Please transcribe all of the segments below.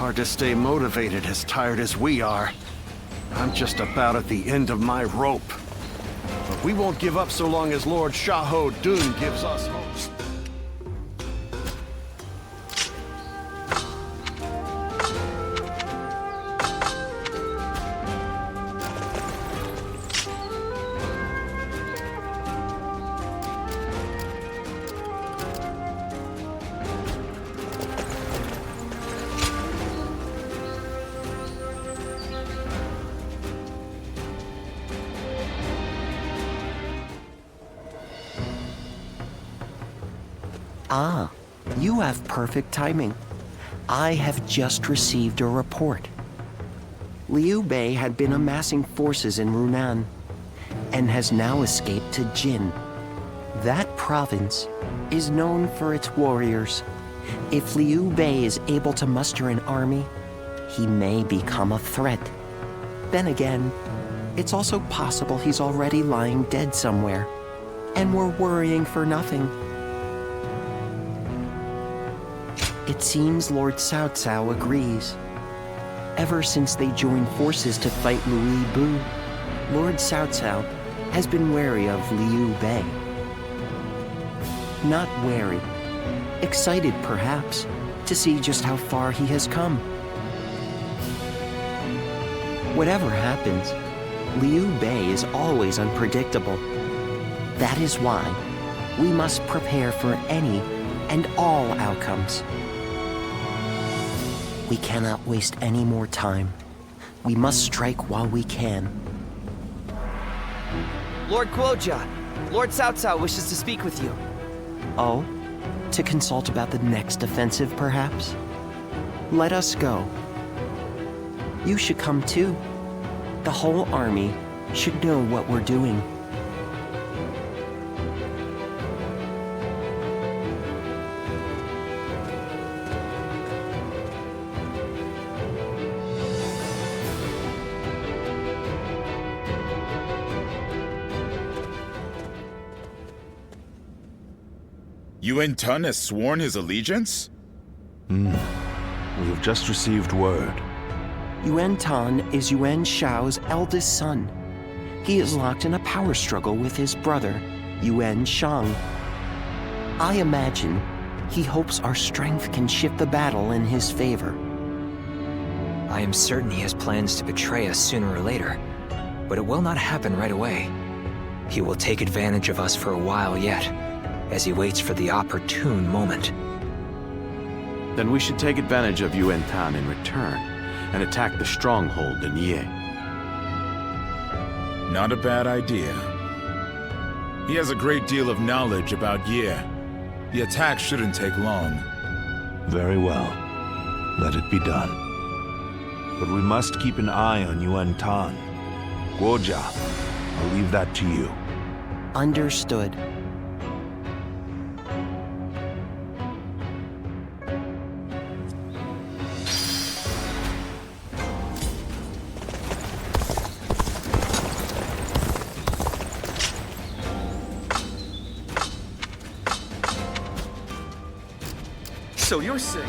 Hard to stay motivated as tired as we are. I'm just about at the end of my rope. But we won't give up so long as Lord Shaho Dun gives us hope. Ah, you have perfect timing. I have just received a report. Liu Bei had been amassing forces in Runan and has now escaped to Jin. That province is known for its warriors. If Liu Bei is able to muster an army, he may become a threat. Then again, it's also possible he's already lying dead somewhere, and we're worrying for nothing. It seems Lord Cao Cao agrees. Ever since they joined forces to fight Louis Bu, Lord Cao Cao has been wary of Liu Bei. Not wary, excited perhaps, to see just how far he has come. Whatever happens, Liu Bei is always unpredictable. That is why we must prepare for any and all outcomes. We cannot waste any more time. We must strike while we can. Lord Guojia, Lord Cao Cao wishes to speak with you. Oh? To consult about the next offensive, perhaps? Let us go. You should come too. The whole army should know what we're doing. Yuan Tun has sworn his allegiance? We have just received word. Yuan Tan is Yuan Shao's eldest son. He is locked in a power struggle with his brother, Yuan Shang. I imagine he hopes our strength can shift the battle in his favor. I am certain he has plans to betray us sooner or later, but it will not happen right away. He will take advantage of us for a while yet, as he waits for the opportune moment. Then we should take advantage of Yuan Tan in return and attack the stronghold in Ye. Not a bad idea. He has a great deal of knowledge about Ye. The attack shouldn't take long. Very well. Let it be done. But we must keep an eye on Yuan Tan. Guojia, I'll leave that to you. Understood. So you're saying...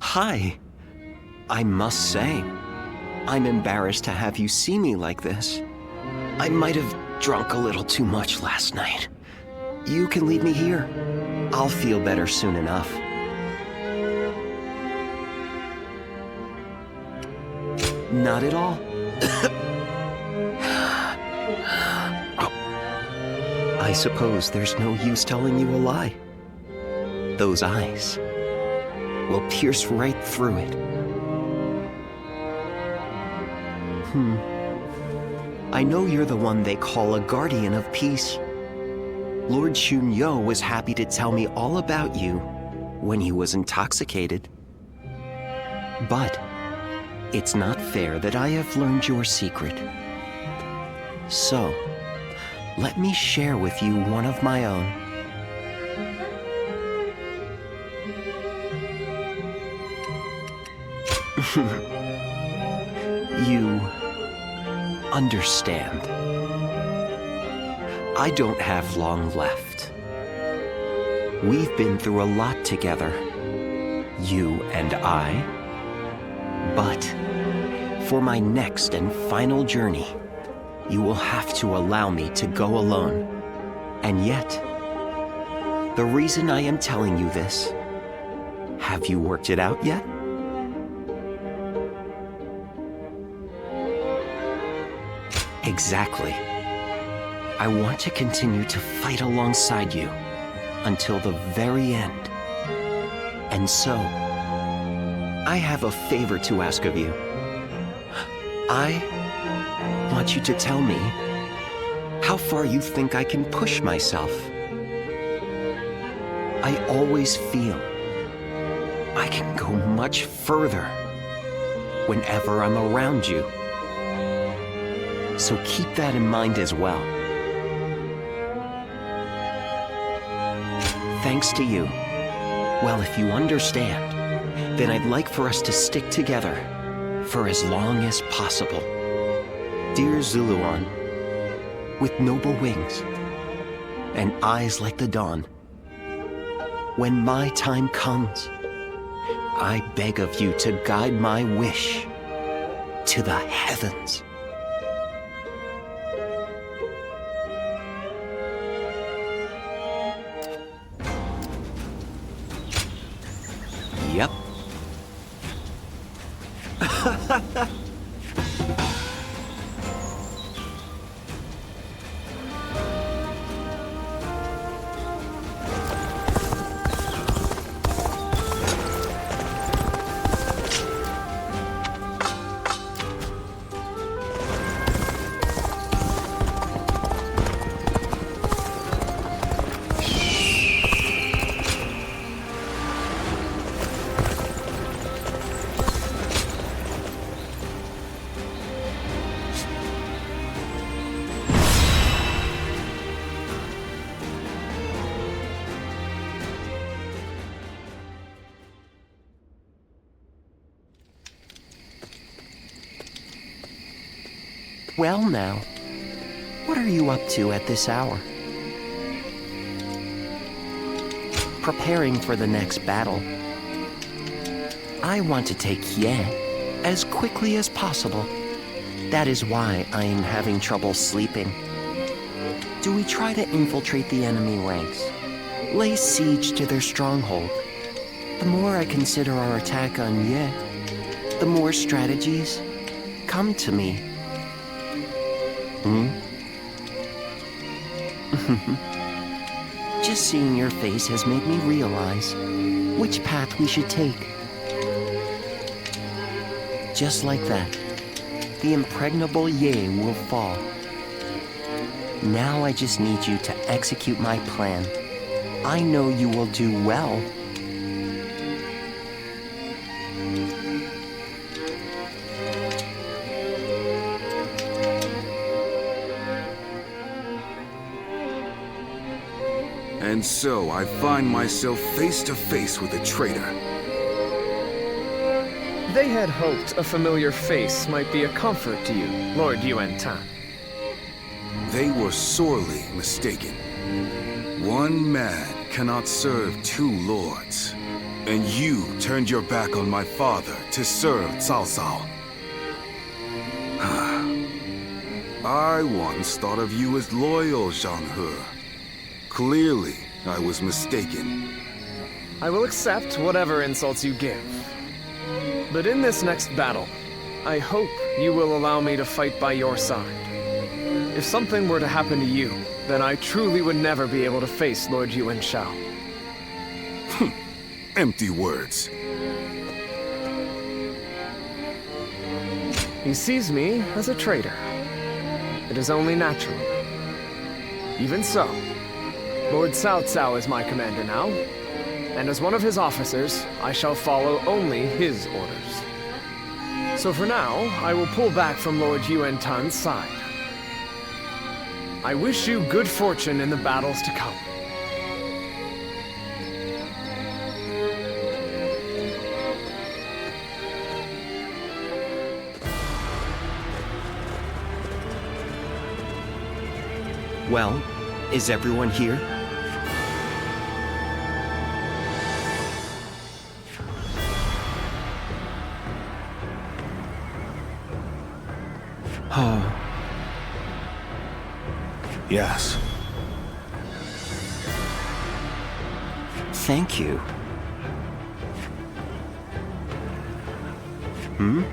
Hi. I must say, I'm embarrassed to have you see me like this. I might have drunk a little too much last night. You can leave me here. I'll feel better soon enough. Not at all. I suppose there's no use telling you a lie. Those eyes will pierce right through it. I know you're the one they call a guardian of peace. Lord Shunyo was happy to tell me all about you when he was intoxicated. But it's not fair that I have learned your secret. So, let me share with you one of my own. You understand. I don't have long left. We've been through a lot together, you and I. But for my next and final journey, you will have to allow me to go alone. And yet, the reason I am telling you this, have you worked it out yet? Exactly. I want to continue to fight alongside you until the very end. And so, I have a favor to ask of you. I want you to tell me how far you think I can push myself. I always feel I can go much further whenever I'm around you. So keep that in mind as well. Thanks to you. Well, if you understand, then I'd like for us to stick together for as long as possible. Dear Zuluan, with noble wings and eyes like the dawn, when my time comes, I beg of you to guide my wish to the heavens. Yep. Well now, what are you up to at this hour? Preparing for the next battle. I want to take Ye as quickly as possible. That is why I am having trouble sleeping. Do we try to infiltrate the enemy ranks? Lay siege to their stronghold? The more I consider our attack on Ye, the more strategies come to me. Just seeing your face has made me realize which path we should take. Just like that, the impregnable Ye will fall. Now I just need you to execute my plan. I know you will do well. And so I find myself face to face with a traitor. They had hoped a familiar face might be a comfort to you, Lord Yuan Tan. They were sorely mistaken. One man cannot serve two lords. And you turned your back on my father to serve Cao Cao. I once thought of you as loyal, Zhang He. Clearly, I was mistaken. I will accept whatever insults you give. But in this next battle, I hope you will allow me to fight by your side. If something were to happen to you, then I truly would never be able to face Lord Yuan Shao. Empty words. He sees me as a traitor. It is only natural. Even so, Lord Cao Cao is my commander now, and as one of his officers, I shall follow only his orders. So for now, I will pull back from Lord Yuan Tan's side. I wish you good fortune in the battles to come. Well, is everyone here? Yes. Thank you. Hmm?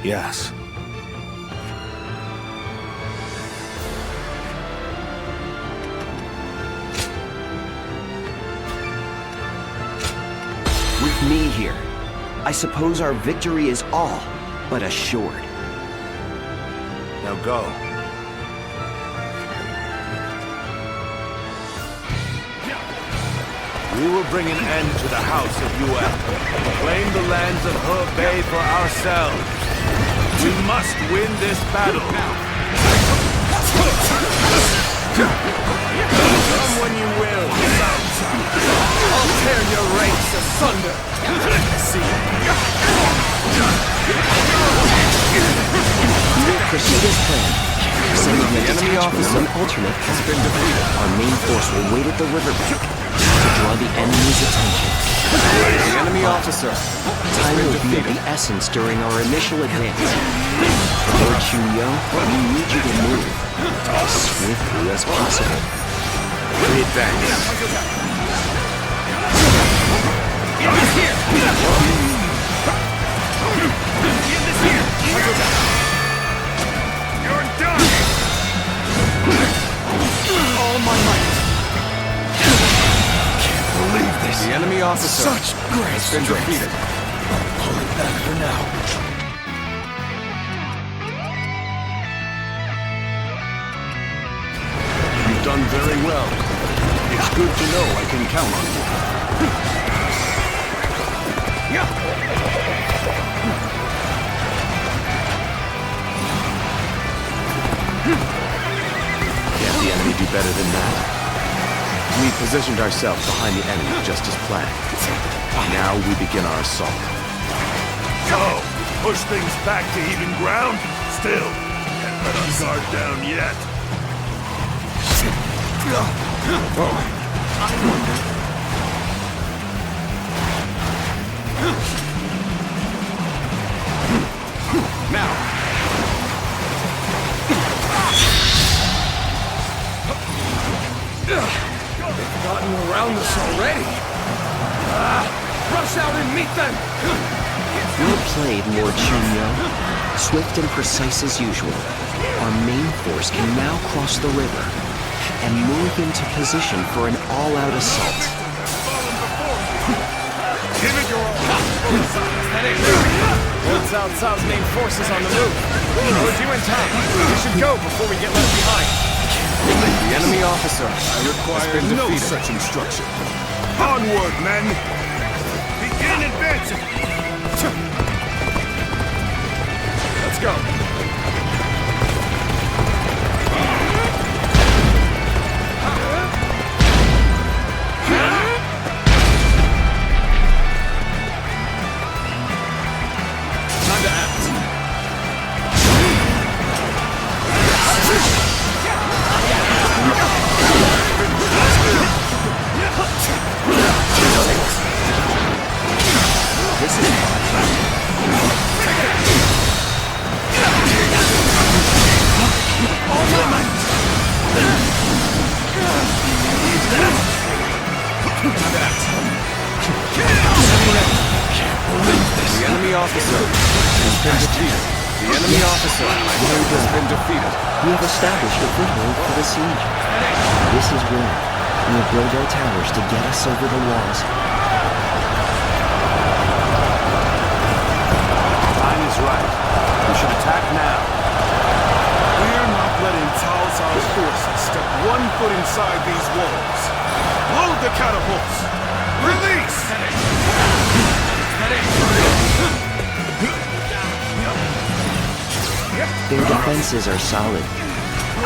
Yes. With me here, I suppose our victory is all but assured. Now go. We will bring an end to the House of Yuan. Claim the lands of Hebei for ourselves. We must win this battle. Come when you will. I'll tear your ranks asunder. See. We'll proceed as planned. Sending the enemy officer and alternate has been defeated. Our main force will wait at the riverbank to draw the enemy's attention. The enemy officer. Time will be of the essence during our initial advance. Lord Chunyo, we need you to move as swiftly as possible. We advance. You're done! All my might. Believe this. The enemy officer Such great has been strength. defeated. Pull it back for now. You've done very well. It's good to know I can count on you. Can't the enemy do better than that? We positioned ourselves behind the enemy just as planned. Now we begin our assault. So, push things back to even ground? Still, can't let our guard down yet. They've gotten around us already. Rush out and meet them. Well played, Lord Chunyo. Swift and precise as usual, our main force can now cross the river and move into position for an all-out assault. Give it your all. Lord Cao Cao's main force is on the move. Lord, you in time. We should go before we get left behind. The enemy officer has been No defeated. such instruction. Onward, men! Begin advancing! Let's go. Time to act. This is The enemy officer has been defeated. The enemy officer has been defeated. we have established a foothold for the siege. This is where we'll build our towers to get us over the walls. foot inside these walls. Load the catapults! Release! Their defenses are solid.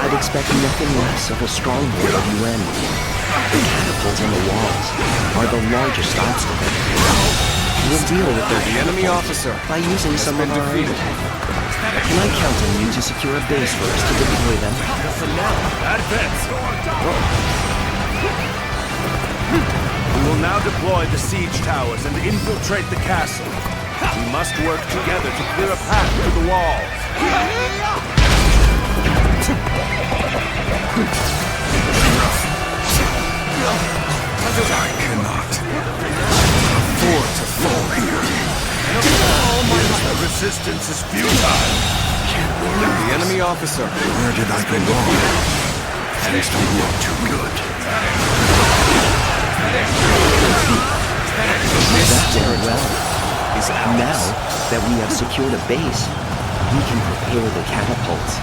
I'd expect nothing less of a stronghold of UN. The catapults on the walls are the largest obstacle. We'll deal with The enemy officer by using has some been of our own. defeated. Can I count on you to secure a base for us to deploy them? Advance! We will now deploy the siege towers and infiltrate the castle. We must work together to clear a path to the walls. I cannot afford to fall here. The resistance is futile! The enemy officer Where did I go wrong? Things don't look too good. That's very well. Now that we have secured a base, we can prepare the catapults.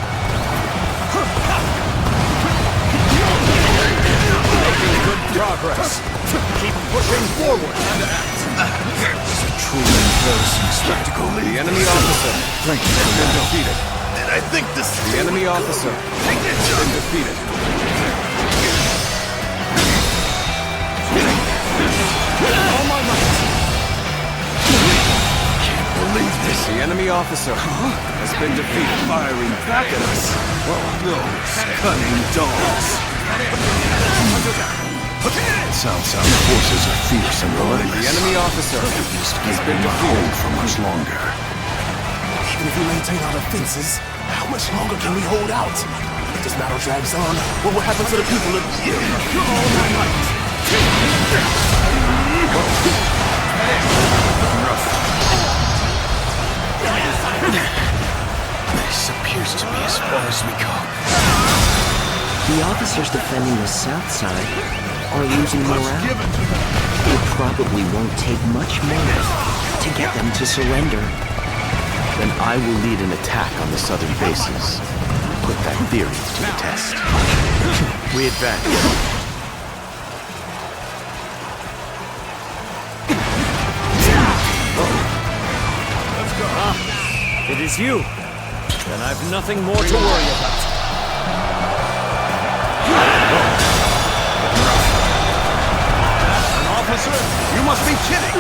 making good progress. Keep pushing forward. It's a truly embarrassing spectacle. The enemy officer Thank you has for been that. defeated. Did I think this... The enemy officer has been defeated. All my might. Believe this. The enemy officer has been defeated. Firing back at us. Those cunning dogs. South forces are fierce and The relentless. enemy officer has been defeated. Hold for much longer. Even if we maintain our defenses, how much longer can we hold out? If this battle drags on, what will happen to the people of... All my might. This appears to be as far as we go. The officers defending the south side are losing morale. It probably won't take much more to get them to surrender. Then I will lead an attack on the southern bases. Put that theory to the test. We advance. It is you. Then I've nothing more to worry about. An officer? You must be kidding!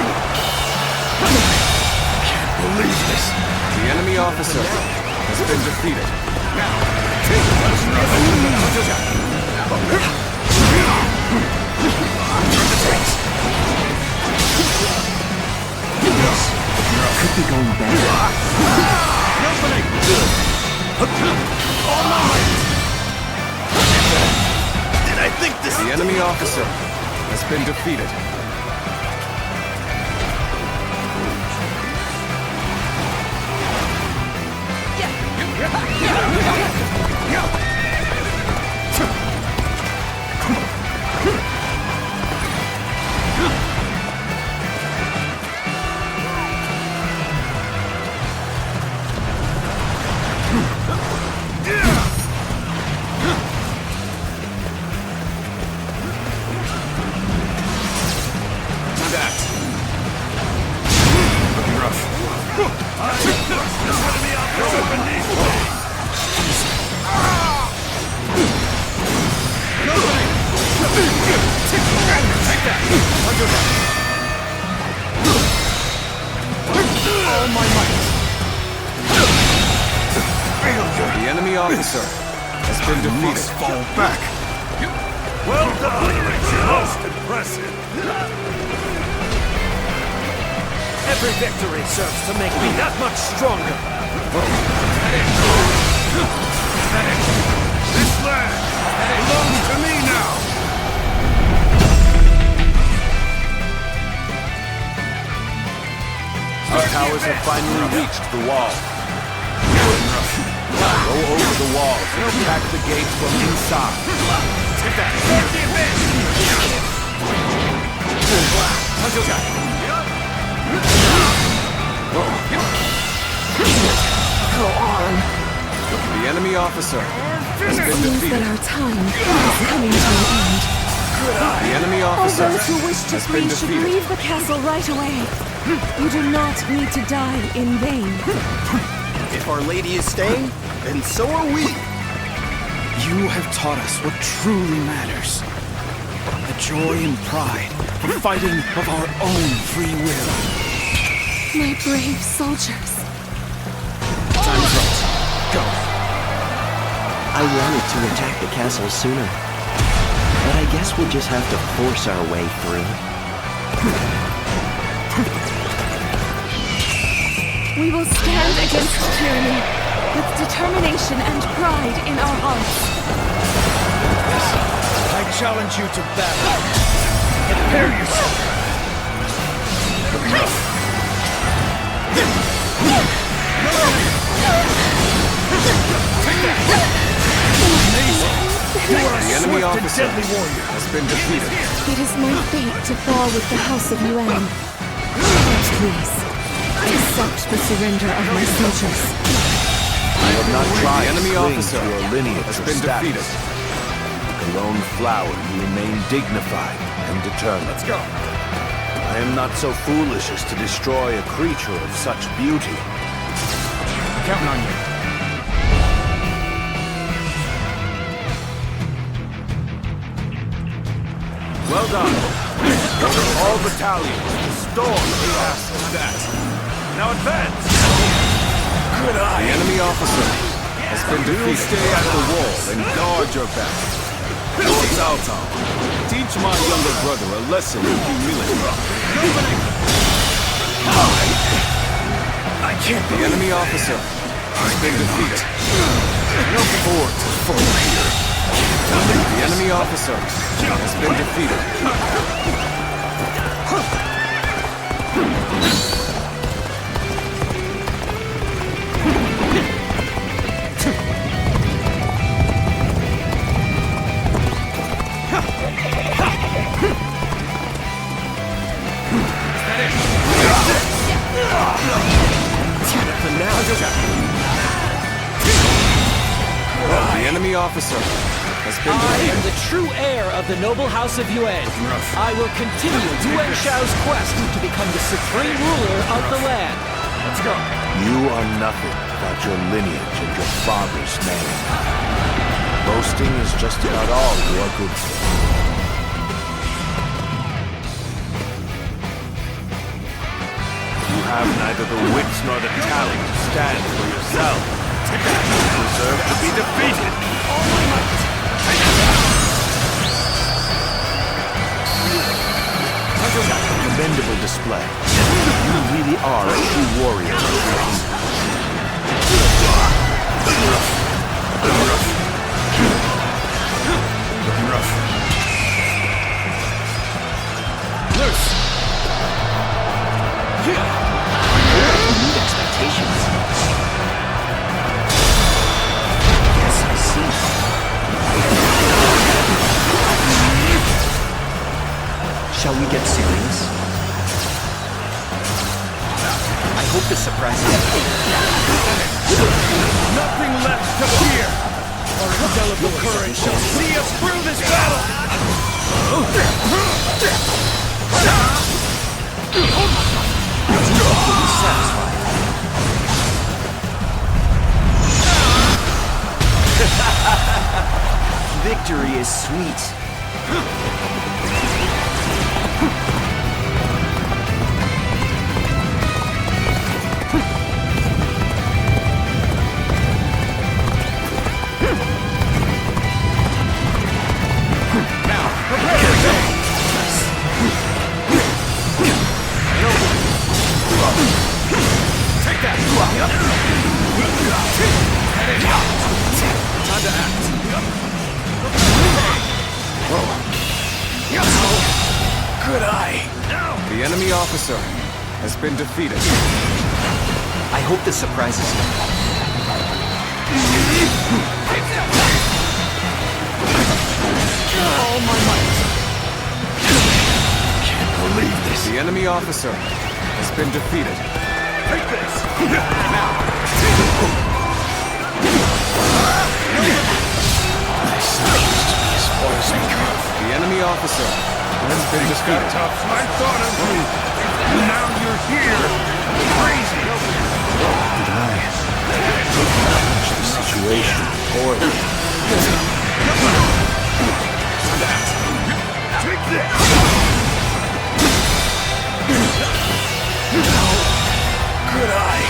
Can't believe this. The enemy officer has been defeated. Could be going better. Did I think this... The enemy officer has been defeated. The enemy officer has been defeated. Fall back. Well done. Most impressive. Every victory serves to make me that much stronger. This land belongs to me now. Our towers have finally reached the wall. Go over the walls and attack the gates from inside. The enemy enemy officer has been Seems defeated. that our time is coming to an end. The enemy All officer those who wish to has been flee should defeated. leave the castle right away. You do not need to die in vain. If Our Lady is staying, then so are we. You have taught us what truly matters. The joy and pride of fighting of our own free will. My brave soldiers. Time is right. Go. I wanted to attack the castle sooner, but I guess we'll just have to force our way through. We will stand against tyranny with determination and pride in our hearts. I challenge you to battle. Prepare yourself. The enemy officer has been defeated. It is my fate to fall with the House of Yuan. Please, accept the surrender of my soldiers. I have not tried The enemy to cling officer to your lineage has or been status. defeated. Like a lone flower, you remain dignified and determined. Let's go. I am not so foolish as to destroy a creature of such beauty. Counting on you. Well done. All battalions, storm the castle. That. Now advance! Good eye. The enemy officer has been defeated. Stay at the wall and guard your back. Lord Cao Cao, teach my younger brother a lesson in humility. I can't. The enemy officer has been defeated. No fort to fall here. The enemy officer has been defeated. The enemy officer has been I am defeated. the true heir of the noble house of Yuan. I will continue Yuan Shao's quest to become the supreme ruler of the land. Let's go. You are nothing without your lineage and your father's name. Boasting is just about all you are good for. You have neither the wits nor the talent to stand for yourself. You deserve to be defeated. Commendable display. You really are a true warrior. Meet expectations. Yes, I see. Shall we get serious? I hope this surprises you. Nothing left to fear! Our indelible courage shall see us through this battle! Victory is sweet. The enemy officer has been defeated. I hope this surprises you. All my might. Can't believe this. The enemy officer has been defeated. Take this! Now. officer has been defeated. I thought of you. Now you're here. Crazy. Did I manage the situation poorly? Take this. Could I?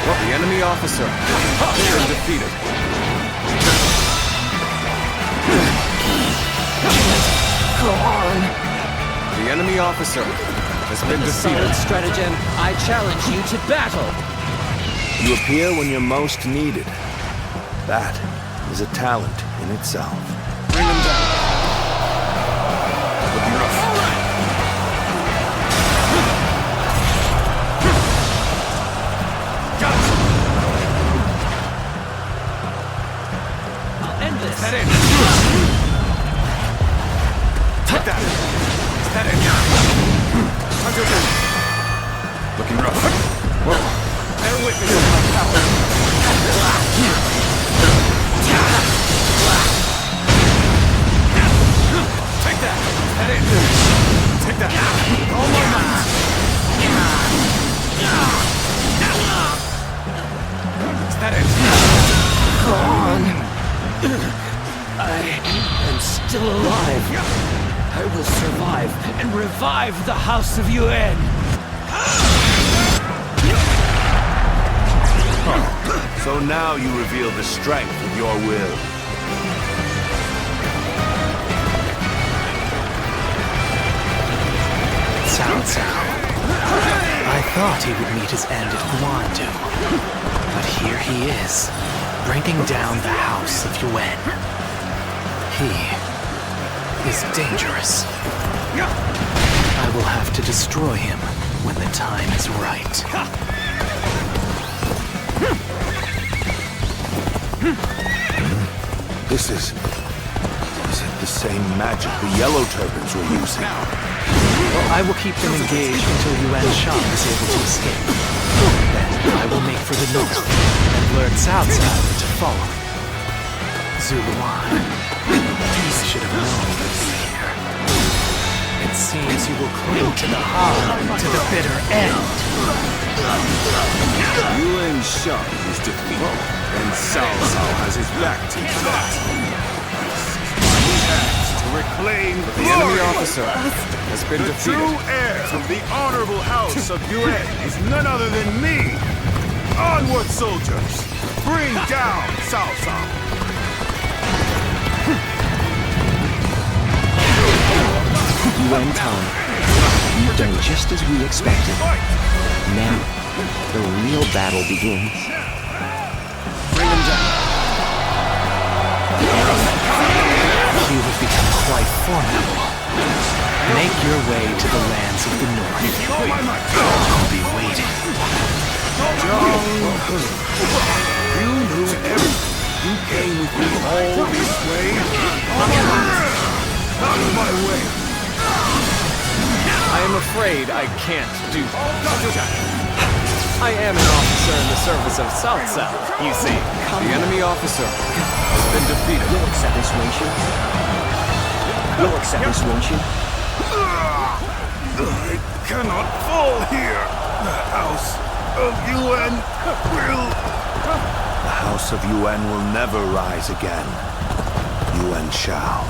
The enemy officer has been defeated. Go on. The enemy officer has been defeated. Solid stratagem. I challenge you to battle. You appear when you're most needed. That is a talent in itself. Bring him down. Looking rough. I'll end this. That in. Take that. That in. Hunter down. Looking rough. Whoa. Bear witness of my power. Take that. That in. Take that. All my might. That in. Go on. I am still alive. I will survive and revive the House of Yuan. So now you reveal the strength of your will. Cao Cao. I thought he would meet his end at Guandu. But here he is, bringing down the House of Yuan. He is dangerous. I will have to destroy him when the time is right. This is it the same magic the Yellow Turbans were using? I will keep them engaged until Yuan Shang is able to escape. Then I will make for the north and lure Cao Cao to follow. Zuluan, you should have known to be here. It seems you will cling to the Han to the bitter end. Yuan Shang is defeated, and Cao Cao has his back to that. To reclaim The enemy officer has been The defeated. true heir of the honorable house of Yuan is none other than me. Onward, soldiers! Bring down Cao Cao! Yuan Tang, you've done just as we expected. Now, the real battle begins. Bring him down. You have become quite formidable. Make your way to the lands of the north. I'll be waiting. You knew everything. You came with me all this way. Out of my way! I am afraid I can't do that. I am an officer in the service of Cao Cao, you see. The enemy officer has been defeated. You'll accept this, won't you? You'll accept this, won't you? I cannot fall here. The house of Yuan will... The House of Yuan will never rise again. Yuan Shao.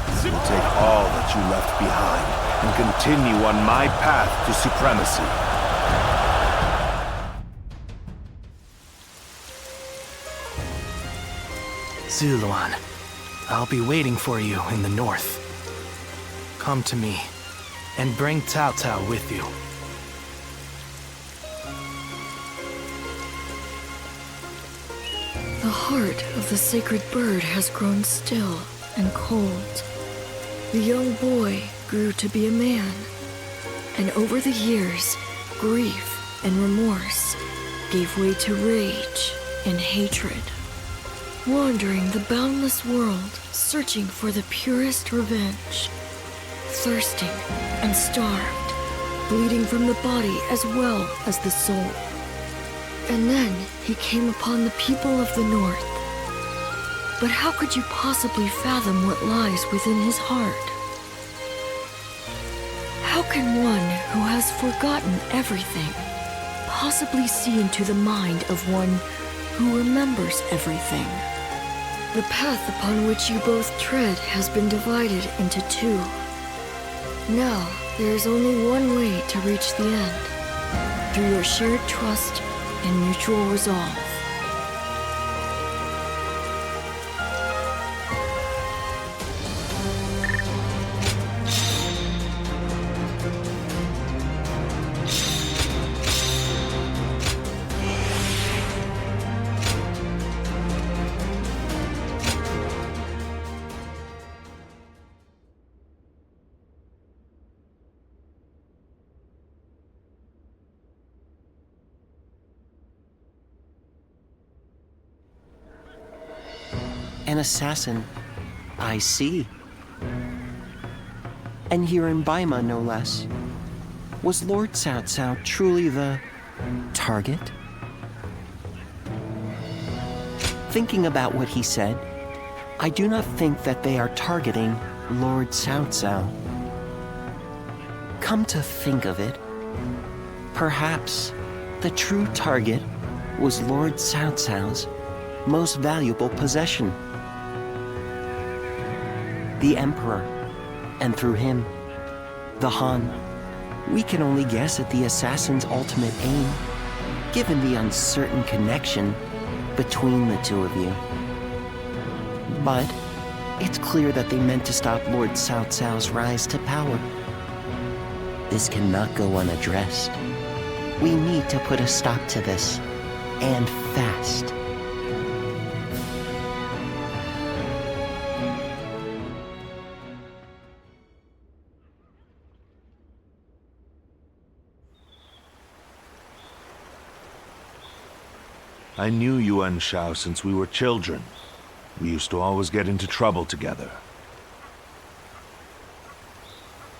I will take all that you left behind and continue on my path to supremacy. Zuluan, I'll be waiting for you in the north. Come to me, and bring Cao Cao with you. The heart of the sacred bird has grown still and cold. The young boy grew to be a man, and over the years, grief and remorse gave way to rage and hatred. Wandering the boundless world, searching for the purest revenge. Thirsting and starved, bleeding from the body as well as the soul. And then he came upon the people of the North. But how could you possibly fathom what lies within his heart? How can one who has forgotten everything possibly see into the mind of one who remembers everything? The path upon which you both tread has been divided into two. Now, there is only one way to reach the end, through your shared trust and mutual resolve. An assassin, I see. And here in Baima, no less. Was Lord Cao Cao truly the target? Thinking about what he said, I do not think that they are targeting Lord Cao Cao. Come to think of it, perhaps the true target was Lord Cao Cao's most valuable possession. The Emperor, and through him, the Han. We can only guess at the assassin's ultimate aim, given the uncertain connection between the two of you. But it's clear that they meant to stop Lord Cao Cao's rise to power. This cannot go unaddressed. We need to put a stop to this, and fast. I knew Yuan Shao since we were children. We used to always get into trouble together.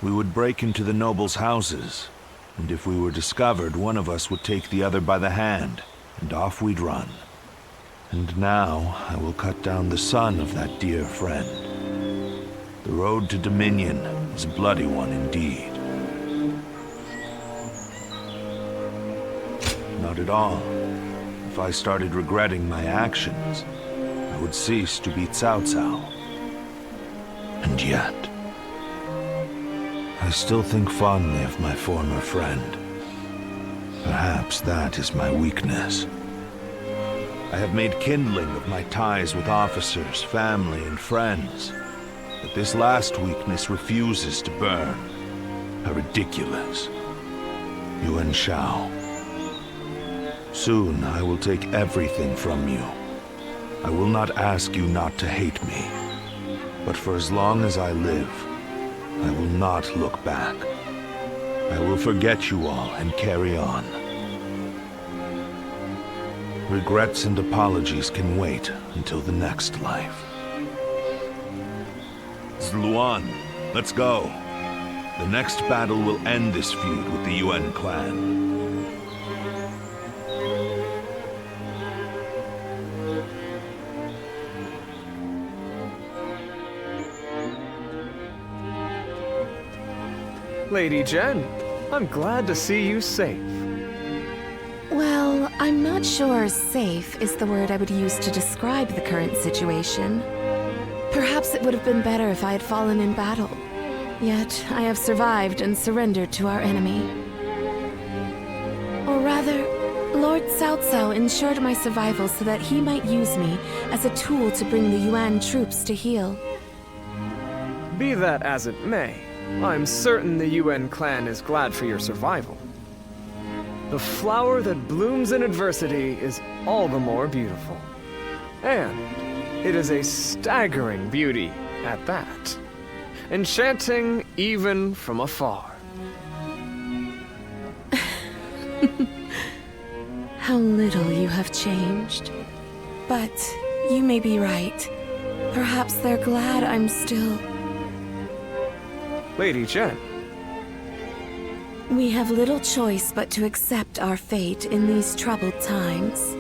We would break into the nobles' houses, and if we were discovered, one of us would take the other by the hand, and off we'd run. And now I will cut down the son of that dear friend. The road to Dominion is a bloody one indeed. Not at all. If I started regretting my actions, I would cease to be Cao Cao. And yet, I still think fondly of my former friend. Perhaps that is my weakness. I have made kindling of my ties with officers, family, and friends, but this last weakness refuses to burn. How ridiculous. Yuan Shao. Soon I will take everything from you. I will not ask you not to hate me, but for as long as I live, I will not look back. I will forget you all and carry on. Regrets and apologies can wait until the next life. Zluan, let's go. The next battle will end this feud with the Yuan clan. Lady Jen, I'm glad to see you safe. Well, I'm not sure safe is the word I would use to describe the current situation. Perhaps it would have been better if I had fallen in battle. Yet, I have survived and surrendered to our enemy. Or rather, Lord Cao Cao ensured my survival so that he might use me as a tool to bring the Yuan troops to heel. Be that as it may, I'm certain the Yuan clan is glad for your survival. The flower that blooms in adversity is all the more beautiful. And it is a staggering beauty at that. Enchanting even from afar. How little you have changed. But you may be right. Perhaps they're glad I'm still... Lady Jen. We have little choice but to accept our fate in these troubled times.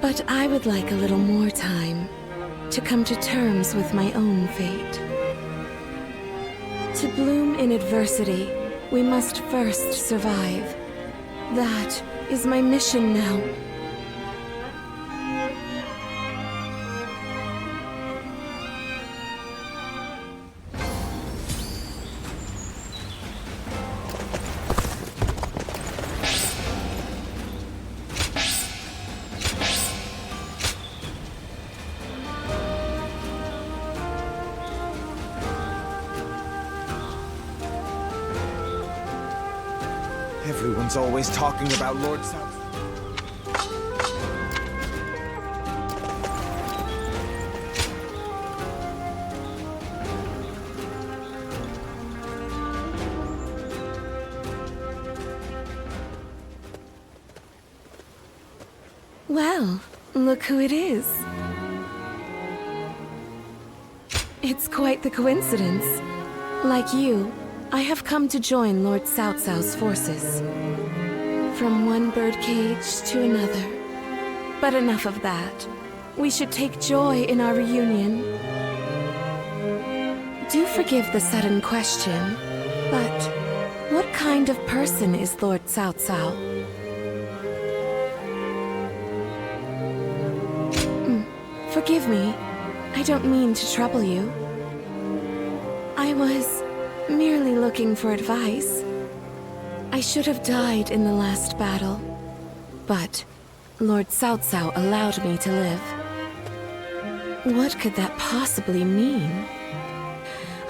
But I would like a little more time to come to terms with my own fate. To bloom in adversity We must first survive. That is my mission now. Everyone's always talking about Lord South. Well, look who it is. It's quite the coincidence. Like you, I have come to join Lord Cao Cao's forces. From one birdcage to another. But enough of that. We should take joy in our reunion. Do forgive the sudden question, but what kind of person is Lord Cao Cao? Forgive me. I don't mean to trouble you. I was merely looking for advice. I should have died in the last battle, but Lord Cao Cao allowed me to live. What could that possibly mean?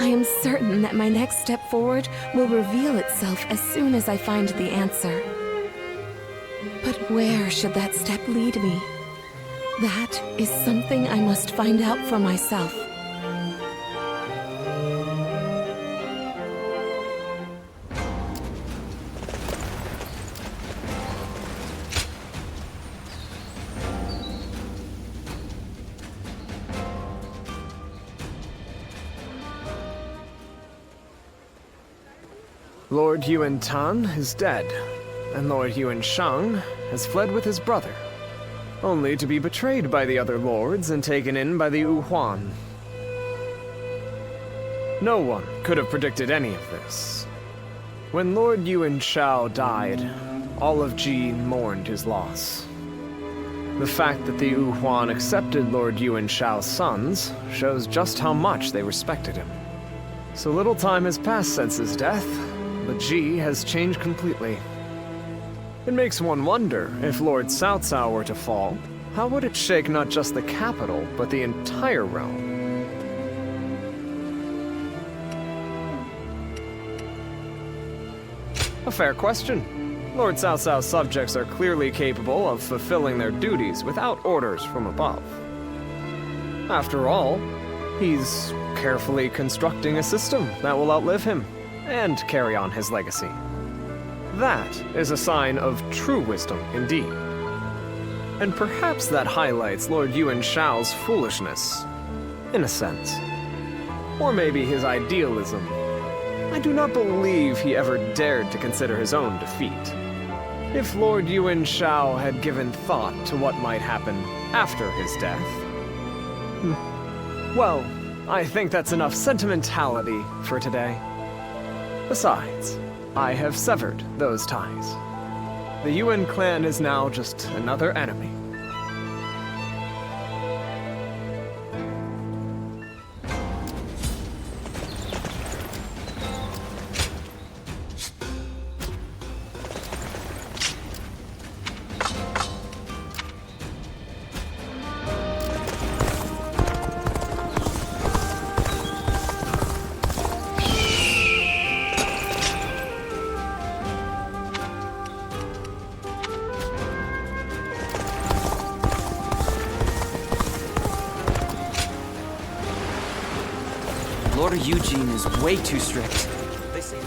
I am certain that my next step forward will reveal itself as soon as I find the answer. But where should that step lead me? That is something I must find out for myself. Lord Yuan Tan is dead, and Lord Yuan Shang has fled with his brother, only to be betrayed by the other lords and taken in by the Wu Huan. No one could have predicted any of this. When Lord Yuan Shao died, all of Ji mourned his loss. The fact that the Wu Huan accepted Lord Yuan Shao's sons shows just how much they respected him. So little time has passed since his death, but Ji has changed completely. It makes one wonder, if Lord Cao Cao were to fall, how would it shake not just the capital, but the entire realm? A fair question. Lord Cao Cao's subjects are clearly capable of fulfilling their duties without orders from above. After all, he's carefully constructing a system that will outlive him and carry on his legacy. That is a sign of true wisdom indeed. And perhaps that highlights Lord Yuan Shao's foolishness, in a sense. Or maybe his idealism. I do not believe he ever dared to consider his own defeat. If Lord Yuan Shao had given thought to what might happen after his death... Well, I think that's enough sentimentality for today. Besides, I have severed those ties. The Yuan clan is now just another enemy. Lord Eugene is way too strict. They say...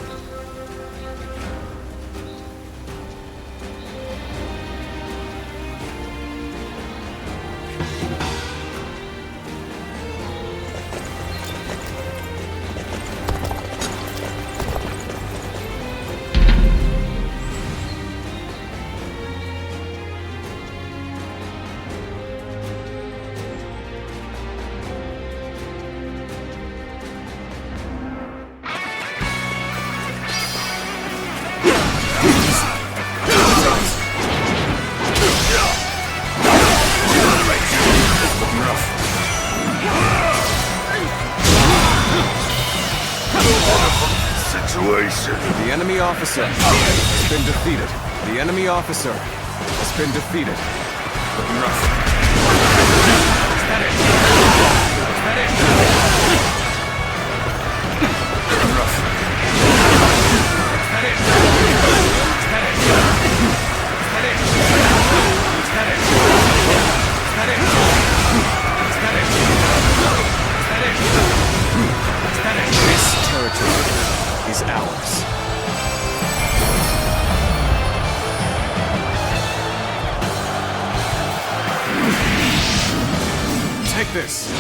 The enemy officer has been defeated. The enemy officer has been defeated. Looking rough. Is that it? Is that it? Looking rough. Is that it? Is that it? Is that it? Is that it? Is that it? Is that it? Is that it? This territory is ours. Take this.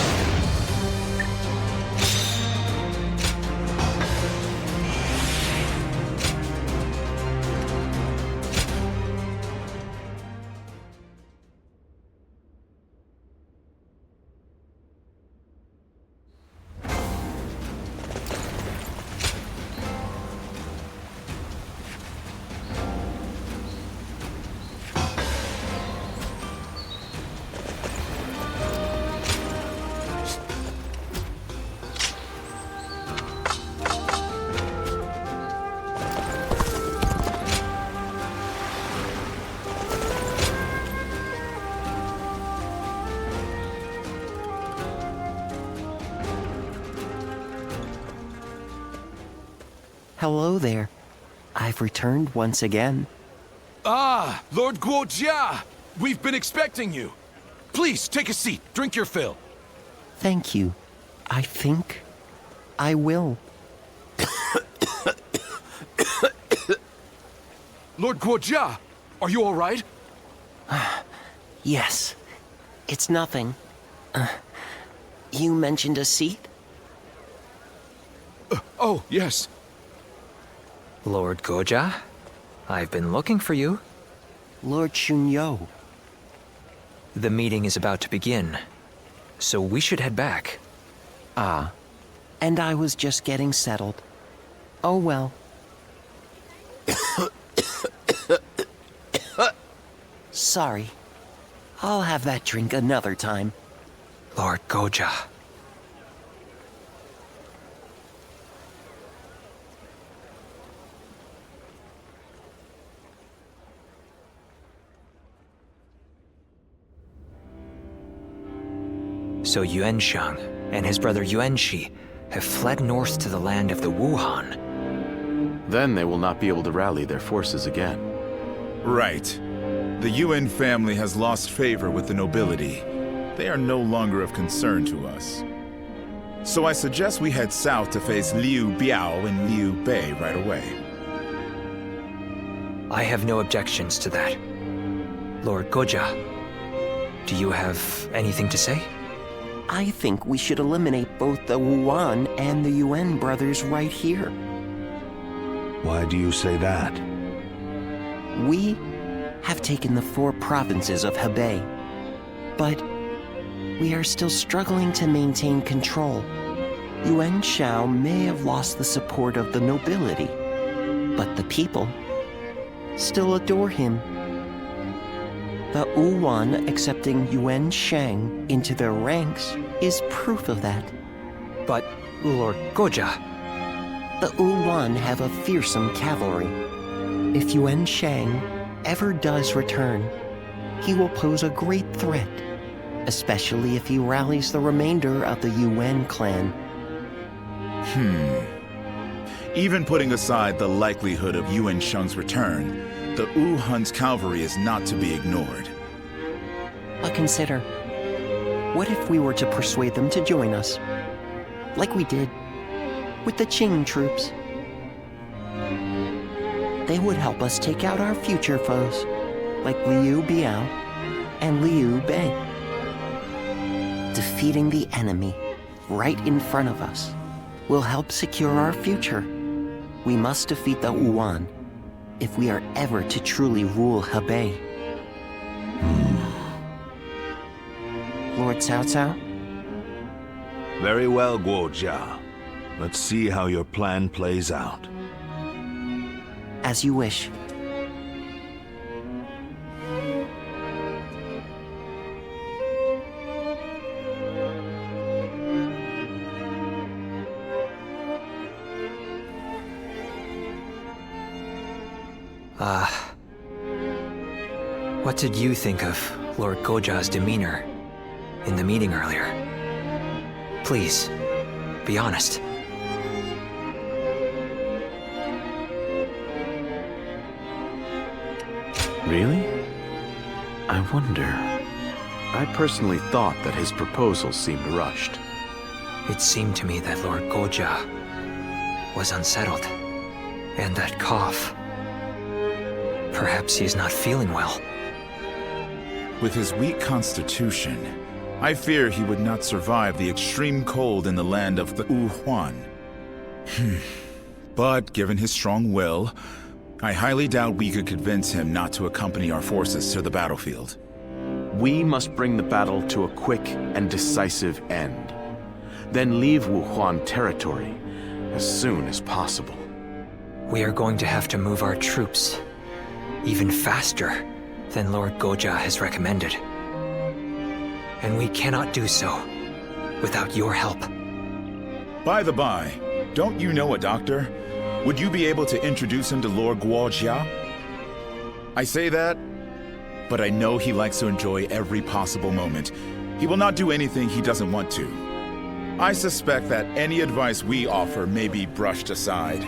Hello there. I've returned once again. Ah, Lord Guojia! We've been expecting you. Please, take a seat. Drink your fill. Thank you. I think I will. Lord Guojia, are you all right? Yes. It's nothing. You mentioned a seat? Oh, yes. Lord Goja, I've been looking for you. Lord Shunyo. The meeting is about to begin, so we should head back. Ah, and I was just getting settled. Oh well. Sorry. I'll have that drink another time. Lord Goja. So Yuanshang and his brother Yuanshi have fled north to the land of the Wuhan. Then they will not be able to rally their forces again. Right. The Yuan family has lost favor with the nobility. They are no longer of concern to us. So I suggest we head south to face Liu Biao and Liu Bei right away. I have no objections to that. Lord Goja, do you have anything to say? I think we should eliminate both the Wuan and the Yuan brothers right here. Why do you say that? We have taken the 4 provinces of Hebei, but we are still struggling to maintain control. Yuan Shao may have lost the support of the nobility, but the people still adore him. The Wuan accepting Yuan Shang into their ranks is proof of that. But, Lord Goja... The Wuan have a fearsome cavalry. If Yuan Shang ever does return, he will pose a great threat, especially if he rallies the remainder of the Yuan clan. Even putting aside the likelihood of Yuan Shang's return, the Wuhan's cavalry is not to be ignored. But consider, what if we were to persuade them to join us? Like we did with the Qing troops. They would help us take out our future foes, like Liu Biao and Liu Bei. Defeating the enemy right in front of us will help secure our future. We must defeat the Wuan if we are ever to truly rule Hebei. Lord Cao Cao? Very well, Guojia. Let's see how your plan plays out. As you wish. What did you think of Lord Goja's demeanor in the meeting earlier? Please, be honest. Really? I wonder. I personally thought that his proposal seemed rushed. It seemed to me that Lord Goja was unsettled. And that cough. Perhaps he's not feeling well. With his weak constitution, I fear he would not survive the extreme cold in the land of the Wuhuan. But given his strong will, I highly doubt we could convince him not to accompany our forces to the battlefield. We must bring the battle to a quick and decisive end. Then leave Wuhuan territory as soon as possible. We are going to have to move our troops even faster than Lord Goja has recommended. And we cannot do so without your help. By the by, don't you know a doctor? Would you be able to introduce him to Lord Guojia? I say that, but I know he likes to enjoy every possible moment. He will not do anything he doesn't want to. I suspect that any advice we offer may be brushed aside.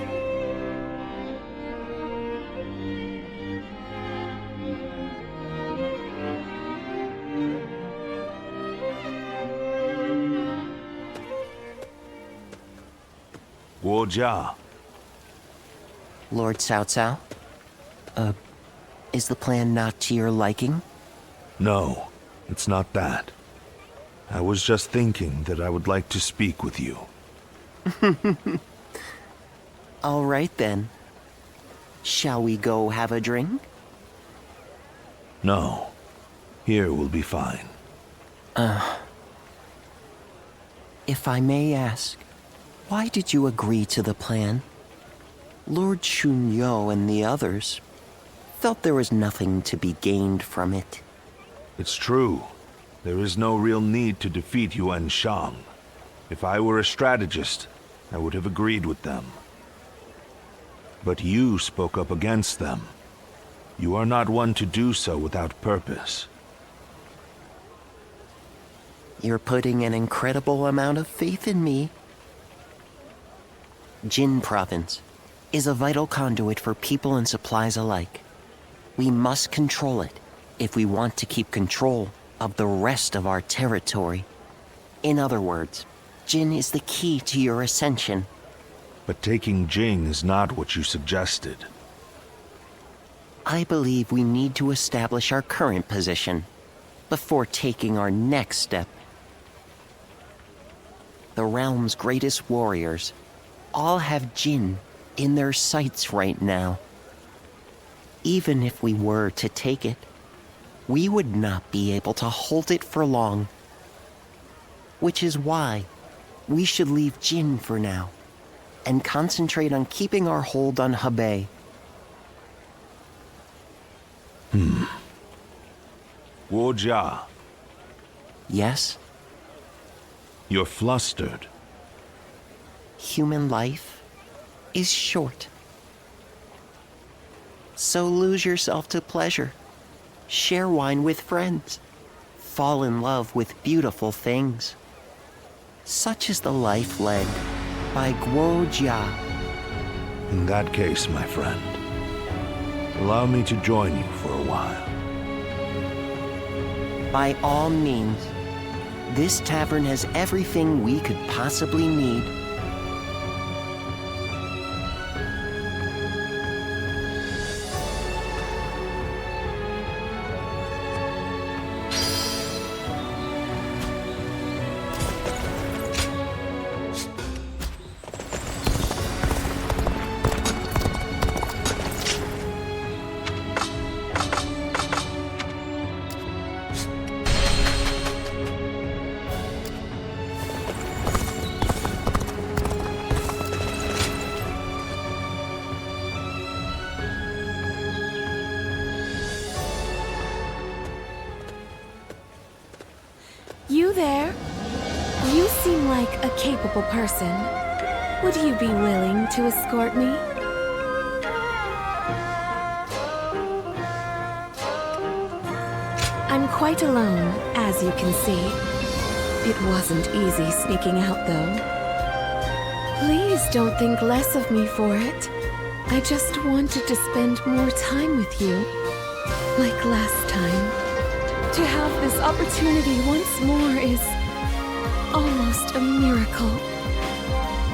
Guojia. Lord Cao Cao? Is the plan not to your liking? No, it's not that. I was just thinking that I would like to speak with you. All right then. Shall we go have a drink? No. Here will be fine. If I may ask, why did you agree to the plan? Lord Shunyo and the others felt there was nothing to be gained from it. It's true. There is no real need to defeat Yuan Shang. If I were a strategist, I would have agreed with them. But you spoke up against them. You are not one to do so without purpose. You're putting an incredible amount of faith in me. Jin Province is a vital conduit for people and supplies alike. We must control it if we want to keep control of the rest of our territory. In other words, Jin is the key to your ascension. But taking Jing is not what you suggested. I believe we need to establish our current position before taking our next step. The realm's greatest warriors all have Jin in their sights right now. Even if we were to take it, we would not be able to hold it for long. Which is why we should leave Jin for now and concentrate on keeping our hold on Hebei. Guojia. Yes? You're flustered. Human life is short. So lose yourself to pleasure. Share wine with friends. Fall in love with beautiful things. Such is the life led by Guojia. In that case, my friend, allow me to join you for a while. By all means. This tavern has everything we could possibly need. You there? You seem like a capable person. Would you be willing to escort me? quite alone, as you can see. It wasn't easy sneaking out, though. Please don't think less of me for it. I just wanted to spend more time with you, like last time. To have this opportunity once more is almost a miracle.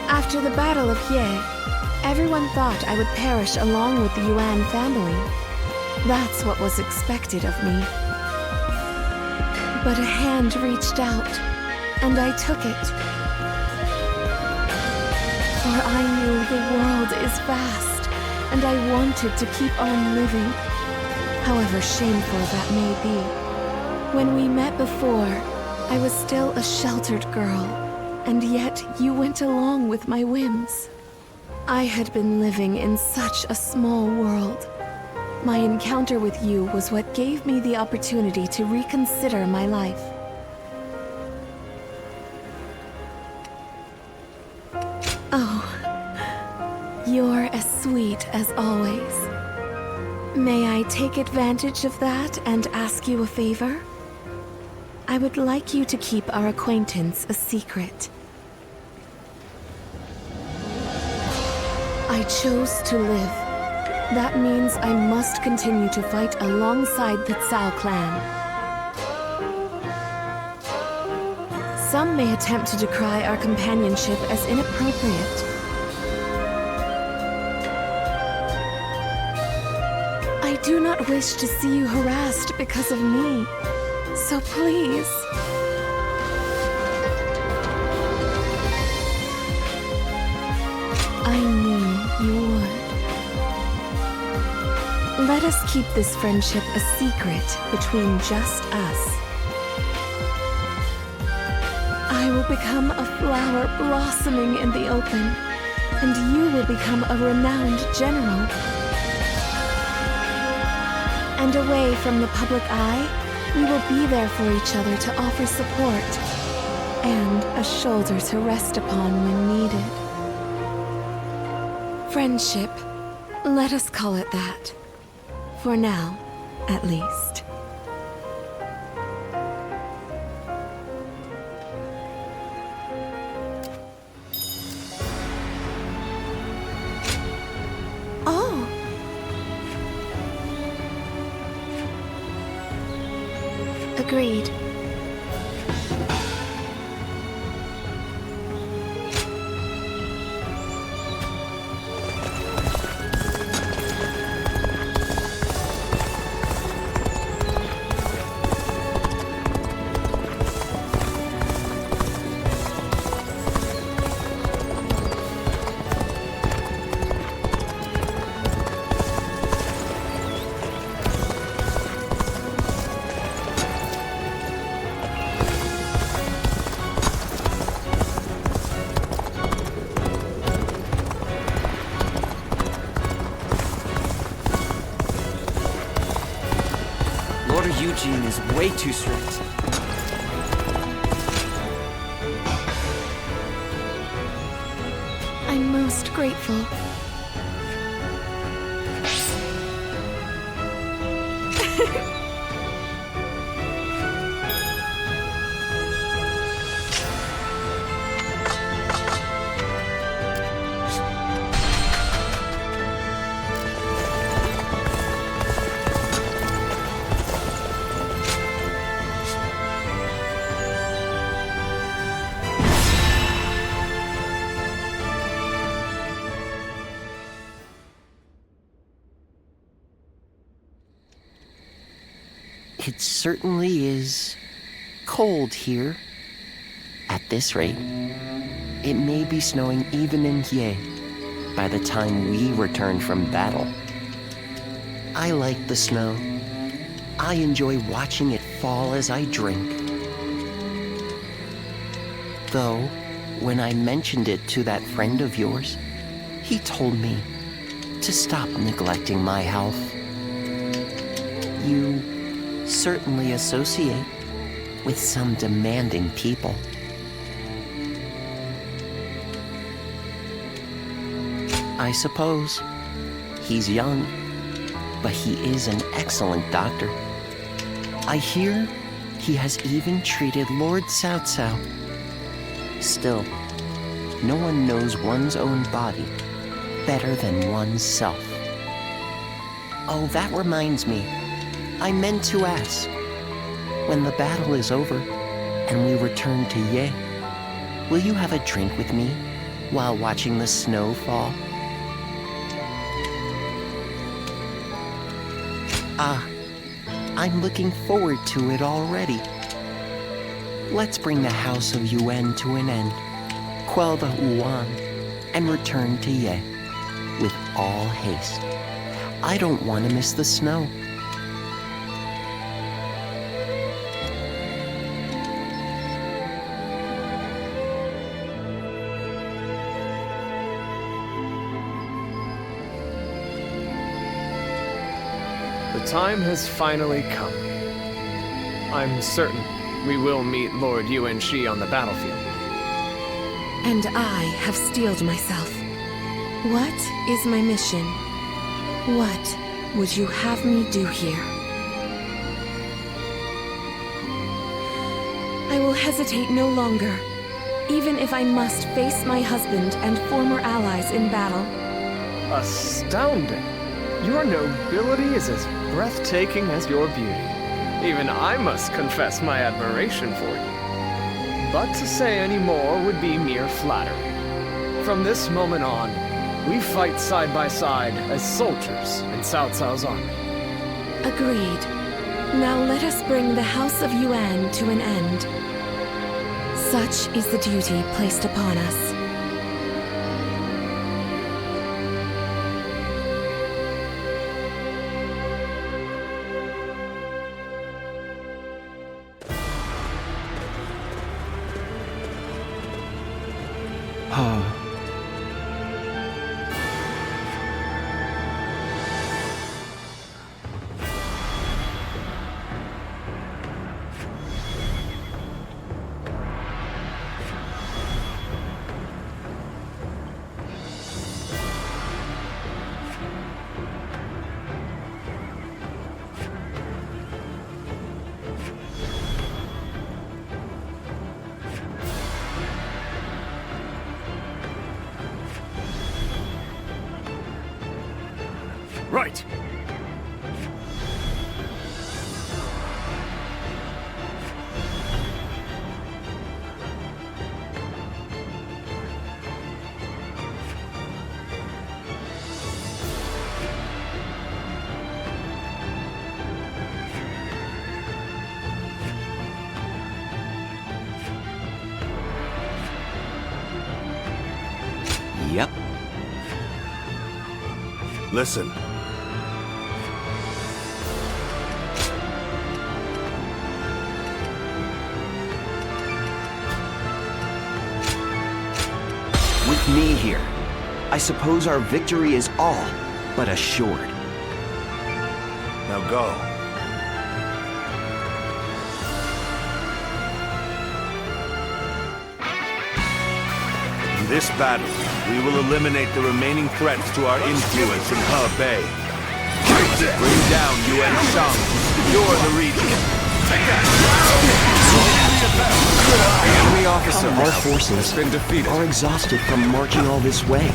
After the Battle of Ye, everyone thought I would perish along with the Yuan family. That's what was expected of me. But a hand reached out, and I took it. For I knew the world is vast, and I wanted to keep on living, however shameful that may be. When we met before, I was still a sheltered girl, and yet you went along with my whims. I had been living in such a small world. My encounter with you was what gave me the opportunity to reconsider my life. Oh, you're as sweet as always. May I take advantage of that and ask you a favor? I would like you to keep our acquaintance a secret. I chose to live. That means I must continue to fight alongside the Cao clan. Some may attempt to decry our companionship as inappropriate. I do not wish to see you harassed because of me, so please. I knew you would. Let us keep this friendship a secret between just us. I will become a flower blossoming in the open, and you will become a renowned general. And away from the public eye, we will be there for each other to offer support, and a shoulder to rest upon when needed. Friendship, let us call it that. For now, at least. Oh! Agreed. Eugene is way too strict. I'm most grateful. It certainly is cold here. At this rate, it may be snowing even in Ye by the time we return from battle. I like the snow. I enjoy watching it fall as I drink. Though, when I mentioned it to that friend of yours, he told me to stop neglecting my health. You certainly associate with some demanding people. I suppose he's young, but he is an excellent doctor. I hear he has even treated Lord Cao Cao. Still, no one knows one's own body better than oneself. Oh, that reminds me. I meant to ask. When the battle is over and we return to Ye, will you have a drink with me while watching the snow fall? Ah, I'm looking forward to it already. Let's bring the House of Yuan to an end, quell the Yuan, and return to Ye with all haste. I don't want to miss the snow. The time has finally come. I'm certain we will meet Lord Yuan Shi on the battlefield. And I have steeled myself. What is my mission? What would you have me do here? I will hesitate no longer, even if I must face my husband and former allies in battle. Astounding! Your nobility is as breathtaking as your beauty. Even I must confess my admiration for you. But to say any more would be mere flattery. From this moment on, we fight side by side as soldiers in Cao Cao's army. Agreed. Now let us bring the House of Yuan to an end. Such is the duty placed upon us. Right! Yep. Listen. With me here, I suppose our victory is all but assured. Now go. In this battle, we will eliminate the remaining threats to our influence in He Bay. Bring down Yuan Shang to secure the region. Enemy officer, Our forces been defeated. are exhausted from marching all this way.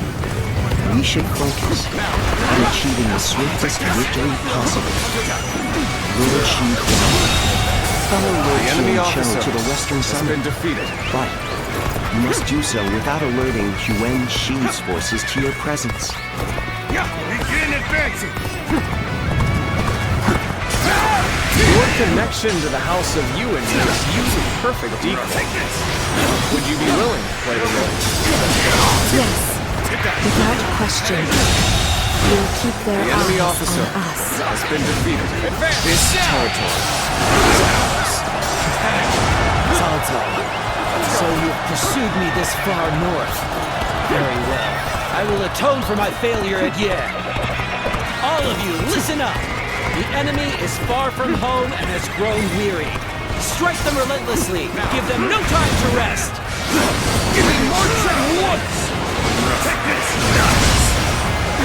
We should focus on achieving the swiftest victory possible. Lord Shi Huan, follow Lord Qianqiu to the western summit. Been defeated. But you must do so without alerting Yuan Shi's forces to your presence. Begin advancing! Your connection to the House of Yuan makes you the perfect decoy. Would you be willing to play the role? Yes, without question. We'll keep their The enemy eyes officer on us. has been defeated. This territory is ours. Cao Cao, so you've pursued me this far north. Very well. I will atone for my failure at Ye. All of you, listen up. The enemy is far from home and has grown weary. Strike them relentlessly. Give them no time to rest. We march at once! Take this!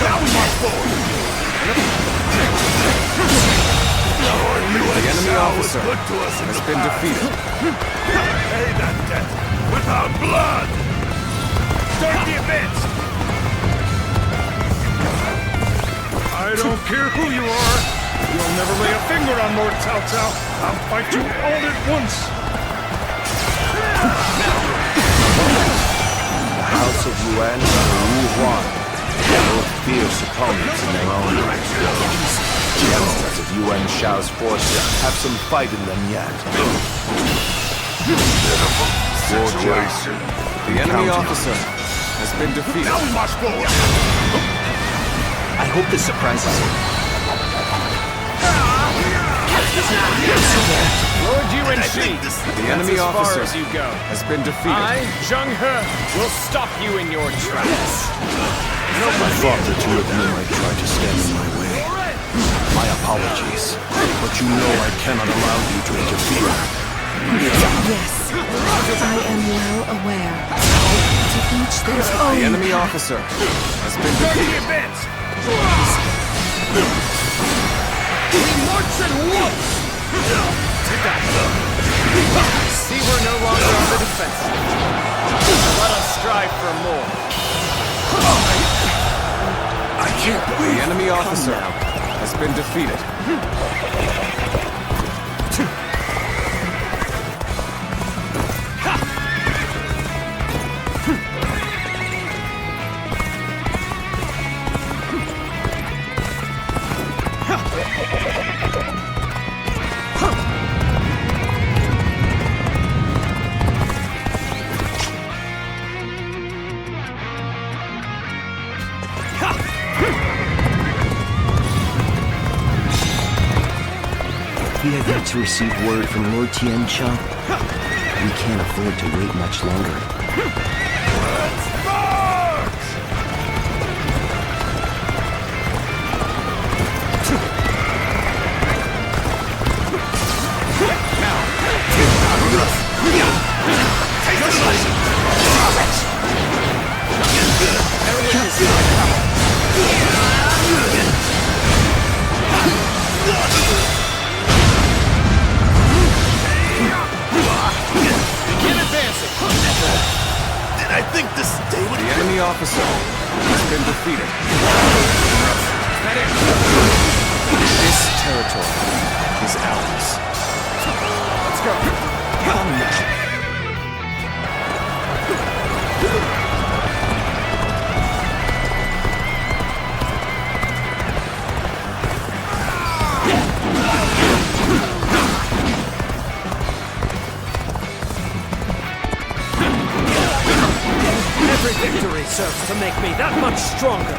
Now we march forward! The enemy officer has been defeated. Pay that debt without blood! Start the advance! I don't care who you are. You'll never lay a finger on Lord Cao Cao. I'll fight you all at once. The House of Yuan and Wu Huan are both fierce opponents in their own right. The youngsters of Yuan Shao's forces have some fight in them yet. Situation. The enemy officer has been defeated. Now we march forward! I hope this surprises you. Lord Yuan Shi, The enemy as far officer as you go. has been defeated. I, Zheng He, will stop you in your tracks. I thought the two of you might try to stand in my way. My apologies, but you know I cannot allow you to interfere. Yes, I am well aware. To each their own. The enemy officer has been defeated. We march at once! See, we're no longer on the defensive. Let us strive for more. I can't believe the enemy officer has been defeated. We have yet to receive word from Lord Tianxia. We can't afford to wait much longer. I think this day would The enemy officer has been defeated. This territory is ours. Let's go. Come now. Every victory serves to make me that much stronger.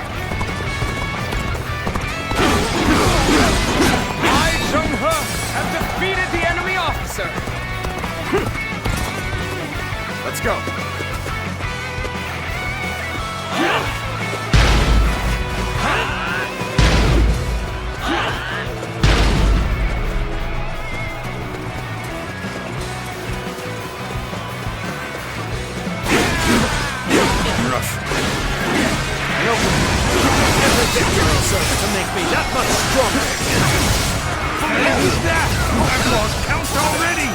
I, Zheng He, have defeated the enemy officer. Let's go. Every victory serves to make me that much stronger. Who's that? I've lost count already!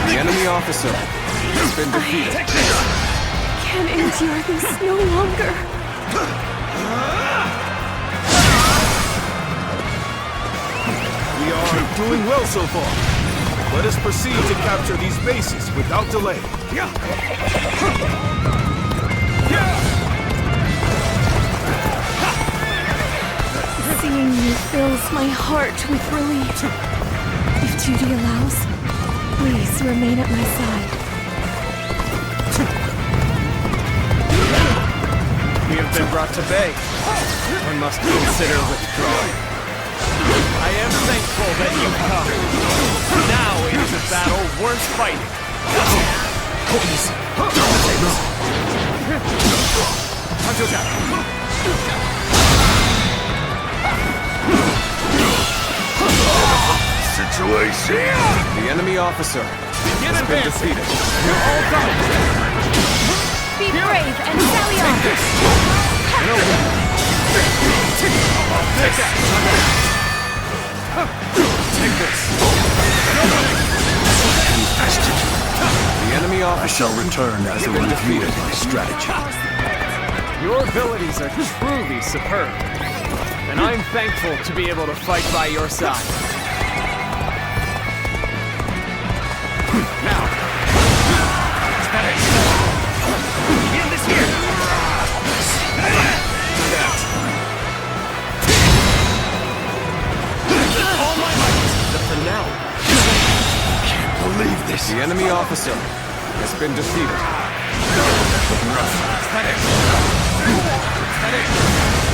The enemy officer has been defeated. Can't endure this no longer. We are doing well so far. Let us proceed to capture these bases without delay. Seeing you fills my heart with relief. If duty allows, please remain at my side. We have been brought to bay. One must consider withdrawing. I am thankful that you come. Now it is a battle worth fighting. Situation! The enemy officer has been defeated. You're all done. Be brave and sally on! Take that! Take this! The enemy officer. I shall return as a review of my strategy. Your abilities are truly superb, and I'm thankful to be able to fight by your side. Now, begin this here. All my might. The finale. Can't believe this. The enemy officer has been defeated. Looking rough.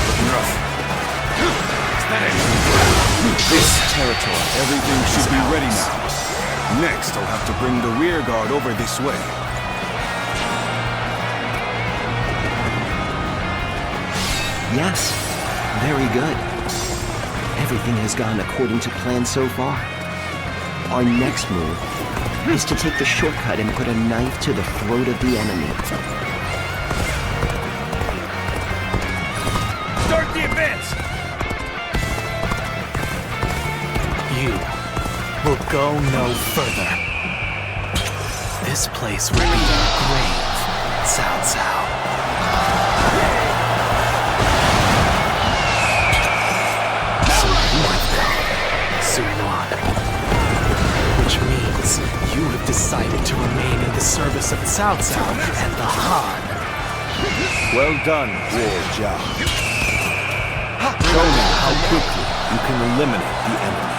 Looking rough. This territory, everything should be ready now. Next, I'll have to bring the rear guard over this way. Yes, very good. Everything has gone according to plan so far. Our next move is to take the shortcut and put a knife to the throat of the enemy. Start the advance! You will go no further. This place will be your grave, Cao Cao. So you have come, Sun, which means you have decided to remain in the service of Cao Cao and the Han. Well done, Guo Jia. Show me how quickly you can eliminate the enemy.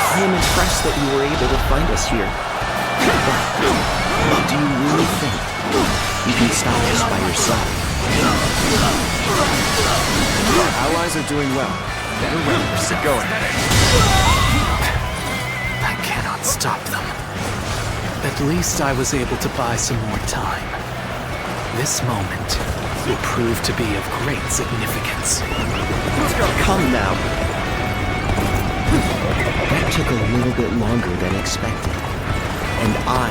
I am impressed that you were able to find us here. But do you really think you can stop us by yourself? Our allies are doing well. Better rounders are going. I cannot stop them. At least I was able to buy some more time. This moment will prove to be of great significance. Come now. That took a little bit longer than expected. And I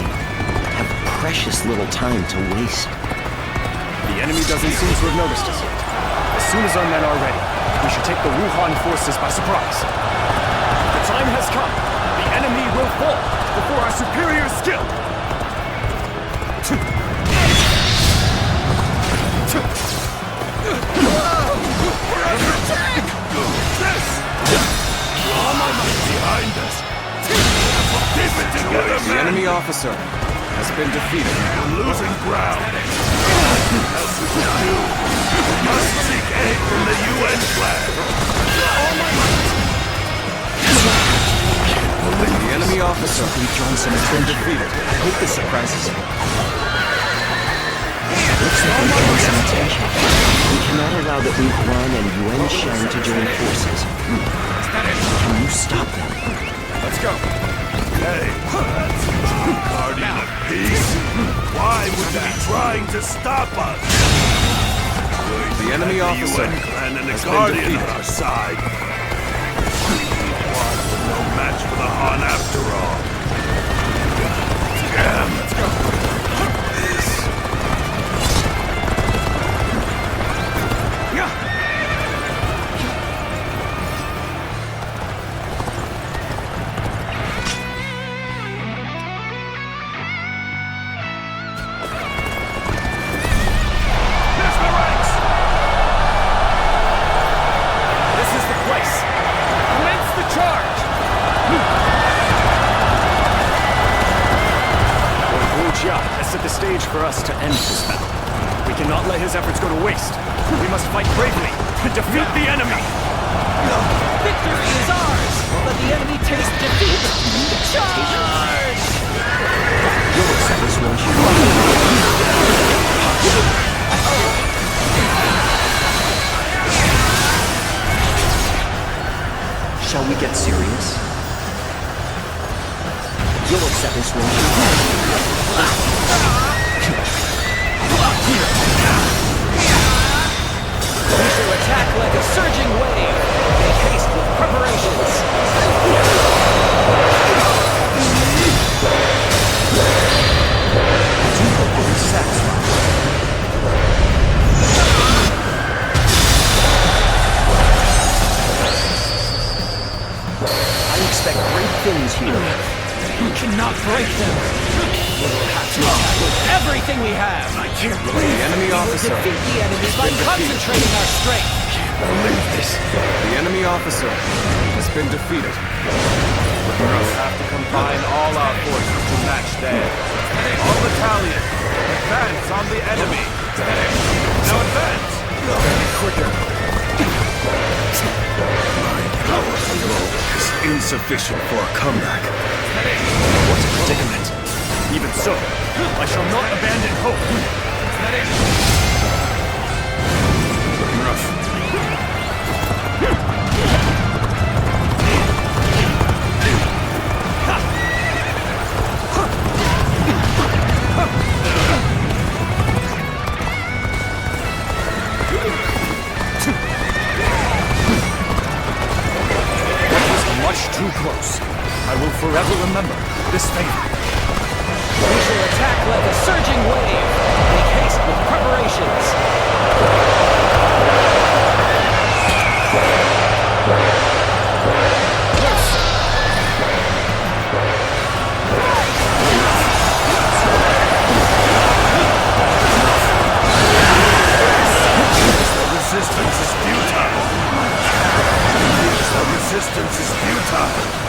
have precious little time to waste. The enemy doesn't seem to have noticed us yet. As soon as our men are ready, we should take the Wuhan forces by surprise. The time has come. The enemy will fall before our superior skill. All my might behind us! Keep it together, The enemy officer has been defeated. We're losing ground. What else we can do? We must seek aid from the UN flag. All my might! The enemy officer has been defeated. I hope this surprises you. Looks like we're getting some attention. We cannot allow the Wuhan and Yuan Shang to join forces. Can you stop them? Let's go. Hey, guardian of peace. Why would you be trying to stop us? The enemy officer UN clan and the has guardian been on our side. We're no match for the Han after all. Damn. Let's go. Set the stage for us to end this battle. We cannot let his efforts go to waste. We must fight bravely to defeat the enemy. Victory is ours, but the enemy tastes defeat. Charge! You'll accept this one. Shall we get serious? You'll accept this one. We shall attack like a surging wave. Make haste with preparations. cannot break them. We will have to attack with everything we have. I can't believe the enemy officer. Defeat the enemies by concentrating our strength. Believe this. The enemy officer has been defeated. We will have to combine all our forces to match theirs. All battalions, advance on the enemy. Now advance! Quicker. My power alone is insufficient for a comeback. What a predicament. Even so, I shall not abandon hope. Looking rough. Much too close. I will forever remember this favor. We shall attack like a surging wave. Make haste with preparations. Resistance is futile. The resistance is futile.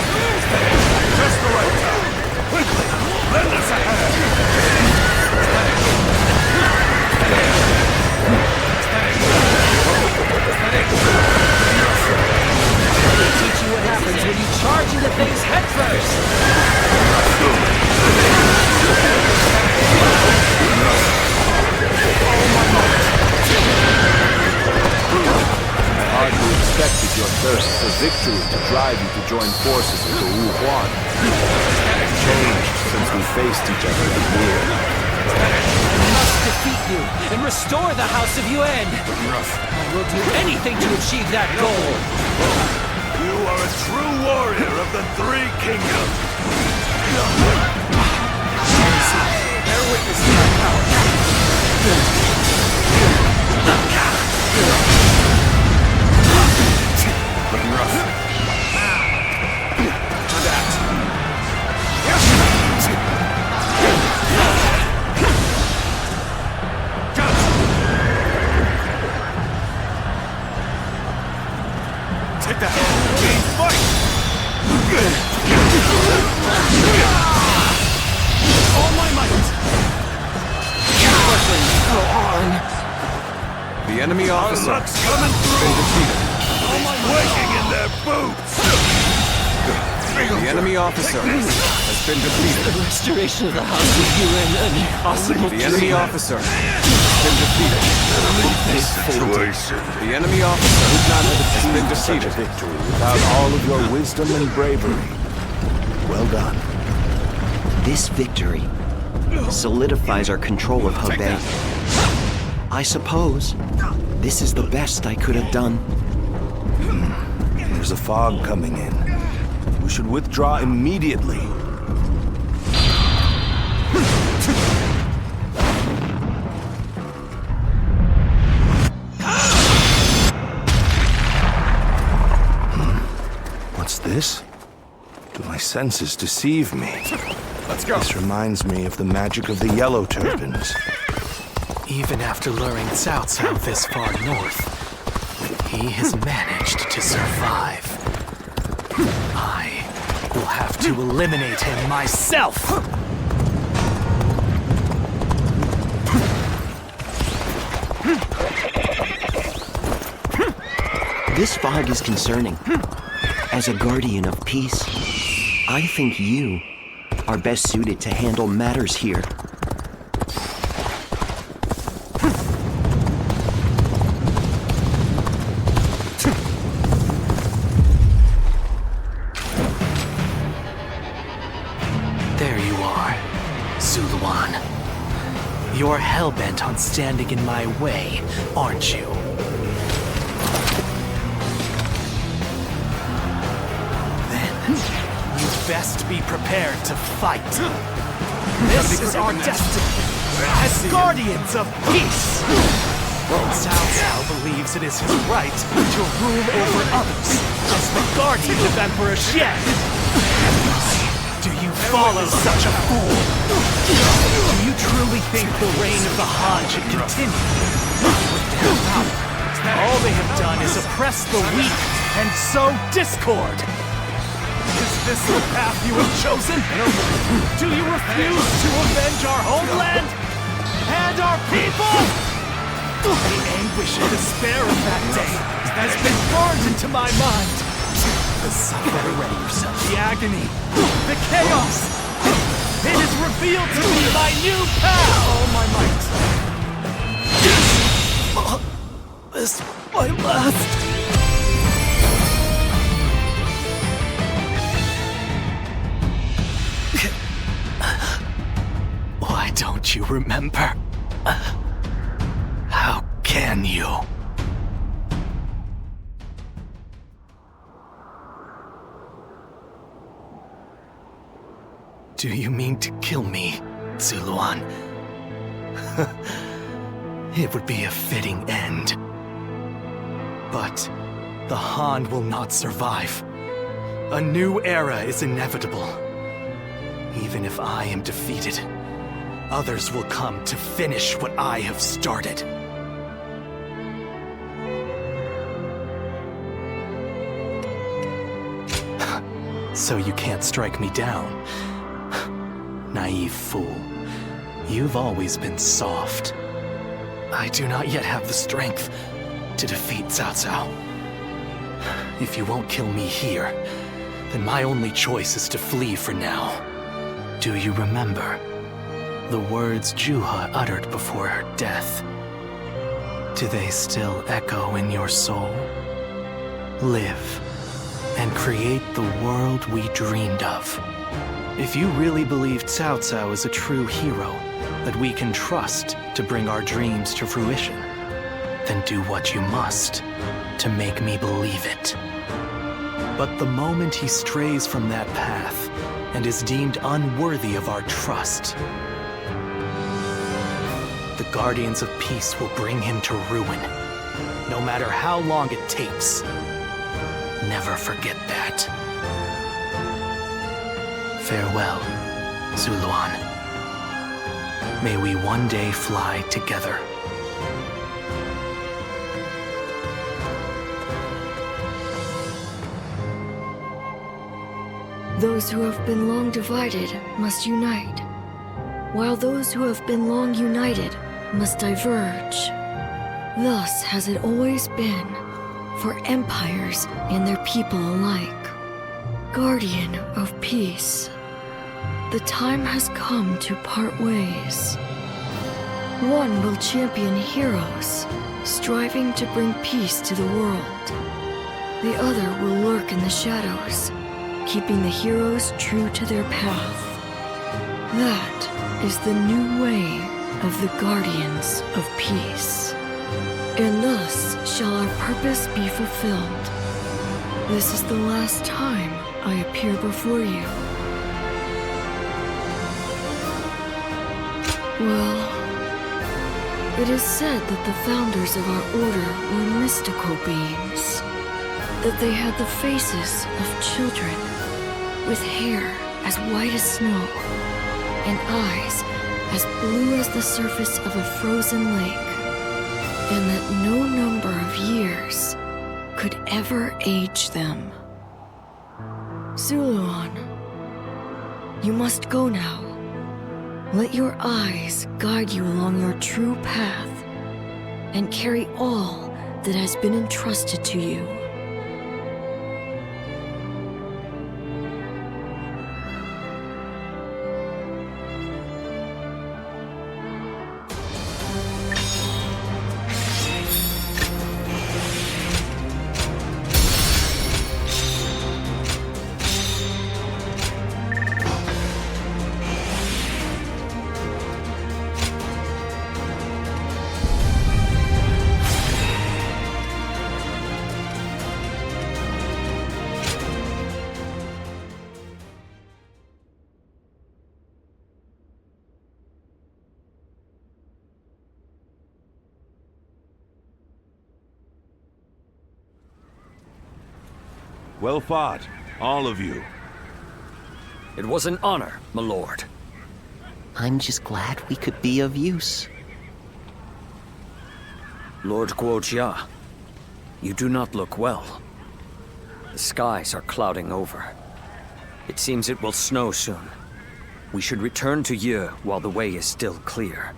Just the right time. Quickly, lend us a Let me teach you what happens when you charge into things head first. I hardly expected your thirst for victory to drive you to join forces with the Wu Huan. It's changed since we faced each other in the year. I must defeat you and restore the House of Yuan. I will do anything to achieve that goal. You are a true warrior of the Three Kingdoms. Bear witness to my power. Looking rough. Adapt. Take that. Team fight! All my might. Go on. The enemy officer Our luck's coming through. been defeated. Quaking in their boots. The enemy officer has been defeated. The restoration of the House of Yuan impossible. The enemy officer has been defeated. Situation. The enemy officer Would not have has been achieved such a defeated. victory without all of your wisdom and bravery. Well done. This victory solidifies our control of Hebei. I suppose this is the best I could have done. There's a fog coming in. We should withdraw immediately. What's this? Do my senses deceive me? Let's go. This reminds me of the magic of the yellow turbans. Even after luring Cao Cao this far north, he has managed to survive. I will have to eliminate him myself! This fog is concerning. As a guardian of peace, I think you are best suited to handle matters here. There you are, Zuluan. You're hell-bent on standing in my way, aren't you? Then, you'd best be prepared to fight. This is our destiny as guardians of peace. Cao Cao believes it is his right to rule over others as the guardian of Emperor Xian. Do you follow such a fool? Do you truly think the reign of the Han should continue? With their power, all they have done is oppress the weak and sow discord. Is this the path you have chosen? Do you refuse to avenge our homeland and our people? The anguish and despair of that day has been burned into my mind. Better ready yourself. The agony, the chaos. It is revealed to me my new path. All my might. This my last. Why don't you remember? How can you? Do you mean to kill me, Zuluan? It would be a fitting end. But the Han will not survive. A new era is inevitable. Even if I am defeated, others will come to finish what I have started. So you can't strike me down. Naive fool. You've always been soft. I do not yet have the strength to defeat Cao Cao. If you won't kill me here, then my only choice is to flee for now. Do you remember the words Juha uttered before her death? Do they still echo in your soul? Live and create the world we dreamed of. If you really believe Cao Cao is a true hero that we can trust to bring our dreams to fruition, then do what you must to make me believe it. But the moment he strays from that path and is deemed unworthy of our trust, the Guardians of Peace will bring him to ruin, no matter how long it takes. Never forget that. Farewell, Zuluan. May we one day fly together. Those who have been long divided must unite, while those who have been long united must diverge. Thus has it always been for empires and their people alike. Guardian of peace, the time has come to part ways. One will champion heroes, striving to bring peace to the world. The other will lurk in the shadows, keeping the heroes true to their path. That is the new way of the Guardians of Peace. And thus shall our purpose be fulfilled. This is the last time I appear before you. Well, it is said that the founders of our order were mystical beings, that they had the faces of children, with hair as white as snow, and eyes as blue as the surface of a frozen lake, and that no number of years could ever age them. Zuluan, you must go now. Let your eyes guide you along your true path, and carry all that has been entrusted to you. Well fought, all of you. It was an honor, my lord. I'm just glad we could be of use. Lord Guojia, you do not look well. The skies are clouding over. It seems it will snow soon. We should return to Yi while the way is still clear.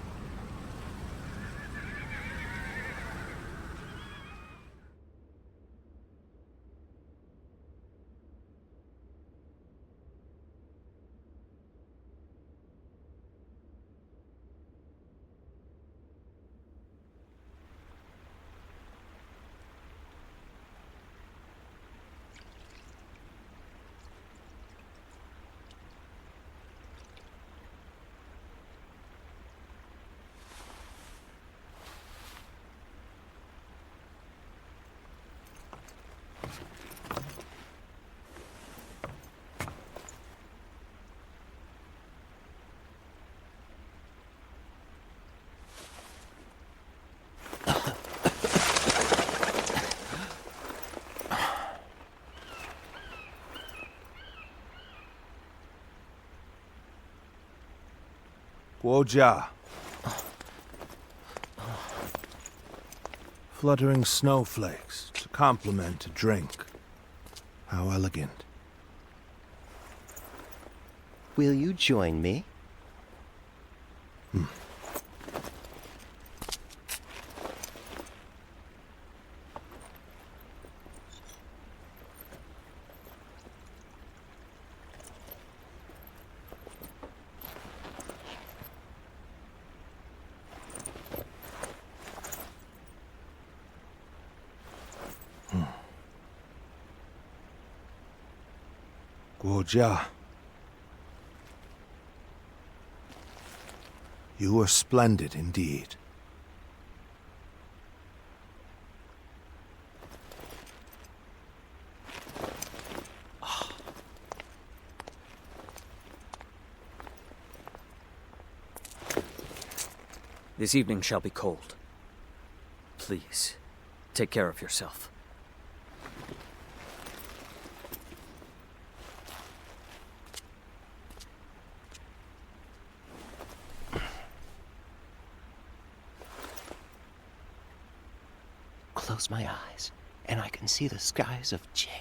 Guojia. Fluttering snowflakes to complement a drink. How elegant. Will you join me? Guojia. You are splendid indeed. This evening shall be cold. Please, take care of yourself. Close my eyes, and I can see the skies of Jing.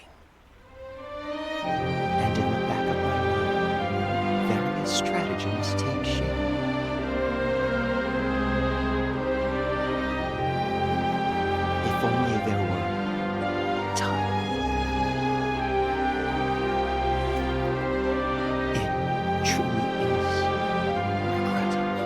And in the back of my mind, various stratagems take shape. If only there were time. It truly is regrettable.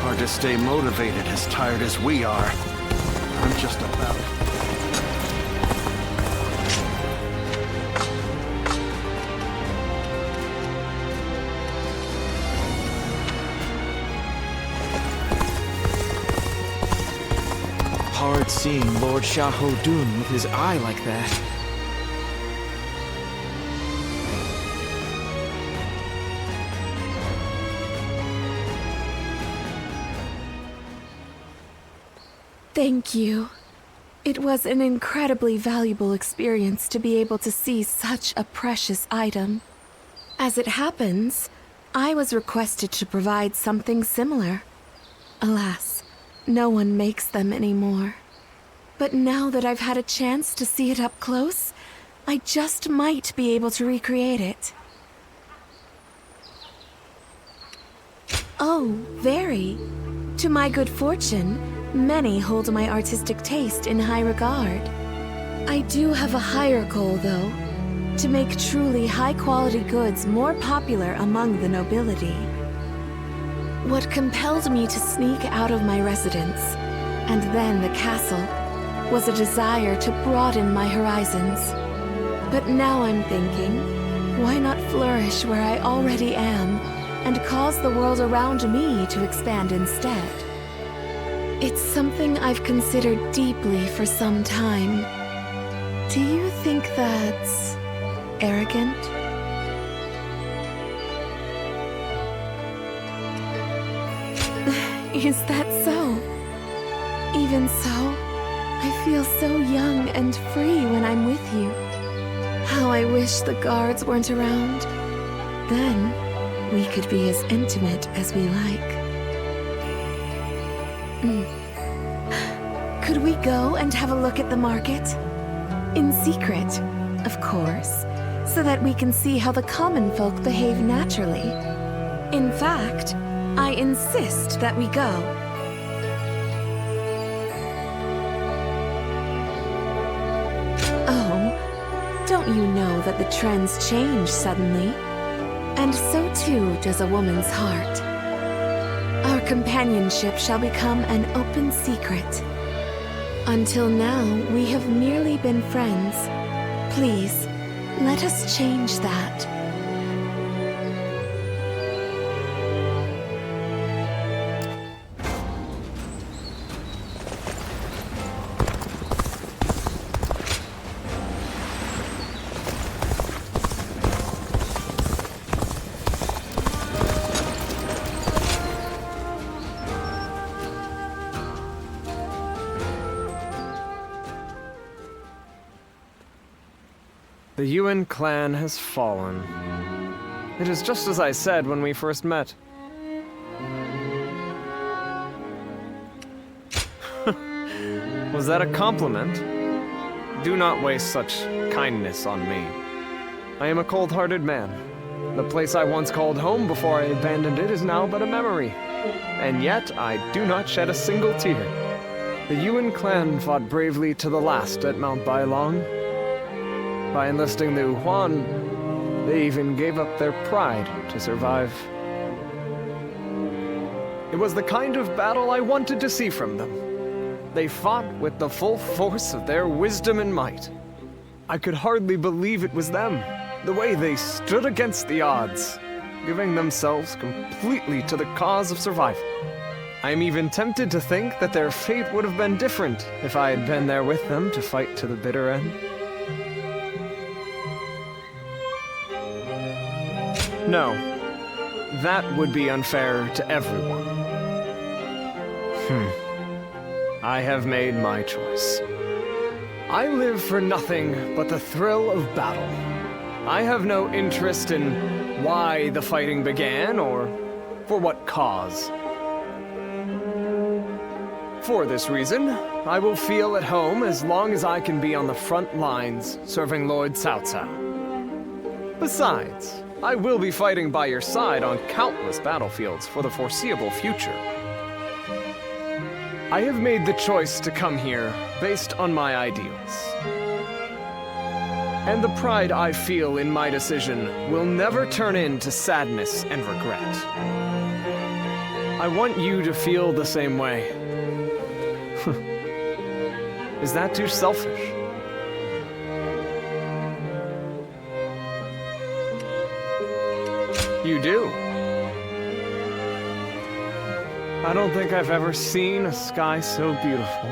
Hard to stay motivated as tired as we are. I'm just about... Hard seeing Lord Shah-Hodun with his eye like that. Thank you. It was an incredibly valuable experience to be able to see such a precious item. As it happens, I was requested to provide something similar. Alas, No one makes them anymore. But now that I've had a chance to see it up close, I just might be able to recreate it. Oh, very. To my good fortune, many hold my artistic taste in high regard. I do have a higher goal, though, to make truly high-quality goods more popular among the nobility. What compelled me to sneak out of my residence, and then the castle, was a desire to broaden my horizons. But now I'm thinking, why not flourish where I already am, and cause the world around me to expand instead? It's something I've considered deeply for some time. Do you think that's arrogant? Is that so? Even so, I feel so young and free when I'm with you. How I wish the guards weren't around. Then, we could be as intimate as we like. Could we go and have a look at the market? In secret, of course, so that we can see how the common folk behave naturally. In fact, I insist that we go. Oh, don't you know that the trends change suddenly? And so too does a woman's heart. Our companionship shall become an open secret. Until now, we have merely been friends. Please, let us change that. The Yuan clan has fallen. It is just as I said when we first met. Was that a compliment? Do not waste such kindness on me. I am a cold-hearted man. The place I once called home before I abandoned it is now but a memory. And yet, I do not shed a single tear. The Yuan clan fought bravely to the last at Mount Bailong. By enlisting the Huan, they even gave up their pride to survive. It was the kind of battle I wanted to see from them. They fought with the full force of their wisdom and might. I could hardly believe it was them, the way they stood against the odds, giving themselves completely to the cause of survival. I am even tempted to think that their fate would have been different if I had been there with them to fight to the bitter end. No, that would be unfair to everyone. I have made my choice. I live for nothing but the thrill of battle. I have no interest in why the fighting began or for what cause. For this reason, I will feel at home as long as I can be on the front lines serving Lord Cao Cao. Besides, I will be fighting by your side on countless battlefields for the foreseeable future. I have made the choice to come here based on my ideals. And the pride I feel in my decision will never turn into sadness and regret. I want you to feel the same way. Is that too selfish? You do. I don't think I've ever seen a sky so beautiful.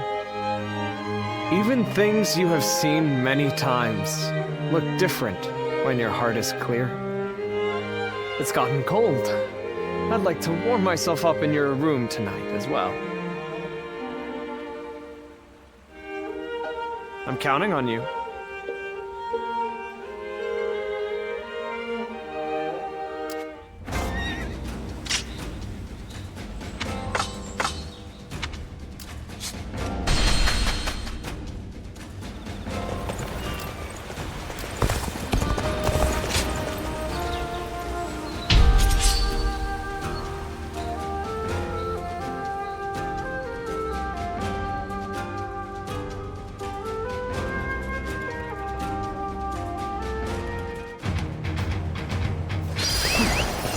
Even things you have seen many times look different when your heart is clear. It's gotten cold. I'd like to warm myself up in your room tonight as well. I'm counting on you.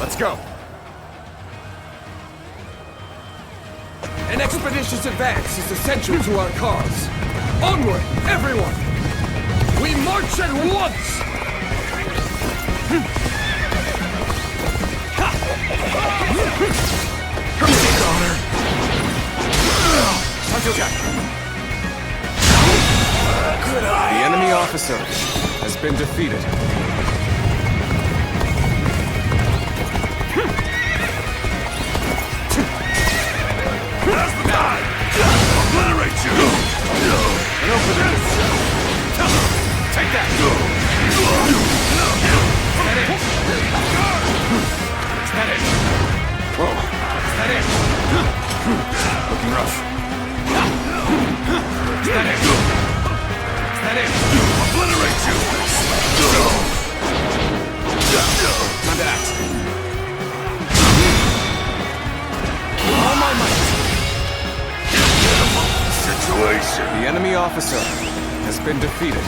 Let's go. An expeditious advance is essential to our cause. Onward, everyone! We march at once! The enemy officer has been defeated. Now's the time! Obliterate you! And open this! Take that! Is that it? Is that it? Whoa! Is that it? Looking rough. Is that it? Is that it? Obliterate you! Time to act. All my might. Situation. The enemy officer has been defeated.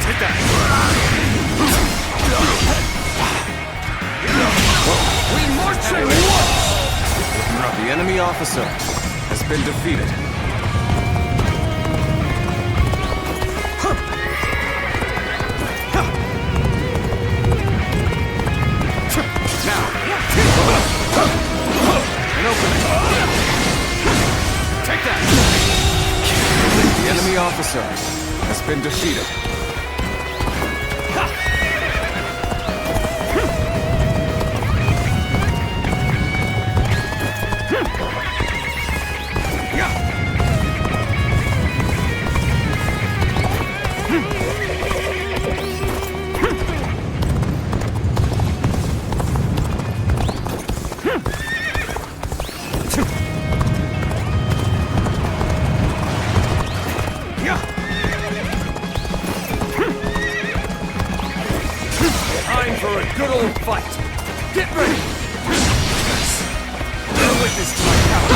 Take that! We march at once! The enemy officer has been defeated. Now! And open it! Take that! The enemy officer has been defeated. Time for a good old fight. Get ready. Bear witness to my power.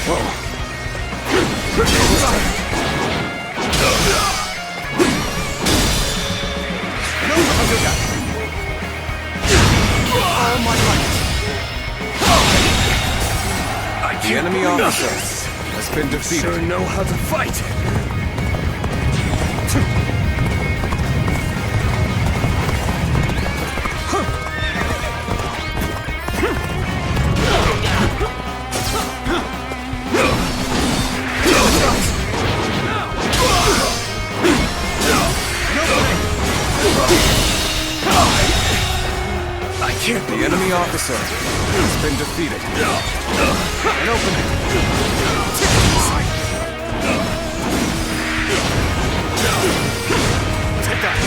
Whoa. All my might. The enemy officer has been defeated. Sure know how to fight. The enemy officer has been defeated. And open it. Take that.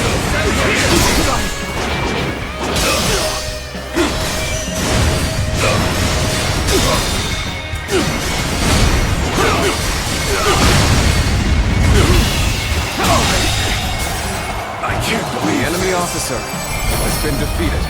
I can't believe the enemy officer has been defeated.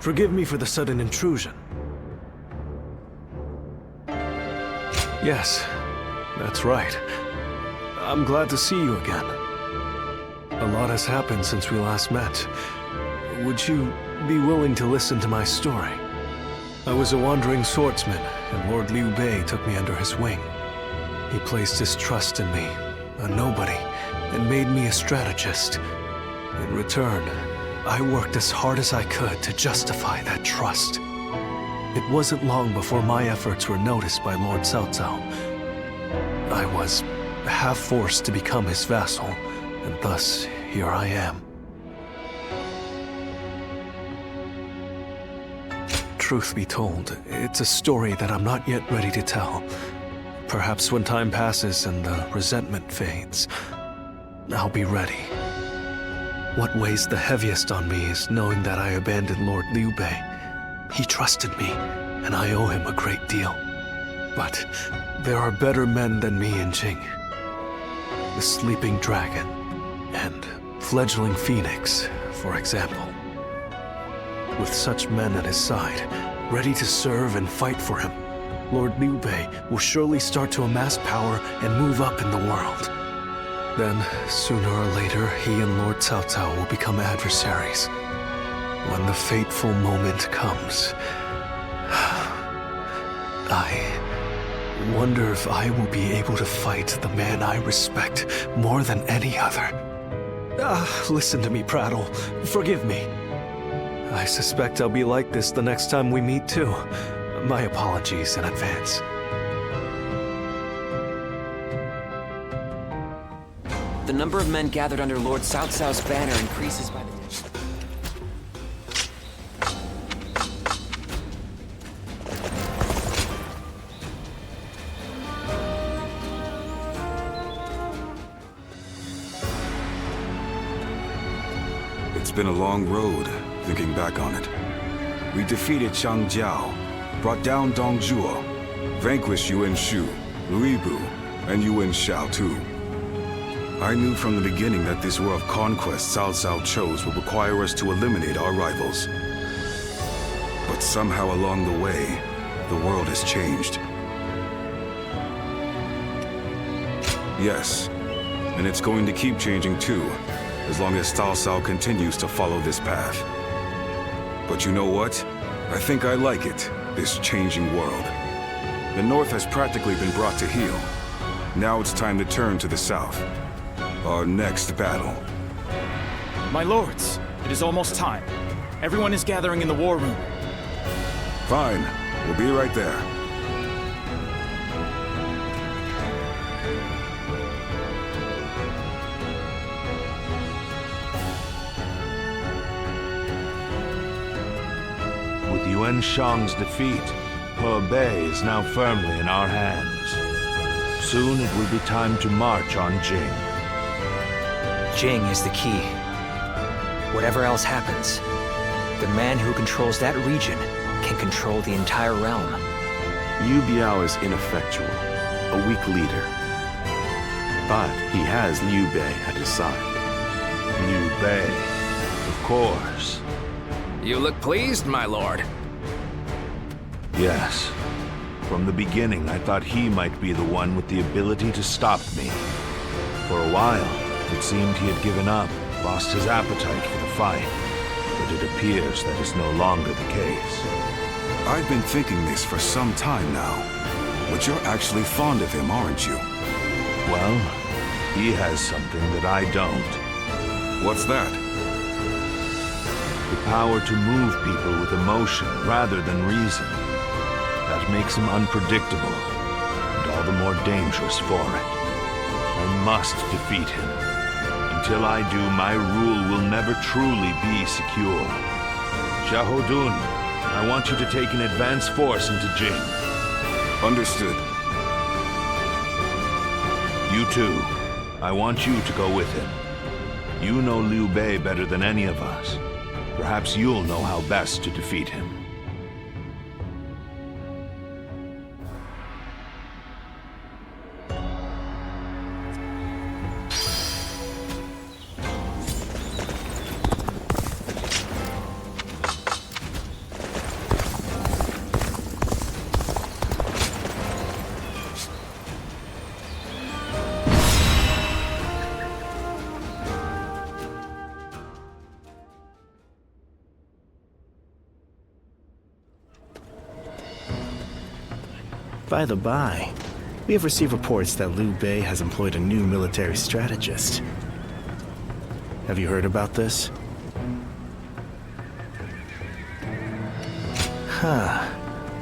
Forgive me for the sudden intrusion. Yes, that's right. I'm glad to see you again. A lot has happened since we last met. Would you be willing to listen to my story? I was a wandering swordsman, and Lord Liu Bei took me under his wing. He placed his trust in me, a nobody, and made me a strategist. In return, I worked as hard as I could to justify that trust. It wasn't long before my efforts were noticed by Lord Cao Cao. I was half forced to become his vassal, and thus here I am. Truth be told, it's a story that I'm not yet ready to tell. Perhaps when time passes and the resentment fades, I'll be ready. What weighs the heaviest on me is knowing that I abandoned Lord Liu Bei. He trusted me, and I owe him a great deal. But there are better men than me in Jing. The Sleeping Dragon and Fledgling Phoenix, for example. With such men at his side, ready to serve and fight for him, Lord Liu Bei will surely start to amass power and move up in the world. Then, sooner or later, he and Lord Cao Cao will become adversaries. When the fateful moment comes, I wonder if I will be able to fight the man I respect more than any other. Listen to me prattle. Forgive me. I suspect I'll be like this the next time we meet, too. My apologies in advance. The number of men gathered under Lord Cao Cao's banner increases by the day. It's been a long road, thinking back on it. We defeated Chang Jiao, brought down Dong Zhuo, vanquished Yuan Shu, Louis Bu, and Yuan Shao too. I knew from the beginning that this war of conquest Cao Cao chose would require us to eliminate our rivals. But somehow along the way, the world has changed. Yes, and it's going to keep changing too, as long as Cao Cao continues to follow this path. But you know what? I think I like it, this changing world. The North has practically been brought to heel. Now it's time to turn to the South. Our next battle. My lords, it is almost time. Everyone is gathering in the war room. Fine. We'll be right there. With Yuan Shang's defeat, He Bei is now firmly in our hands. Soon it will be time to march on Jing. Jing is the key. Whatever else happens, the man who controls that region can control the entire realm. Yu Biao is ineffectual, a weak leader. But he has Liu Bei at his side. Liu Bei, of course. You look pleased, my lord. Yes. From the beginning, I thought he might be the one with the ability to stop me. For a while, it seemed he had given up, lost his appetite for the fight. But it appears that is no longer the case. I've been thinking this for some time now. But you're actually fond of him, aren't you? Well, he has something that I don't. What's that? The power to move people with emotion rather than reason. That makes him unpredictable, and all the more dangerous for it. I must defeat him. Until I do, my rule will never truly be secure. Xiahou Dun, I want you to take an advance force into Jing. Understood. You too. I want you to go with him. You know Liu Bei better than any of us. Perhaps you'll know how best to defeat him. By the by, we have received reports that Liu Bei has employed a new military strategist. Have you heard about this? Huh.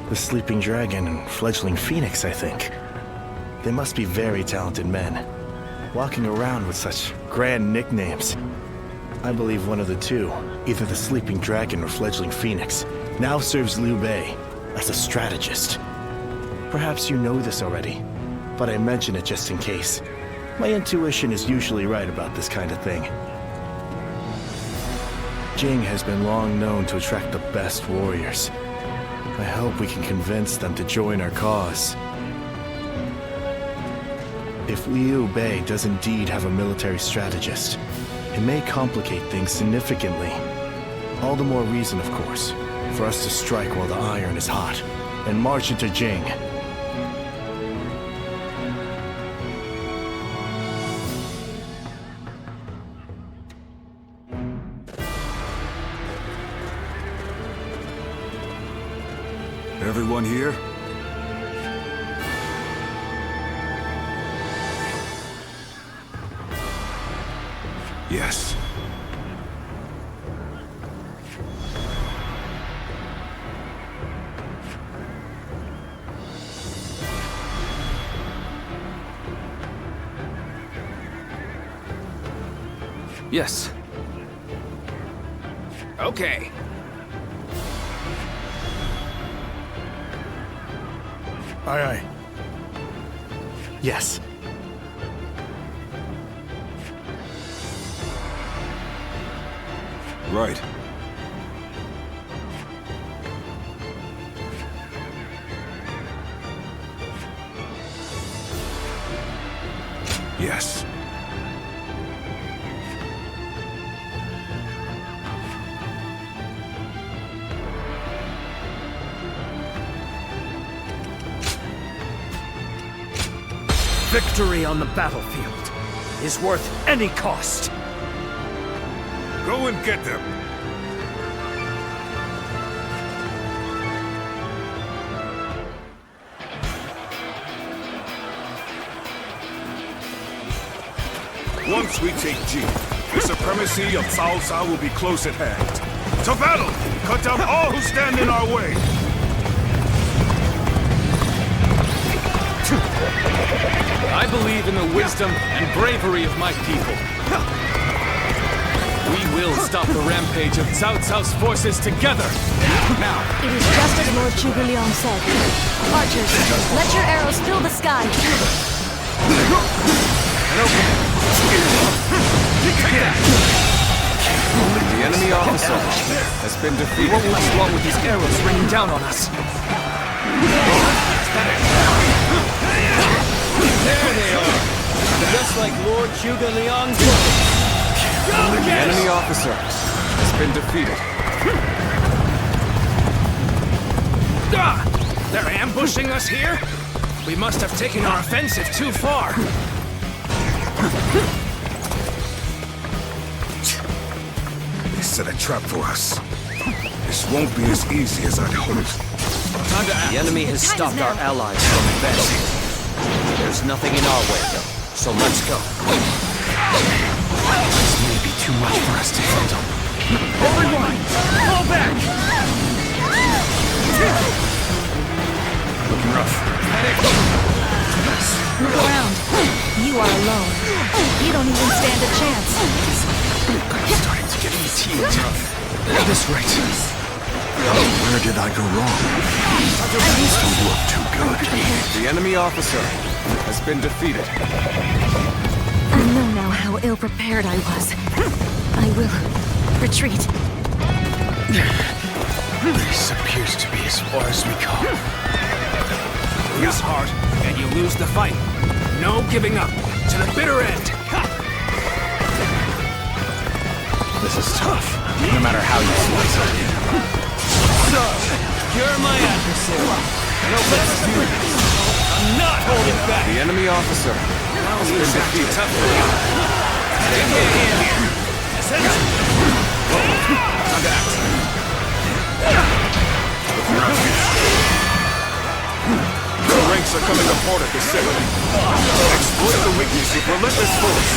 The Sleeping Dragon and Fledgling Phoenix, I think. They must be very talented men, walking around with such grand nicknames. I believe one of the two, either the Sleeping Dragon or Fledgling Phoenix, now serves Liu Bei as a strategist. Perhaps you know this already, but I mention it just in case. My intuition is usually right about this kind of thing. Jing has been long known to attract the best warriors. I hope we can convince them to join our cause. If Liu Bei does indeed have a military strategist, it may complicate things significantly. All the more reason, of course, for us to strike while the iron is hot, and march into Jing. Everyone here? Yes. Yes. Okay. Aye, aye. Yes. Right. Yes. Victory on the battlefield is worth any cost. Go and get them. Once we take Jing, the supremacy of Cao Cao will be close at hand. To battle! Cut down all who stand in our way! I believe in the wisdom and bravery of my people. We will stop the rampage of Cao Cao's forces together! Now! It is just as Lord Zhuge Liang said. Archers, let your arrows fill the sky. The enemy officer has been defeated. What will be wrong with these arrows raining down on us? There they are! Just like Lord Zhuge Liang's orders. The enemy officer has been defeated. They're ambushing us here? We must have taken our offensive too far. They set a trap for us. This won't be as easy as I'd hoped. The enemy has stopped our allies from advancing. There's nothing in our way, though, so let's go. This may be too much for us to handle. Everyone, fall back! Looking rough. Look around. You are alone. You don't even stand a chance. I'm starting to get fatigued. At this rate, where did I go wrong? Things don't look too good. The enemy officer has been defeated. I know now how ill-prepared I was. I will retreat. This appears to be as far as we go. Lose heart, and you lose the fight. No giving up. To the bitter end. This is tough, no matter how you slice it. So, you're my adversary. No, let's do this. I'm not holding back. The enemy officer has been defeated. Tough for you. Take me a hand here. Time to act. The ranks part of the city. Exploit the weakness with relentless force.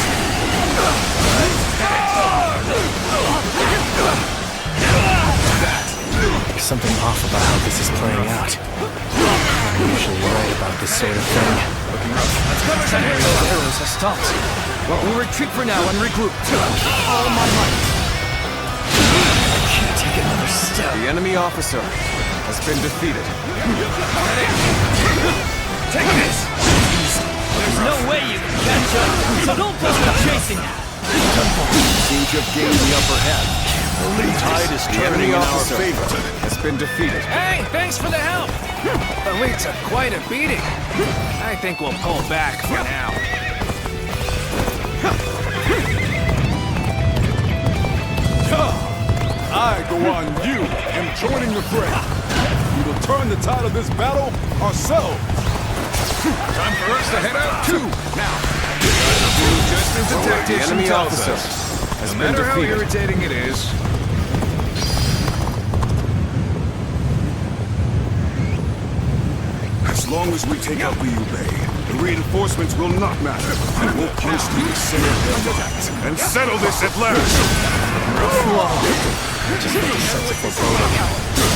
There's something off about how this is playing out. I'm usually right about this sort of thing. Looking rough. Let's cover some Arrows have stopped. Well, we'll retreat for now and regroup. All my might. I can't take another step. The enemy officer has been defeated. Take this! There's no way you can catch up, so don't bother chasing that. Seem to have gained the upper hand. The tide is turning in our favor. Has been defeated. Hey, thanks for the help! But we took quite a beating. I think we'll pull back for now. I go on you in joining the fray. We will turn the tide of this battle ourselves. Time for us to head out too. Now, just as the tactician enemy tells officer us. has No been matter how defeated. irritating it is. As long as we take out Liu Bei, the reinforcements will not matter. And we'll punch through the center and settle this at last. Just like a sense of foreboding.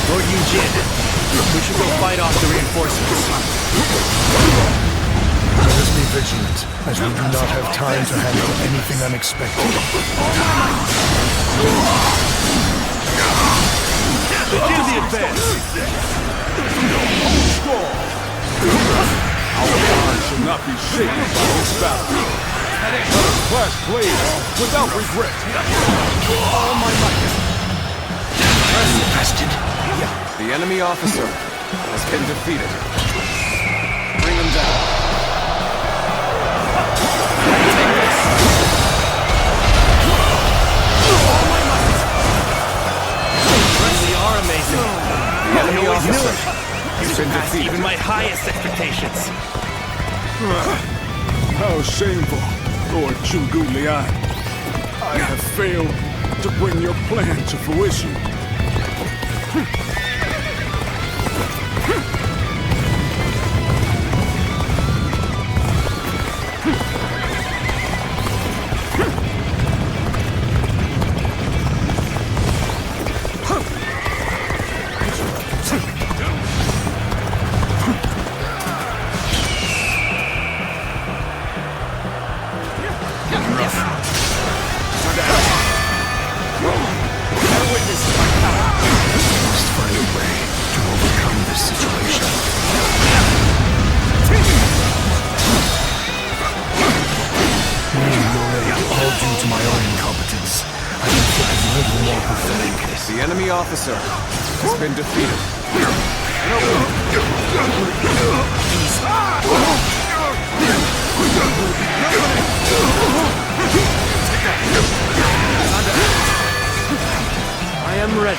Lord Yujin, we should go fight off the reinforcements. Let us be vigilant, as we do not have time to handle anything unexpected. Begin the advance! Our bond should not be shaken by this battle. Let us clash blades without regret. All my might. Invested. The enemy officer has been defeated. Bring him down. Take this. All my might. You really are amazing. The enemy officer has been defeated. Even my highest expectations. How shameful, Lord Zhugu Liang. I have failed to bring your plan to fruition. The enemy officer has been defeated. I am ready.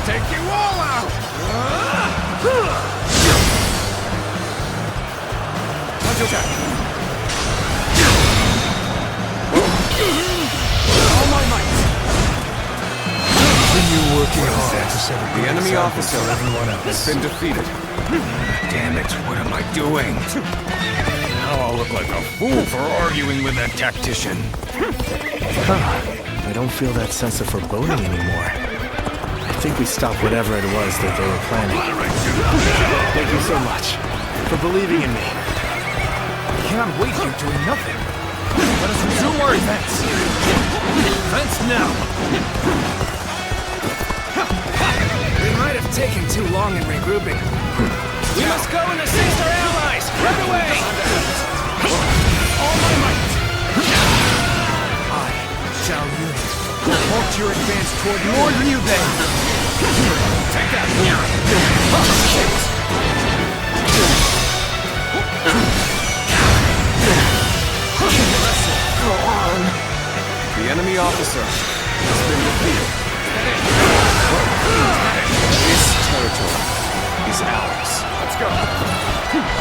Take you all out! Counter-attack! All my might! Continue working hard to set a The good enemy example officer for everyone has else. been defeated. Damn it, what am I doing? Now I'll look like a fool for arguing with that tactician. I don't feel that sense of foreboding anymore. I think we stopped whatever it was that they were planning. Thank you so much for believing in me. I cannot wait here doing nothing. Let us resume our events. Events now. We might have taken too long in regrouping. We must go and assist our allies! Right away! All my might! I, Zhao Yun, will halt your advance toward Lord Liu Bei. Take that! The enemy officer has been defeated. This territory is ours. Let's go.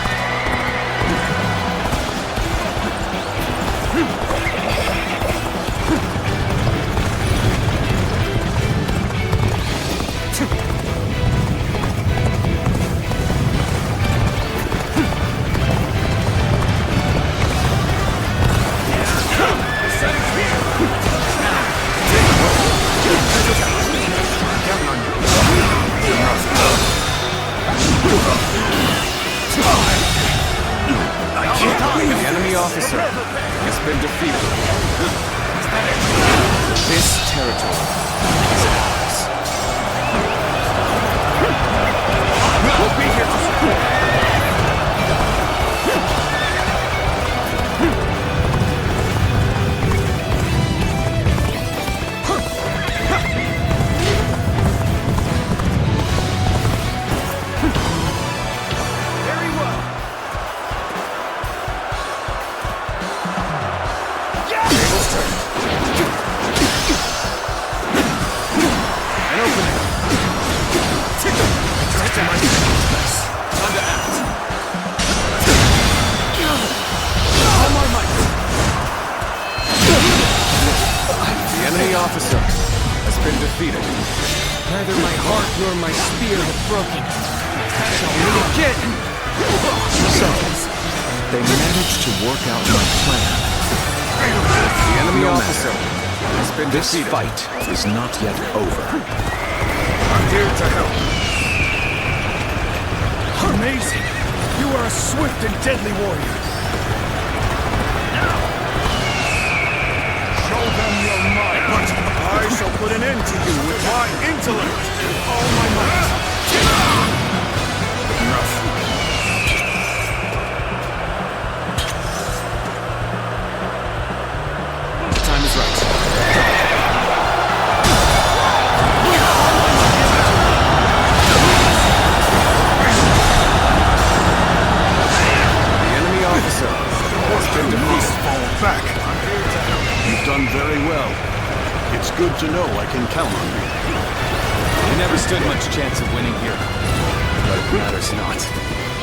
The enemy officer has been defeated. This territory is ours. We'll be here to support. Officer has been defeated. Neither my heart nor my spear have broken. Shall we again? So, they managed to work out my plan. The enemy No officer matter. has been This defeated. fight is not yet over. I'm here to help. Amazing! You are a swift and deadly warrior. Show them your might. But I shall put an end to you with my intellect and all my might. Enough. The time is right. The enemy officer has been defeated. Fall back. You've done very well. It's good to know I can count on you. We never stood much chance of winning here. But it matters not.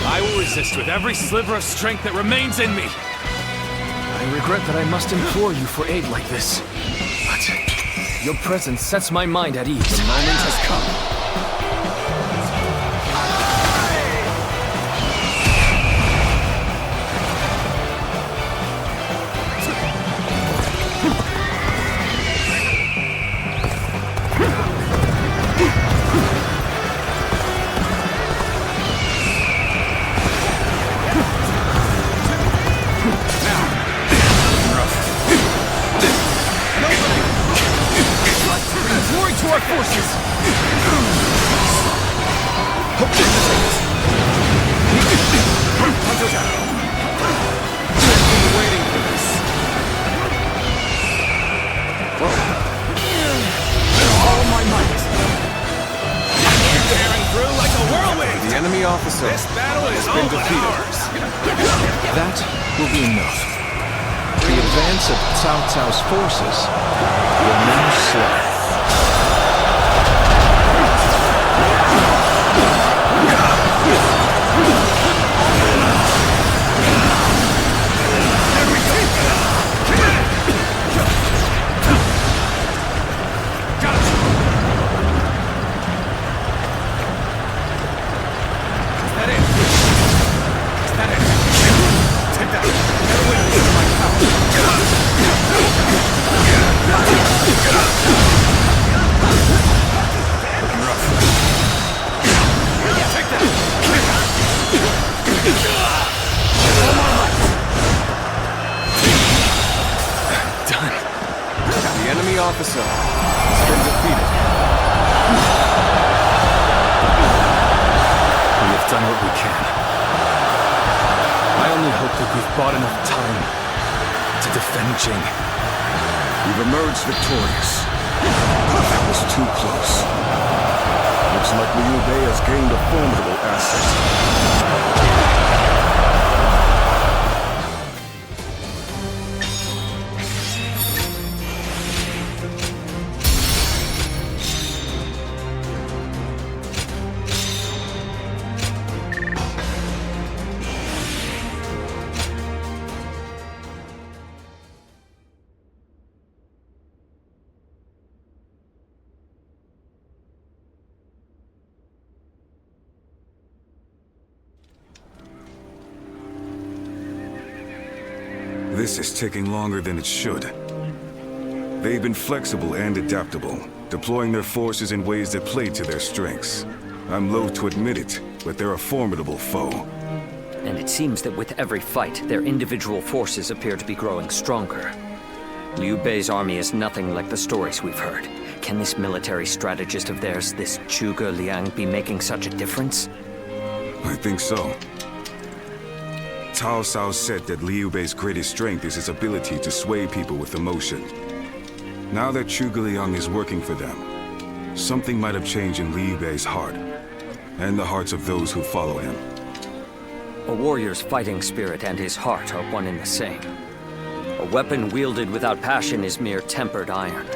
I will resist with every sliver of strength that remains in me. I regret that I must implore you for aid like this. But your presence sets my mind at ease. The moment has come. Glory to our forces! Waiting for this. All my might! Tearing through like a whirlwind! The enemy officer This battle is has been all defeated. ours! That will be enough. The advance of Cao Cao's forces will now slow. The enemy officer has been defeated. We have done what we can. I only hope that we've bought enough time to defend Jing. We've emerged victorious. That was too close. Looks like Liu Bei has gained a formidable asset. This is taking longer than it should. They've been flexible and adaptable, deploying their forces in ways that play to their strengths. I'm loath to admit it, but they're a formidable foe. And it seems that with every fight, their individual forces appear to be growing stronger. Liu Bei's army is nothing like the stories we've heard. Can this military strategist of theirs, this Zhuge Liang, be making such a difference? I think so. Cao Cao said that Liu Bei's greatest strength is his ability to sway people with emotion. Now that Zhuge Liang is working for them, something might have changed in Liu Bei's heart, and the hearts of those who follow him. A warrior's fighting spirit and his heart are one and the same. A weapon wielded without passion is mere tempered iron.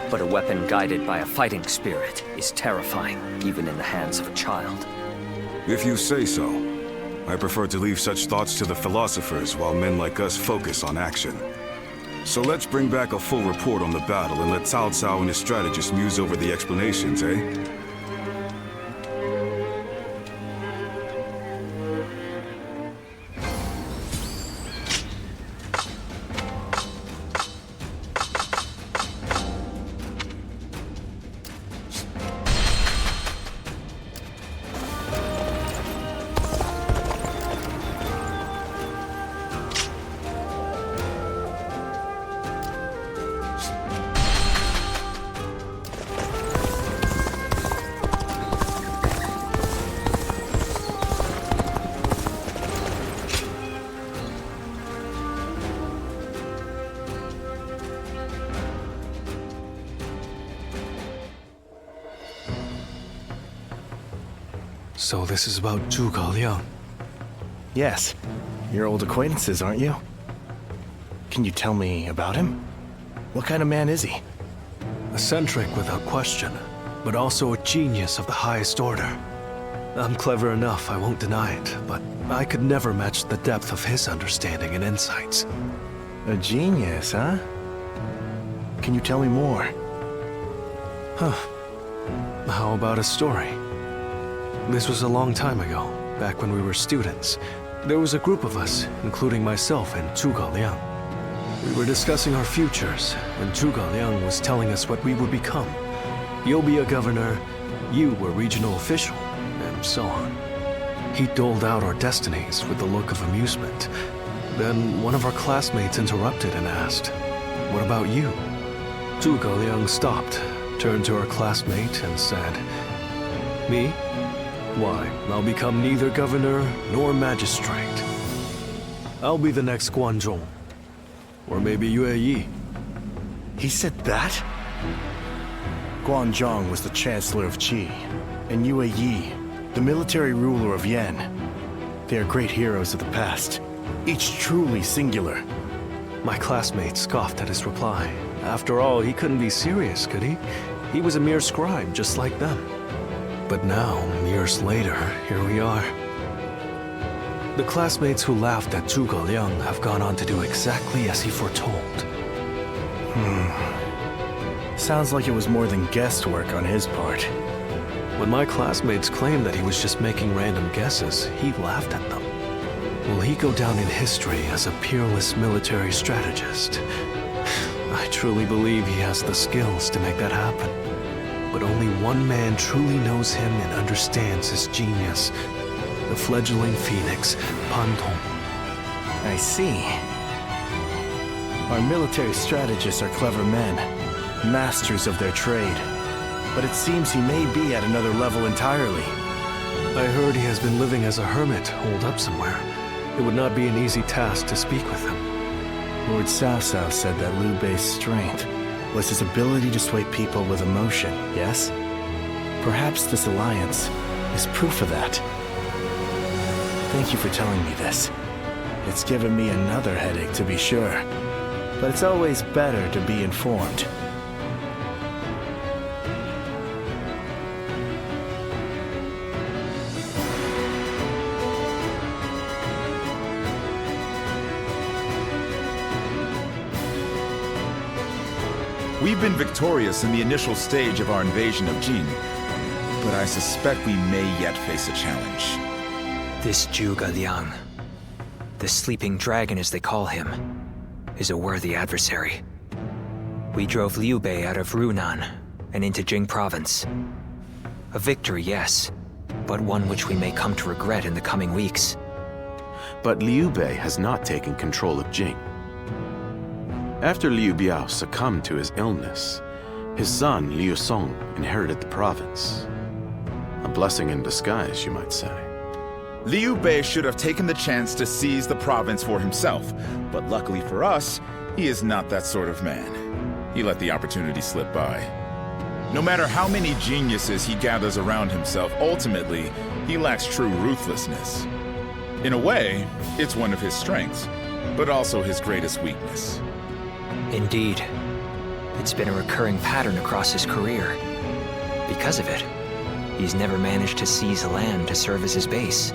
But a weapon guided by a fighting spirit is terrifying, even in the hands of a child. If you say so. I prefer to leave such thoughts to the philosophers while men like us focus on action. So let's bring back a full report on the battle and let Cao Cao and his strategists muse over the explanations, eh? So this is about Zhuge Liang. Yes. You're old acquaintances, aren't you? Can you tell me about him? What kind of man is he? Eccentric without question, but also a genius of the highest order. I'm clever enough, I won't deny it, but I could never match the depth of his understanding and insights. A genius, huh? Can you tell me more? Huh. How about a story? This was a long time ago, back when we were students. There was a group of us, including myself and Zhuge Liang. We were discussing our futures, and Zhuge Liang was telling us what we would become. You'll be a governor, you were regional official, and so on. He doled out our destinies with a look of amusement. Then one of our classmates interrupted and asked, "What about you?" Zhuge Liang stopped, turned to our classmate and said, "Me? Why, I'll become neither governor nor magistrate. I'll be the next Guanzhong. Or maybe Yue Yi." He said that? Guanzhong was the Chancellor of Qi, and Yue Yi, the military ruler of Yan. They are great heroes of the past, each truly singular. My classmate scoffed at his reply. After all, he couldn't be serious, could he? He was a mere scribe, just like them. But now, years later, here we are. The classmates who laughed at Zhuge Liang have gone on to do exactly as he foretold. Sounds like it was more than guesswork on his part. When my classmates claimed that he was just making random guesses, he laughed at them. Will he go down in history as a peerless military strategist? I truly believe he has the skills to make that happen. But only one man truly knows him and understands his genius. The fledgling phoenix, Pan Tong. I see. Our military strategists are clever men, masters of their trade. But it seems he may be at another level entirely. I heard he has been living as a hermit, holed up somewhere. It would not be an easy task to speak with him. Lord Cao Cao said that Liu Bei's strength was his ability to sway people with emotion, yes? Perhaps this alliance is proof of that. Thank you for telling me this. It's given me another headache, to be sure. But it's always better to be informed. We've been victorious in the initial stage of our invasion of Jin, but I suspect we may yet face a challenge. This Zhuge Liang, the sleeping dragon as they call him, is a worthy adversary. We drove Liu Bei out of Runan and into Jing province. A victory, yes, but one which we may come to regret in the coming weeks. But Liu Bei has not taken control of Jing. After Liu Biao succumbed to his illness, his son Liu Song inherited the province. A blessing in disguise, you might say. Liu Bei should have taken the chance to seize the province for himself, but luckily for us, he is not that sort of man. He let the opportunity slip by. No matter how many geniuses he gathers around himself, ultimately, he lacks true ruthlessness. In a way, it's one of his strengths, but also his greatest weakness. Indeed. It's been a recurring pattern across his career. Because of it, he's never managed to seize a land to serve as his base.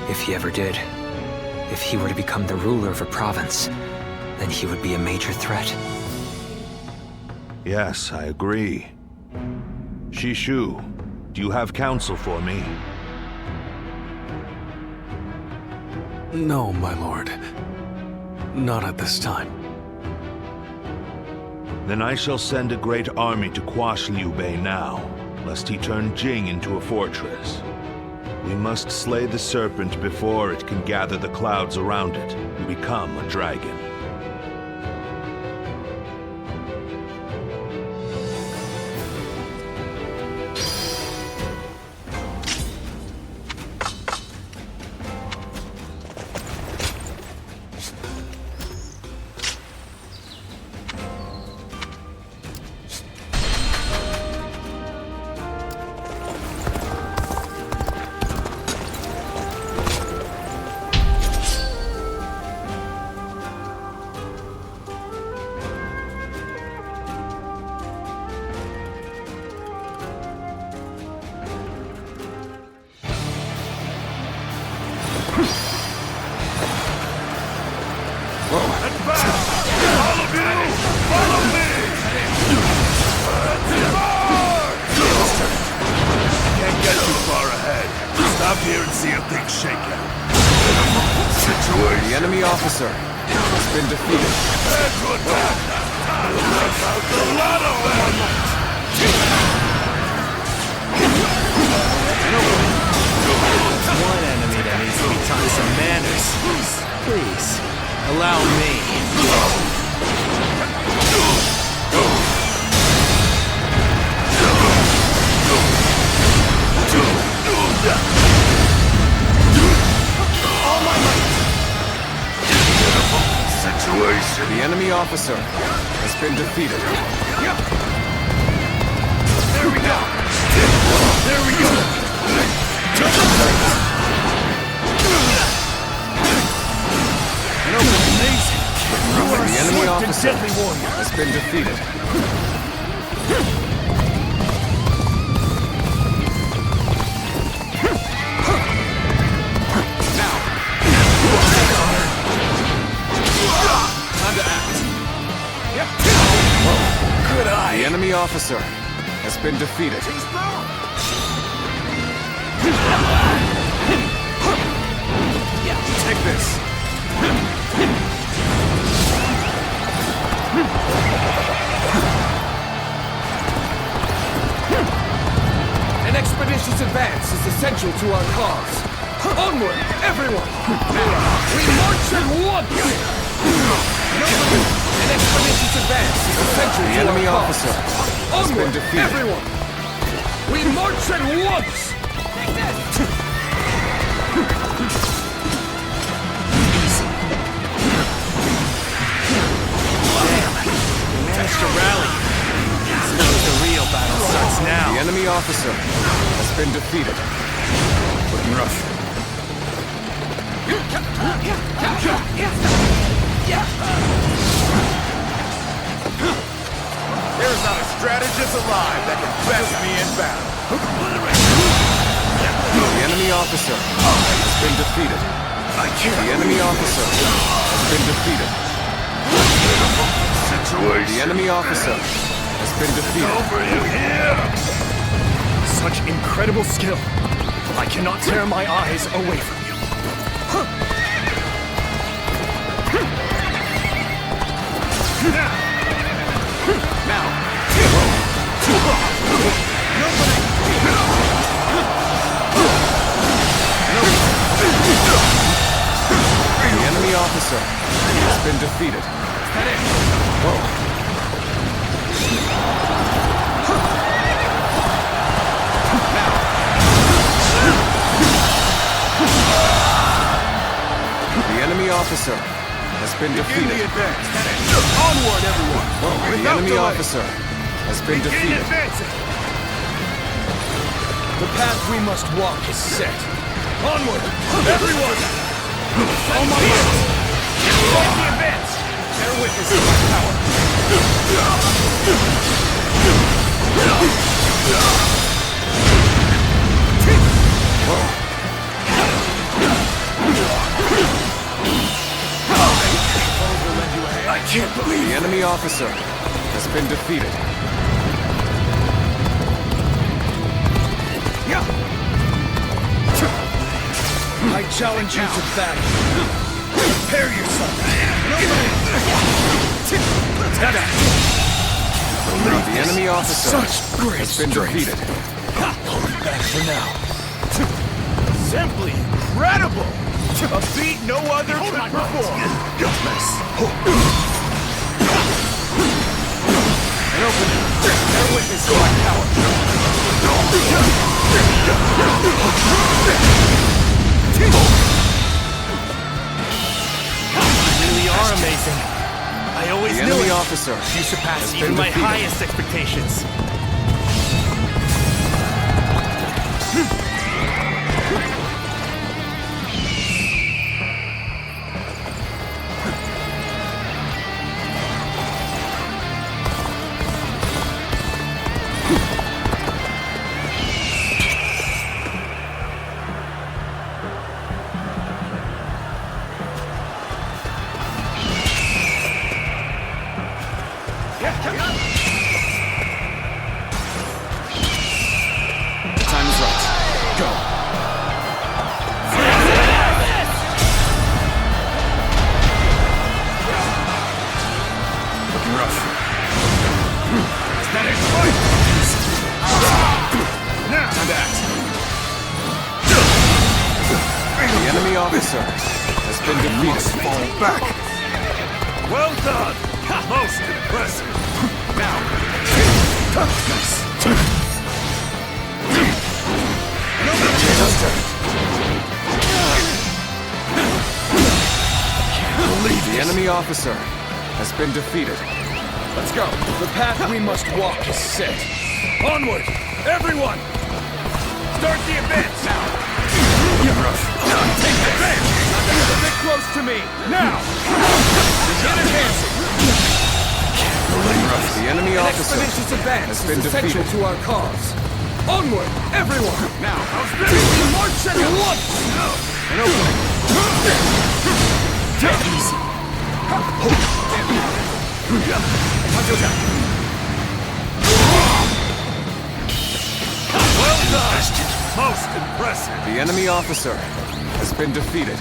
If he ever did, if he were to become the ruler of a province, then he would be a major threat. Yes, I agree. Shishu, do you have counsel for me? No, my lord. Not at this time. Then I shall send a great army to quash Liu Bei now, lest he turn Jing into a fortress. We must slay the serpent before it can gather the clouds around it and become a dragon. The enemy officer has been defeated. One enemy that needs to be taught some manners. Please, allow me. The enemy officer has been defeated. There we go! There we go! Amazing! The enemy officer has been defeated. Good eye! The enemy officer has been defeated. Take this! An expeditious advance is essential to our cause. Onward, everyone! We march at once! An expeditious advance is essential to our enemy cause. officer has been defeated. Everyone! We march at once! Managed to rally. The real battle starts now. The enemy officer has been defeated. Looking rough. There's not a strategist alive that can best me in battle. The enemy officer has been defeated. The enemy officer has been defeated. The enemy officer has been defeated. Over you here! Such incredible skill. I cannot tear my eyes away from you. officer has been defeated. The enemy officer has been defeated. Onward, everyone! The enemy officer has been defeated. Advancing! The path we must walk is set. Onward, everyone! On my way! Fight the advance! Bear witness to my power. I can't believe the enemy officer has been defeated. I challenge you to battle. Prepare yourself. The enemy officer has been defeated. Hold back for now. Simply incredible! A feat no other could perform. An opening. Bear witness to my power. You really are amazing. I always The knew enemy it. officer You surpassed has even been my defeated. highest expectations. Time is right. Go. Looking rough. Is that it? Fight! Now! Time to act. The enemy officer has been defeated. Fall back! Well done! Most impressive! Now! Nice! The enemy officer has been defeated. Let's go. The path we must walk is set. Onward! Everyone! Start the advance! Now! You're rough. Take the advance! A bit close to me. Now! Begin advancing! The enemy An officer expeditious advance has been is essential defeated. to our cause. Onward, everyone! Now, We march at once! an opening. Take it easy. Well done! Most impressive! The enemy officer has been defeated.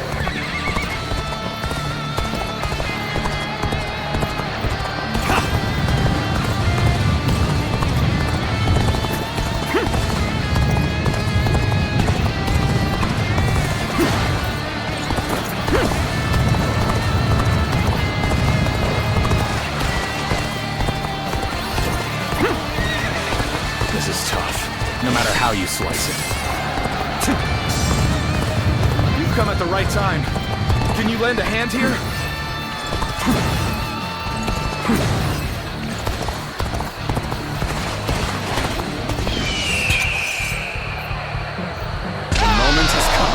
This is tough, no matter how you slice it. You've come at the right time. Can you lend a hand here? The moment has come.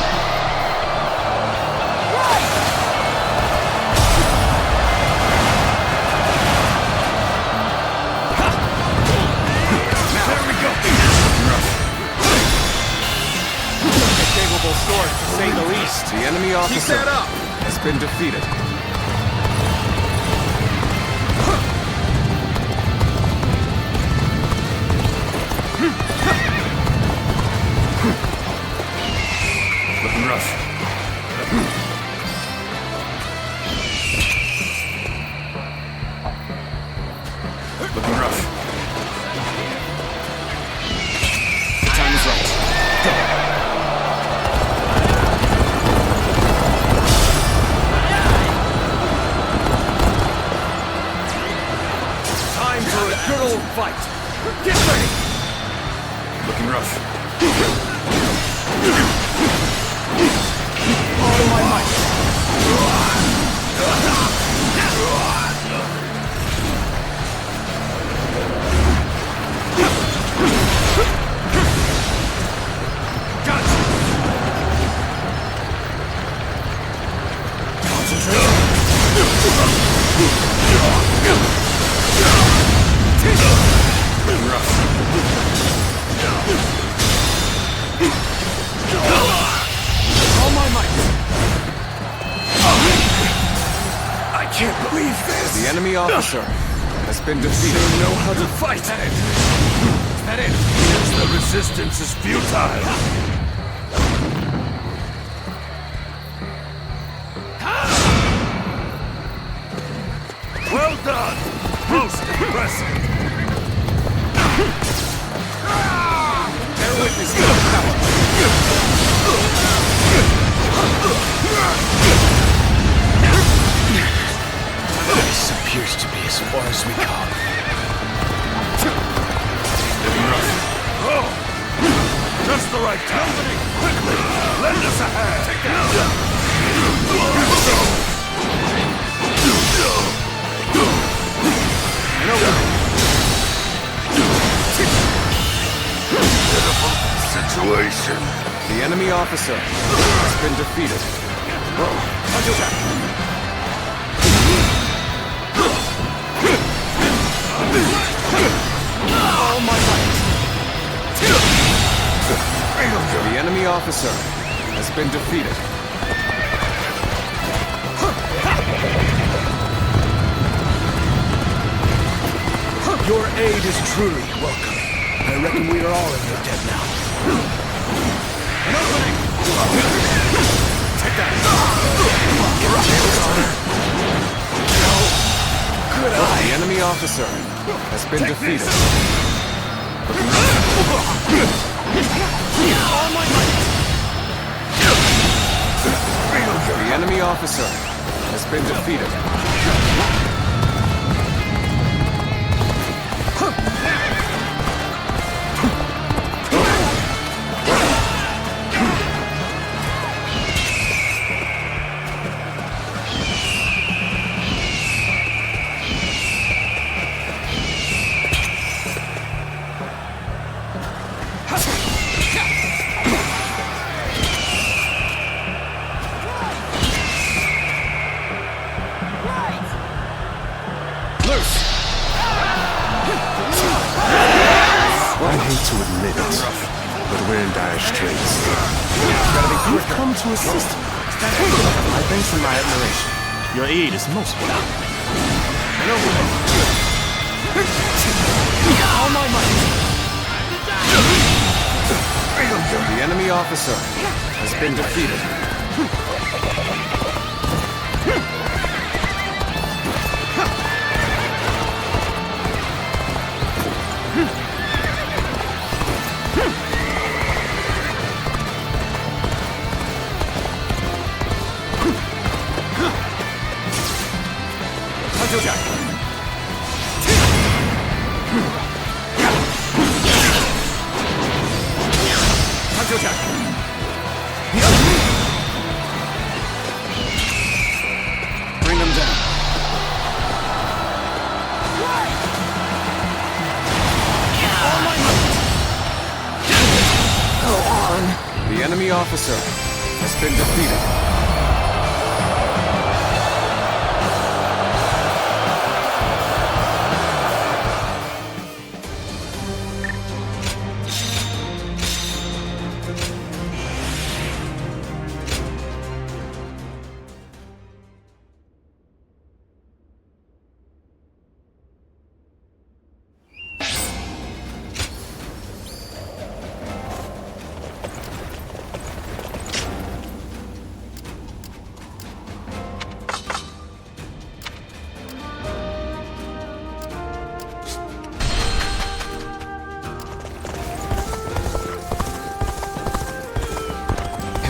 There we go! A capable sword, to say the least. The enemy officer that up. has been defeated. Looking rough. Looking rough. The time is right. Go. old fight! Get ready! Looking rough. All my might! All my might! I can't believe this! The enemy officer has been defeated. They know how to fight! Is that it? The resistance is futile. Well done! Most impressive! Bear witness to the power! This appears to be as far as we come. Oh! Just the right time! Quickly! Lend us a hand! Take Situation. The enemy officer has been defeated. All my might! The enemy officer has been defeated. Your aid is truly welcome. I reckon we are all in your debt now. An opening! Take that! Good eye. The enemy officer has been defeated. All my might! The enemy officer has been defeated. I hate to admit it, but we're in dire straits. You've come to assist me. I thanks for my admiration. Your aid is most welcome. All my might! The enemy officer has been defeated. Bring him down. Go on. The enemy officer has been defeated.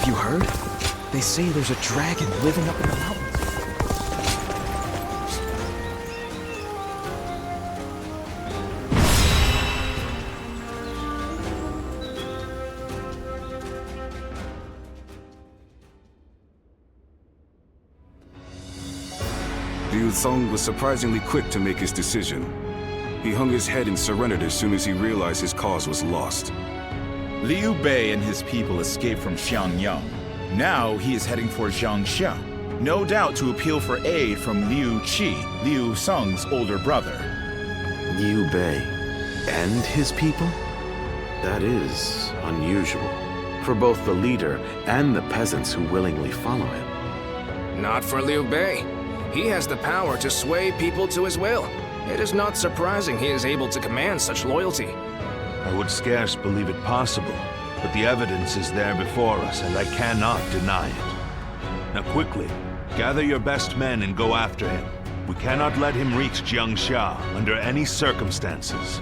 You heard? They say there's a dragon living up in the mountains. Liu Song was surprisingly quick to make his decision. He hung his head and surrendered as soon as he realized his cause was lost. Liu Bei and his people escaped from Xiangyang. Now he is heading for Jiangxia, no doubt to appeal for aid from Liu Qi, Liu Song's older brother. Liu Bei and his people? That is unusual for both the leader and the peasants who willingly follow him. Not for Liu Bei. He has the power to sway people to his will. It is not surprising he is able to command such loyalty. I would scarce believe it possible, but the evidence is there before us, and I cannot deny it. Now quickly, gather your best men and go after him. We cannot let him reach Jiangxia under any circumstances.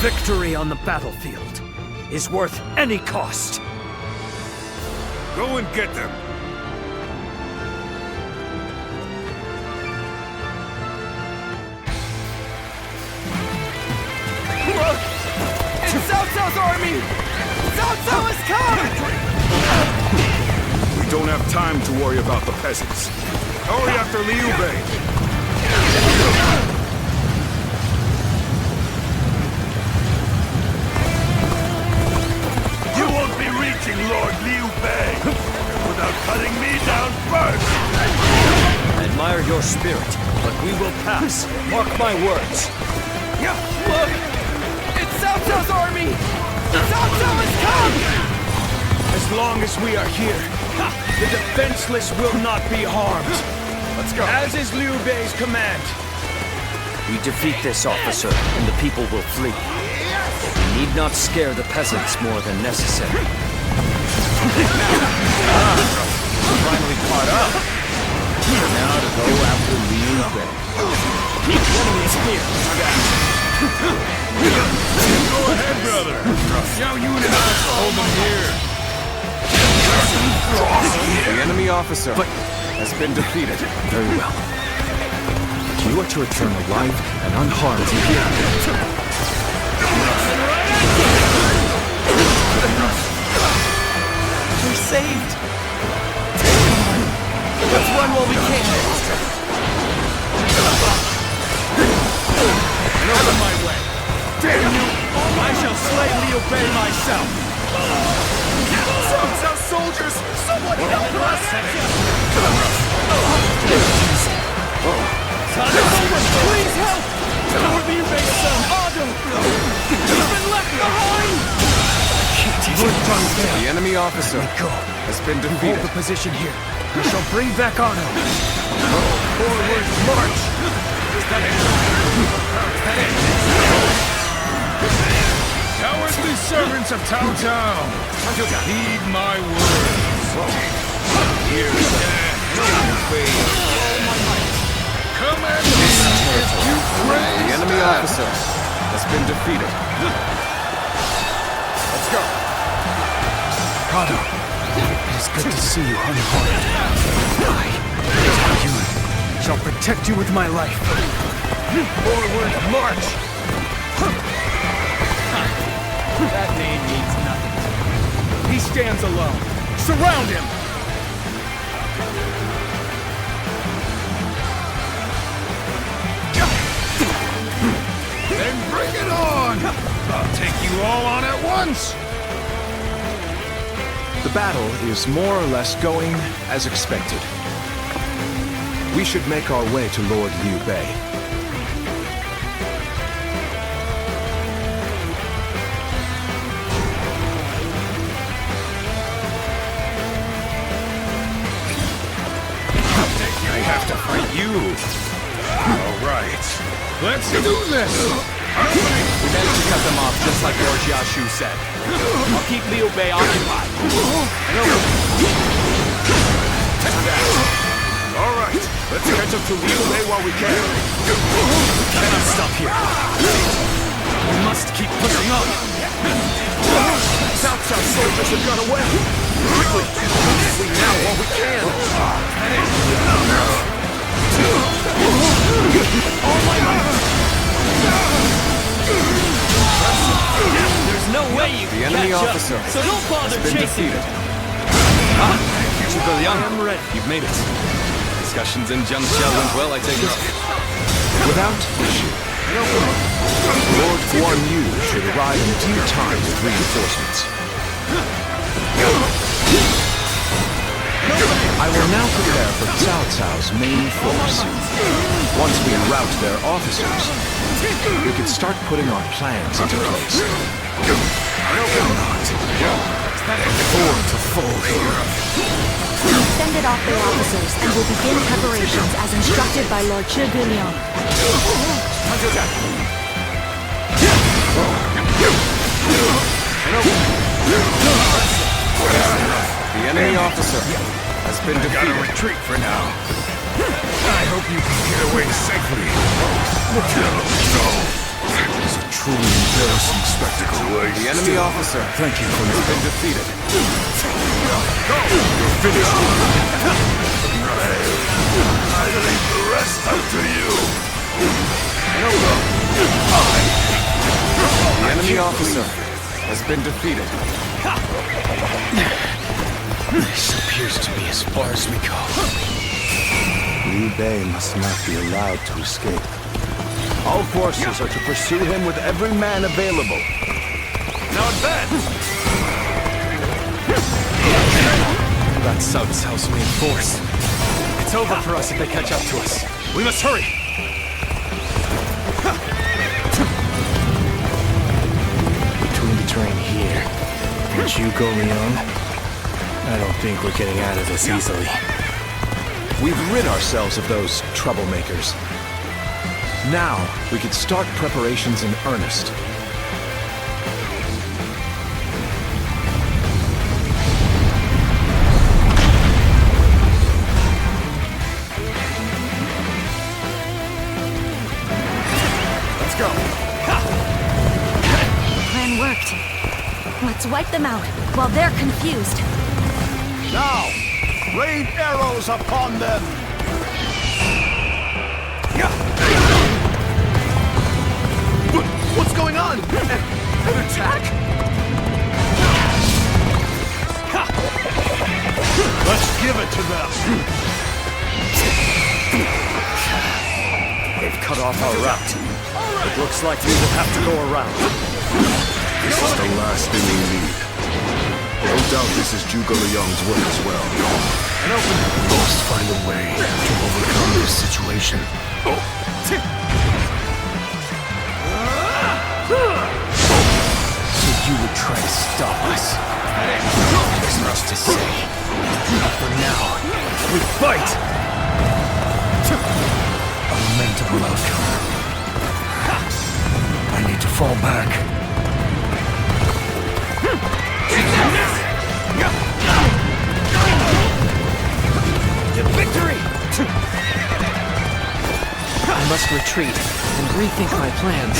Victory on the battlefield is worth any cost. Go and get them! Look! It's Cao Cao's army! Cao Cao has come! We don't have time to worry about the peasants. Hurry after Liu Bei! Lord Liu Bei without cutting me down first! I admire your spirit, but we will pass. Mark my words. Look! It's Cao Cao's army! Cao Cao has come! As long as we are here, the defenseless will not be harmed. Let's go. As is Liu Bei's command. We defeat this officer, and the people will flee. We need not scare the peasants more than necessary. Finally caught up. Now to go after Liu Bei. The enemy is here. Go ahead, brother. Now you and I hold them here. The enemy officer has been defeated. Very well. You are to return alive and unharmed here. We're saved! Let's run while we can! And over my way! Damn you! I shall slay Liu Bei myself! Cao Cao soldiers! Someone help us! Please help! Our Liu Bei's son, Ado! He's been left behind! The enemy officer has been defeated. Hold the position here. We shall bring back Otto. Forward, march! Cowardly servants of Cao Cao, heed my words. Here stand, come at me if you praise. The enemy officer has been defeated. Let's go. Otto, it is good to see you unharmed. I, Yun, shall protect you with my life. Forward, march! That name means nothing. He stands alone. Surround him! Then on! I'll take you all on at once! The battle is more or less going as expected. We should make our way to Lord Liu Bei. I have to fight you! Alright, let's do this! We managed to cut them off just like Lord Xiaoshu said. I'll keep Liu Bei occupied. Alright, let's catch up to Liu Bei while we can. We cannot stop here. We must keep pushing on. South soldiers have got away. Quickly, flee now while we can. Oh my God! There's no way you The can enemy catch officer up, so don't bother has been chasing defeated. Zhuge Liang, I'm ready. You've made it. Discussions in Jiangxia went well, I take it. Without issue, Lord Guan Yu should arrive in due time with reinforcements. I will now prepare for Cao Cao's main force. Once we rout their officers, we can start putting our plans into place. Four to fold here. We fended off their officers and will begin preparations as instructed by Lord Zhuge Liang. The enemy officer has been defeated. Gotta retreat for now. I hope you can get away safely. No. That is a truly embarrassing spectacle. The enemy officer Thank you for has been defeated. You're finished. I leave the rest up to you. The enemy officer has been defeated. This appears to be as far as we go. Liu Bei must not be allowed to escape. All forces are to pursue him with every man available. Now advance! That's Cao Cao's main force. It's over for us if they catch up to us. We must hurry! Between the train here and Zhuge Liang, I don't think we're getting out of this easily. We've rid ourselves of those troublemakers. Now, we could start preparations in earnest. Let's go. The plan worked. Let's wipe them out while they're confused. Now, rain arrows upon them! What's going on? An attack? Let's give it to them! They've cut off our route. It looks like we will have to go around. This is the last thing we need. No doubt this is Zhuge Liang's work as well. We must find a way to overcome this situation. So you would try to stop us? There's much to say. But for now, we fight! A lamentable outcome. I need to fall back. Victory! I must retreat and rethink my plans.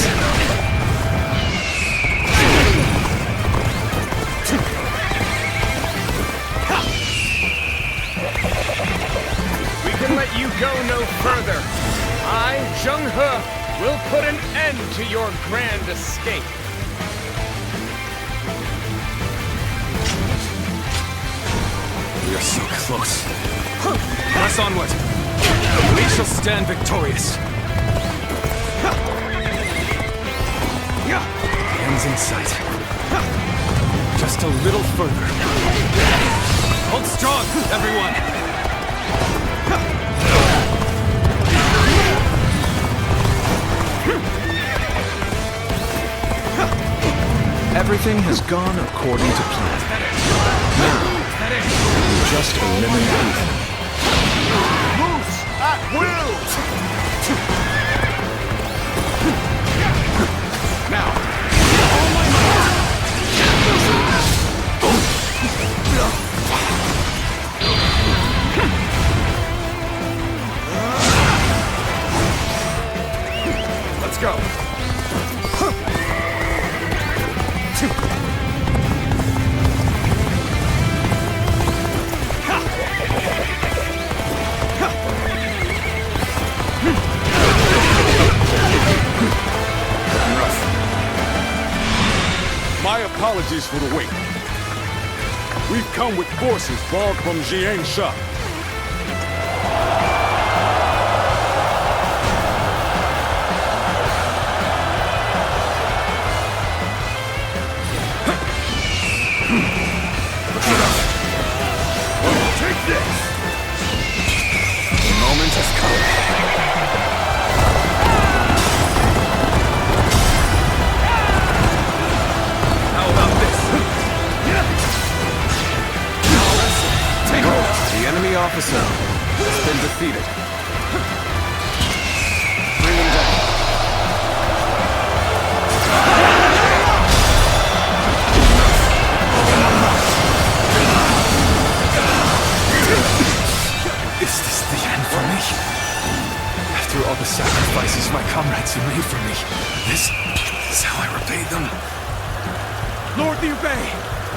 We can let you go no further. I, Zheng He, will put an end to your grand escape. We are so close. Press onward. We shall stand victorious. is in sight. Just a little further. Hold strong, everyone! Everything has gone according to plan. Now, we just eliminate the enemy. Moose at will! Now, all my might! Let's go! My apologies for the wait. We've come with forces brought from Jiangsha. Take this! The moment has come. The enemy officer has been defeated. Bring him down. Is this the end for me? After all the sacrifices my comrades have made for me, this is how I repay them? Lord Liu Bei,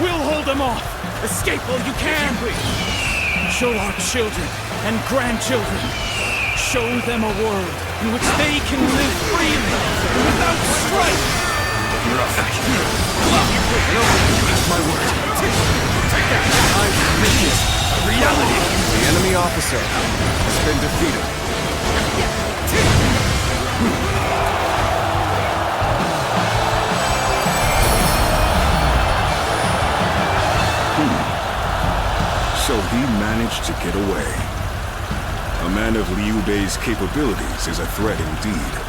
we'll hold them off! Escape while you can! Show our children and grandchildren. Show them a world in which they can live freely, without strife! You have my word. Take that! I make it a reality! The enemy officer has been defeated. So he managed to get away. A man of Liu Bei's capabilities is a threat indeed.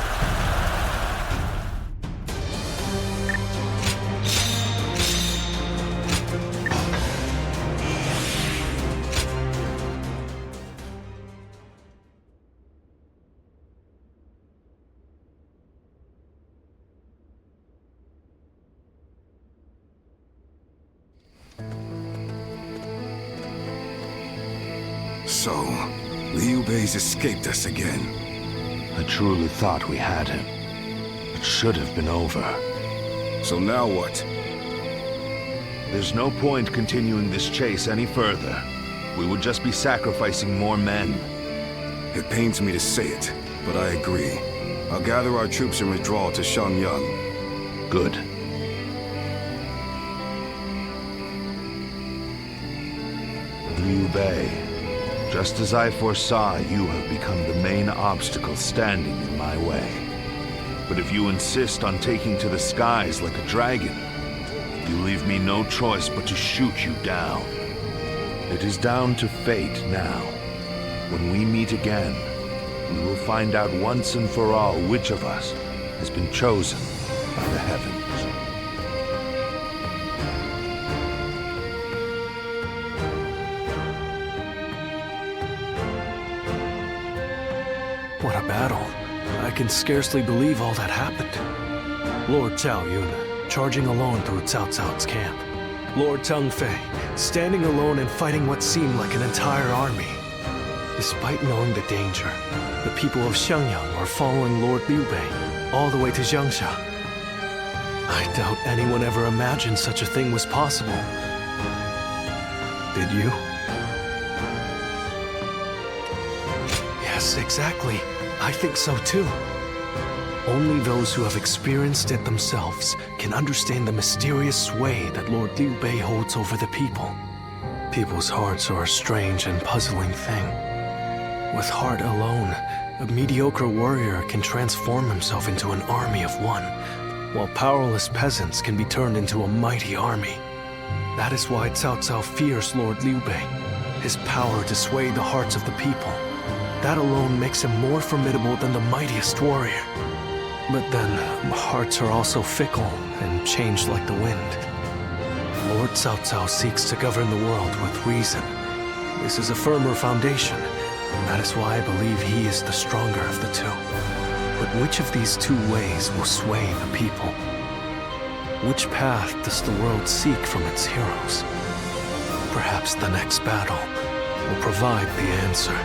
So, Liu Bei's escaped us again. I truly thought we had him. It should have been over. So now what? There's no point continuing this chase any further. We would just be sacrificing more men. It pains me to say it, but I agree. I'll gather our troops and withdraw to Shenyang. Good. Liu Bei. Just as I foresaw, you have become the main obstacle standing in my way. But if you insist on taking to the skies like a dragon, you leave me no choice but to shoot you down. It is down to fate now. When we meet again, we will find out once and for all which of us has been chosen by the heavens. What a battle. I can scarcely believe all that happened. Lord Zhao Yun, charging alone through Cao Cao's camp. Lord Teng Fei, standing alone and fighting what seemed like an entire army. Despite knowing the danger, the people of Shenyang are following Lord Liu Bei all the way to Jiangsha. I doubt anyone ever imagined such a thing was possible. Did you? Yes, exactly. I think so too. Only those who have experienced it themselves can understand the mysterious sway that Lord Liu Bei holds over the people. People's hearts are a strange and puzzling thing. With heart alone, a mediocre warrior can transform himself into an army of one, while powerless peasants can be turned into a mighty army. That is why Cao Cao fears Lord Liu Bei, his power to sway the hearts of the people. That alone makes him more formidable than the mightiest warrior. But then, hearts are also fickle and change like the wind. Lord Cao Cao seeks to govern the world with reason. This is a firmer foundation, and that is why I believe he is the stronger of the two. But which of these two ways will sway the people? Which path does the world seek from its heroes? Perhaps the next battle will provide the answer.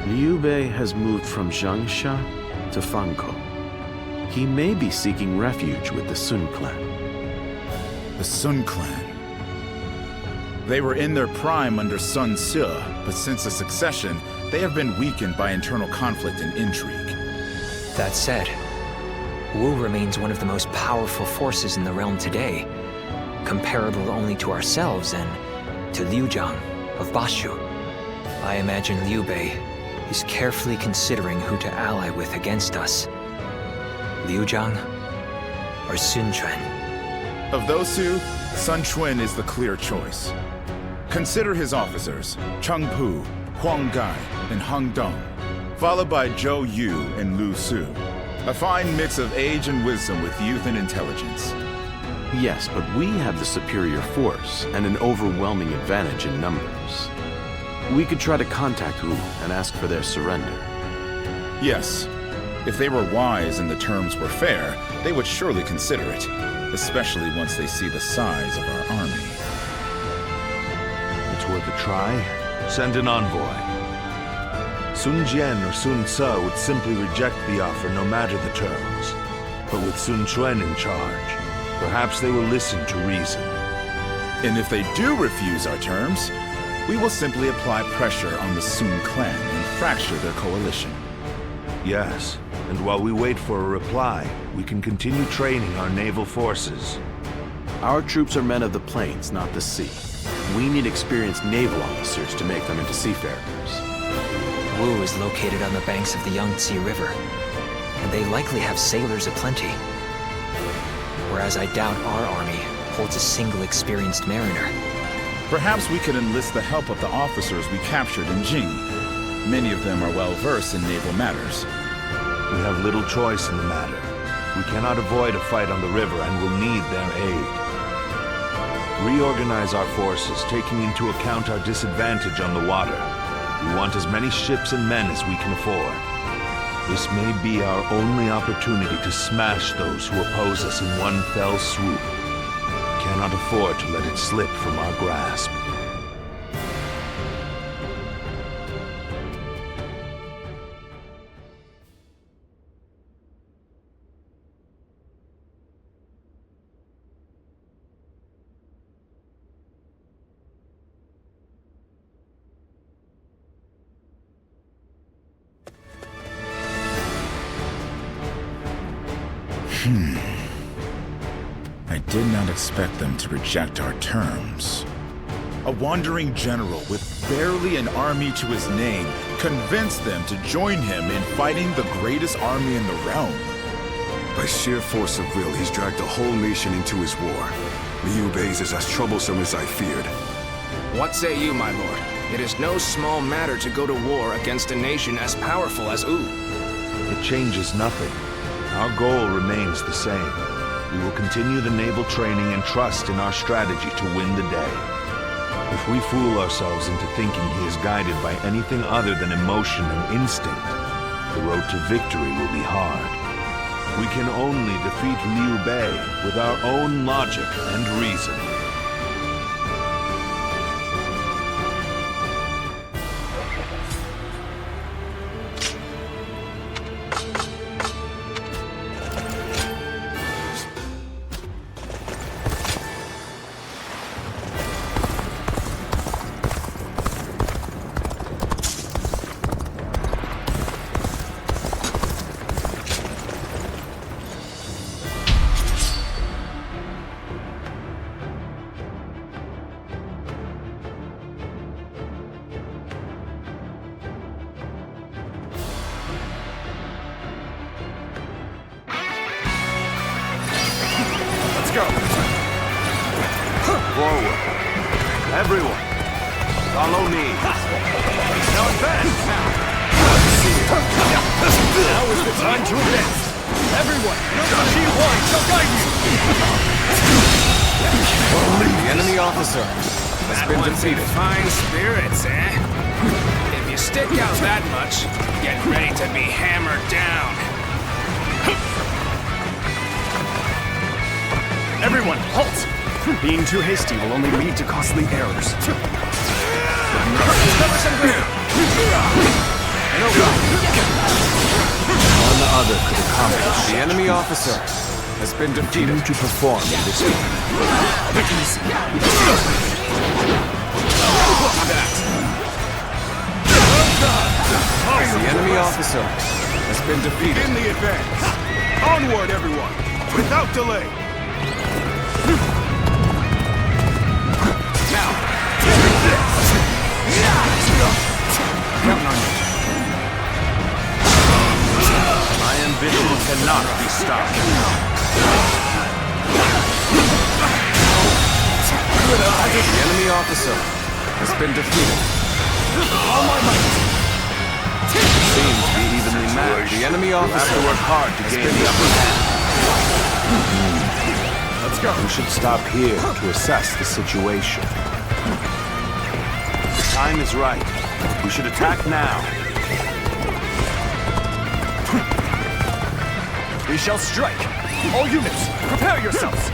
Liu Bei has moved from Zhangsha to Fangkou. He may be seeking refuge with the Sun clan. The Sun clan? They were in their prime under Sun Ce, but since the succession, they have been weakened by internal conflict and intrigue. That said, Wu remains one of the most powerful forces in the realm today, comparable only to ourselves and to Liu Jiang of Bashu. I imagine Liu Bei is carefully considering who to ally with against us. Liu Jiang or Sun Quan? Of those two, Sun Quan is the clear choice. Consider his officers, Cheng Pu, Huang Gai, and Heng Dong, followed by Zhou Yu and Lu Su. A fine mix of age and wisdom with youth and intelligence. Yes, but we have the superior force and an overwhelming advantage in numbers. We could try to contact Wu and ask for their surrender. Yes. If they were wise and the terms were fair, they would surely consider it, especially once they see the size of our army. It's worth a try. Send an envoy. Sun Jian or Sun Ce would simply reject the offer no matter the terms. But with Sun Quan in charge, perhaps they will listen to reason. And if they do refuse our terms, we will simply apply pressure on the Sun clan and fracture their coalition. Yes, and while we wait for a reply, we can continue training our naval forces. Our troops are men of the plains, not the sea. We need experienced naval officers to make them into seafarers. Wu is located on the banks of the Yangtze River, and they likely have sailors aplenty. Whereas I doubt our army holds a single experienced mariner. Perhaps we could enlist the help of the officers we captured in Jing. Many of them are well-versed in naval matters. We have little choice in the matter. We cannot avoid a fight on the river and will need their aid. Reorganize our forces, taking into account our disadvantage on the water. We want as many ships and men as we can afford. This may be our only opportunity to smash those who oppose us in one fell swoop. We cannot afford to let it slip from our grasp. I did not expect them to reject our terms. A wandering general with barely an army to his name convinced them to join him in fighting the greatest army in the realm. By sheer force of will, he's dragged a whole nation into his war. Liu Bei's is as troublesome as I feared. What say you, my lord? It is no small matter to go to war against a nation as powerful as Wu. It changes nothing. Our goal remains the same. We will continue the naval training and trust in our strategy to win the day. If we fool ourselves into thinking he is guided by anything other than emotion and instinct, the road to victory will be hard. We can only defeat Liu Bei with our own logic and reason. Go! Forward. Everyone, follow me. Now advance! Now is the time to advance! Everyone, G1 shall guide you! The enemy officer has been defeated. Fine spirits, eh? If you stick out that much, get ready to be hammered down. Everyone, halt! Being too hasty will only lead to costly errors. Cover some ground! None other could accomplish. The enemy officer has been defeated. To perform this The enemy officer has been defeated. In the advance! Onward, everyone! Without delay! Now! Counting on you. My ambition cannot be stopped. The enemy officer has been defeated. All my might! Seems to be evenly matched. The enemy officer have to work hard to gain the upper hand. Let's go. We should stop here to assess the situation. The time is right. We should attack now. We shall strike. All units, prepare yourselves.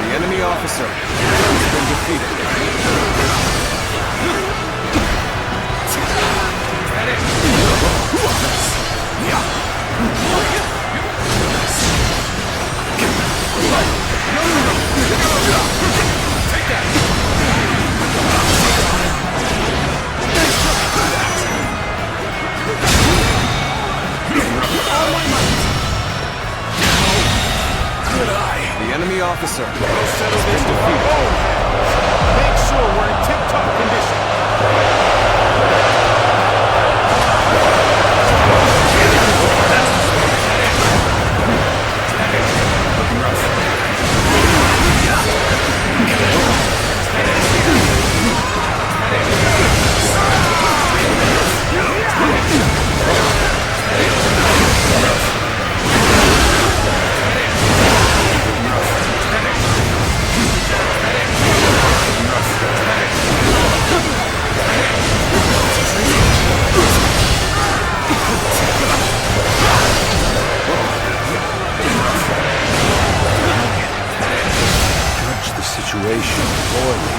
The enemy officer has been defeated. Take that! The enemy officer has Settle this been defeated. Make sure we're in tip-top condition. Situation poorly.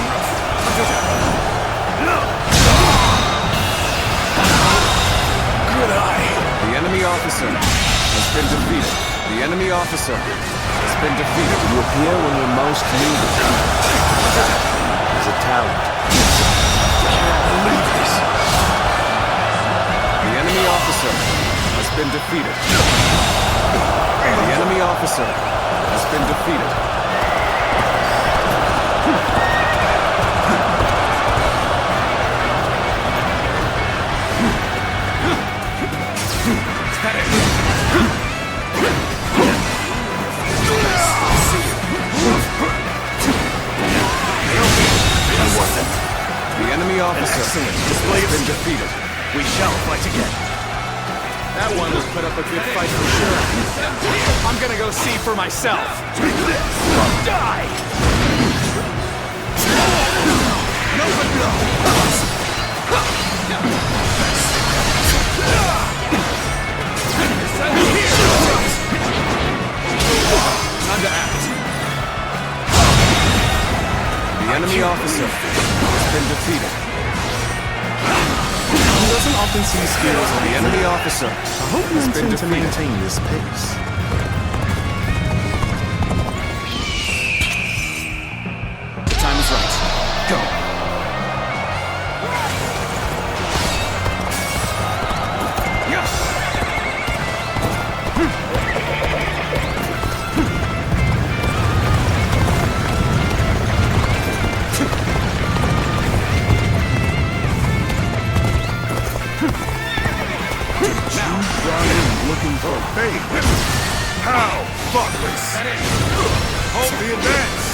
Good eye. The enemy officer has been defeated. The enemy officer has been defeated. You appear when you're most needed. As a talent. The enemy officer has been defeated. The enemy officer has been defeated. The enemy officer has been defeated. We shall fight again. That one will put up a good fight for sure. I'm gonna go see for myself. Die! Time to act. The enemy officer has been defeated. He doesn't often see skills on the enemy officer. I hope you intend to maintain this pace. The time is right. Go. Looking for fate. How? Thoughtless. Hold the advance.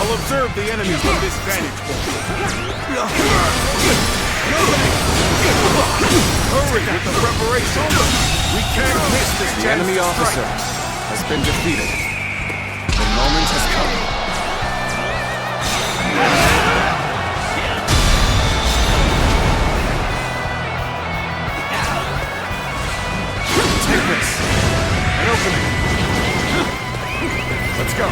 I'll observe the enemy from this vantage point. Hurry with the preparation. We can't miss this chance. The enemy officer has been defeated. The moment has come. Take this. An opening. Let's go.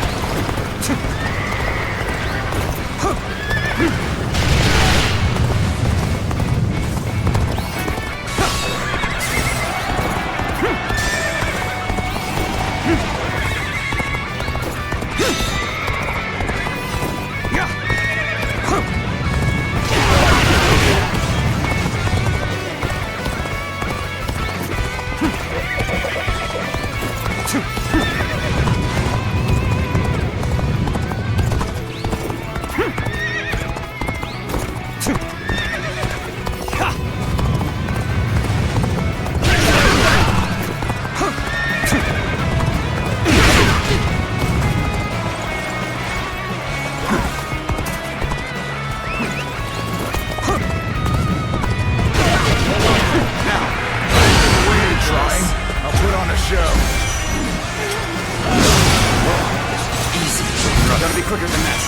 Gotta be quicker than that.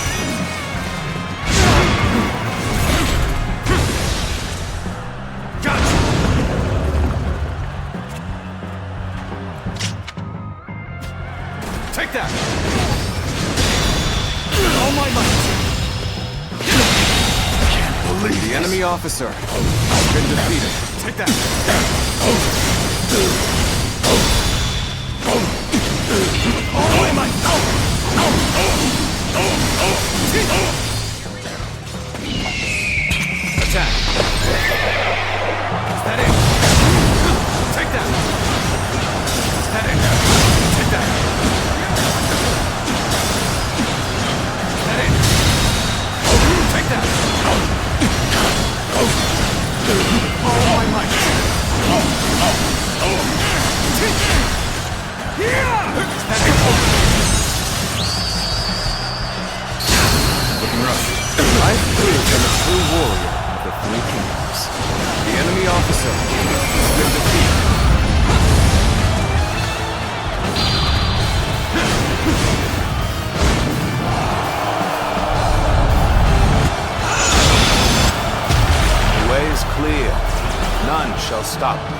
Gotcha! Take that! All my might! I can't believe the enemy officer has been defeated. Take that! All my might! Attack! Is that it? Take that! Is that it? Take that! Is that it? Take that! All my might! Looking rough. I've proved I'm a true warrior of the Three Kingdoms. The enemy officer has been defeated. The way is clear. None shall stop me.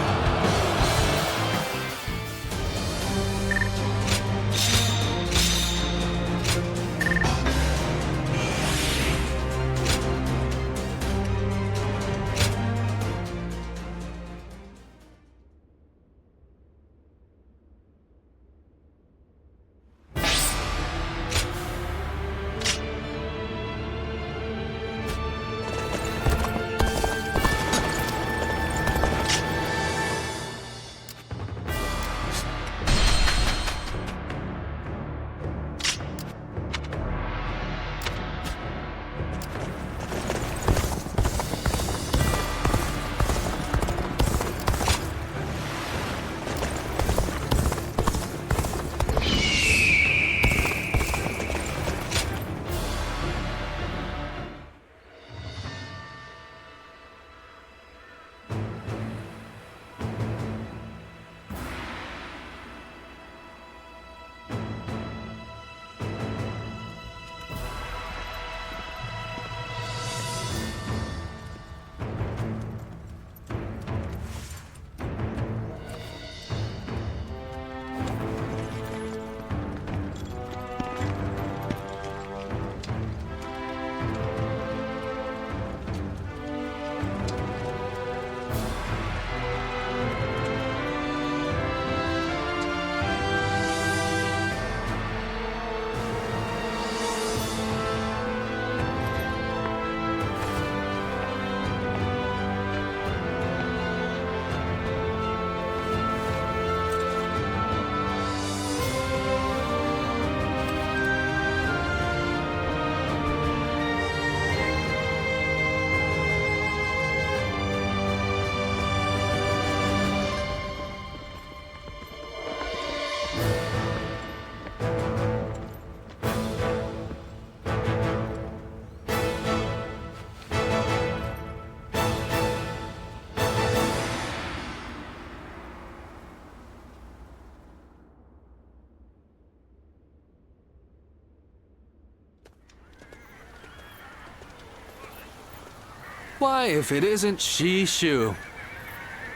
Why, if it isn't Shishu?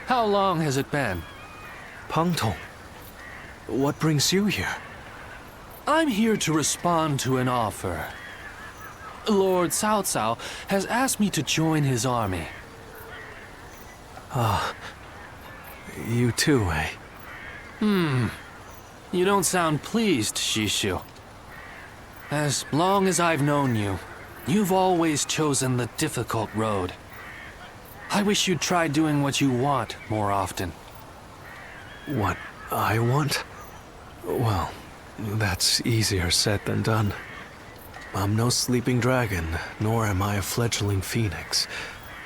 How long has it been? Pang Tong, what brings you here? I'm here to respond to an offer. Lord Cao Cao has asked me to join his army. Ah, you too, eh? You don't sound pleased, Shishu. As long as I've known you, you've always chosen the difficult road. I wish you'd try doing what you want more often. What I want? Well, that's easier said than done. I'm no sleeping dragon, nor am I a fledgling phoenix.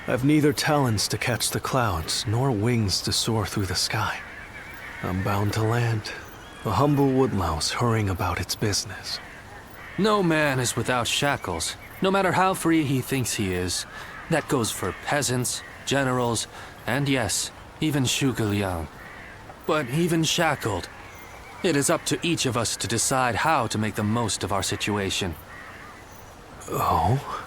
I've neither talons to catch the clouds, nor wings to soar through the sky. I'm bound to land, a humble woodlouse hurrying about its business. No man is without shackles, no matter how free he thinks he is. That goes for peasants, generals, and yes, even Zhuge Liang. But even shackled, it is up to each of us to decide how to make the most of our situation. Oh?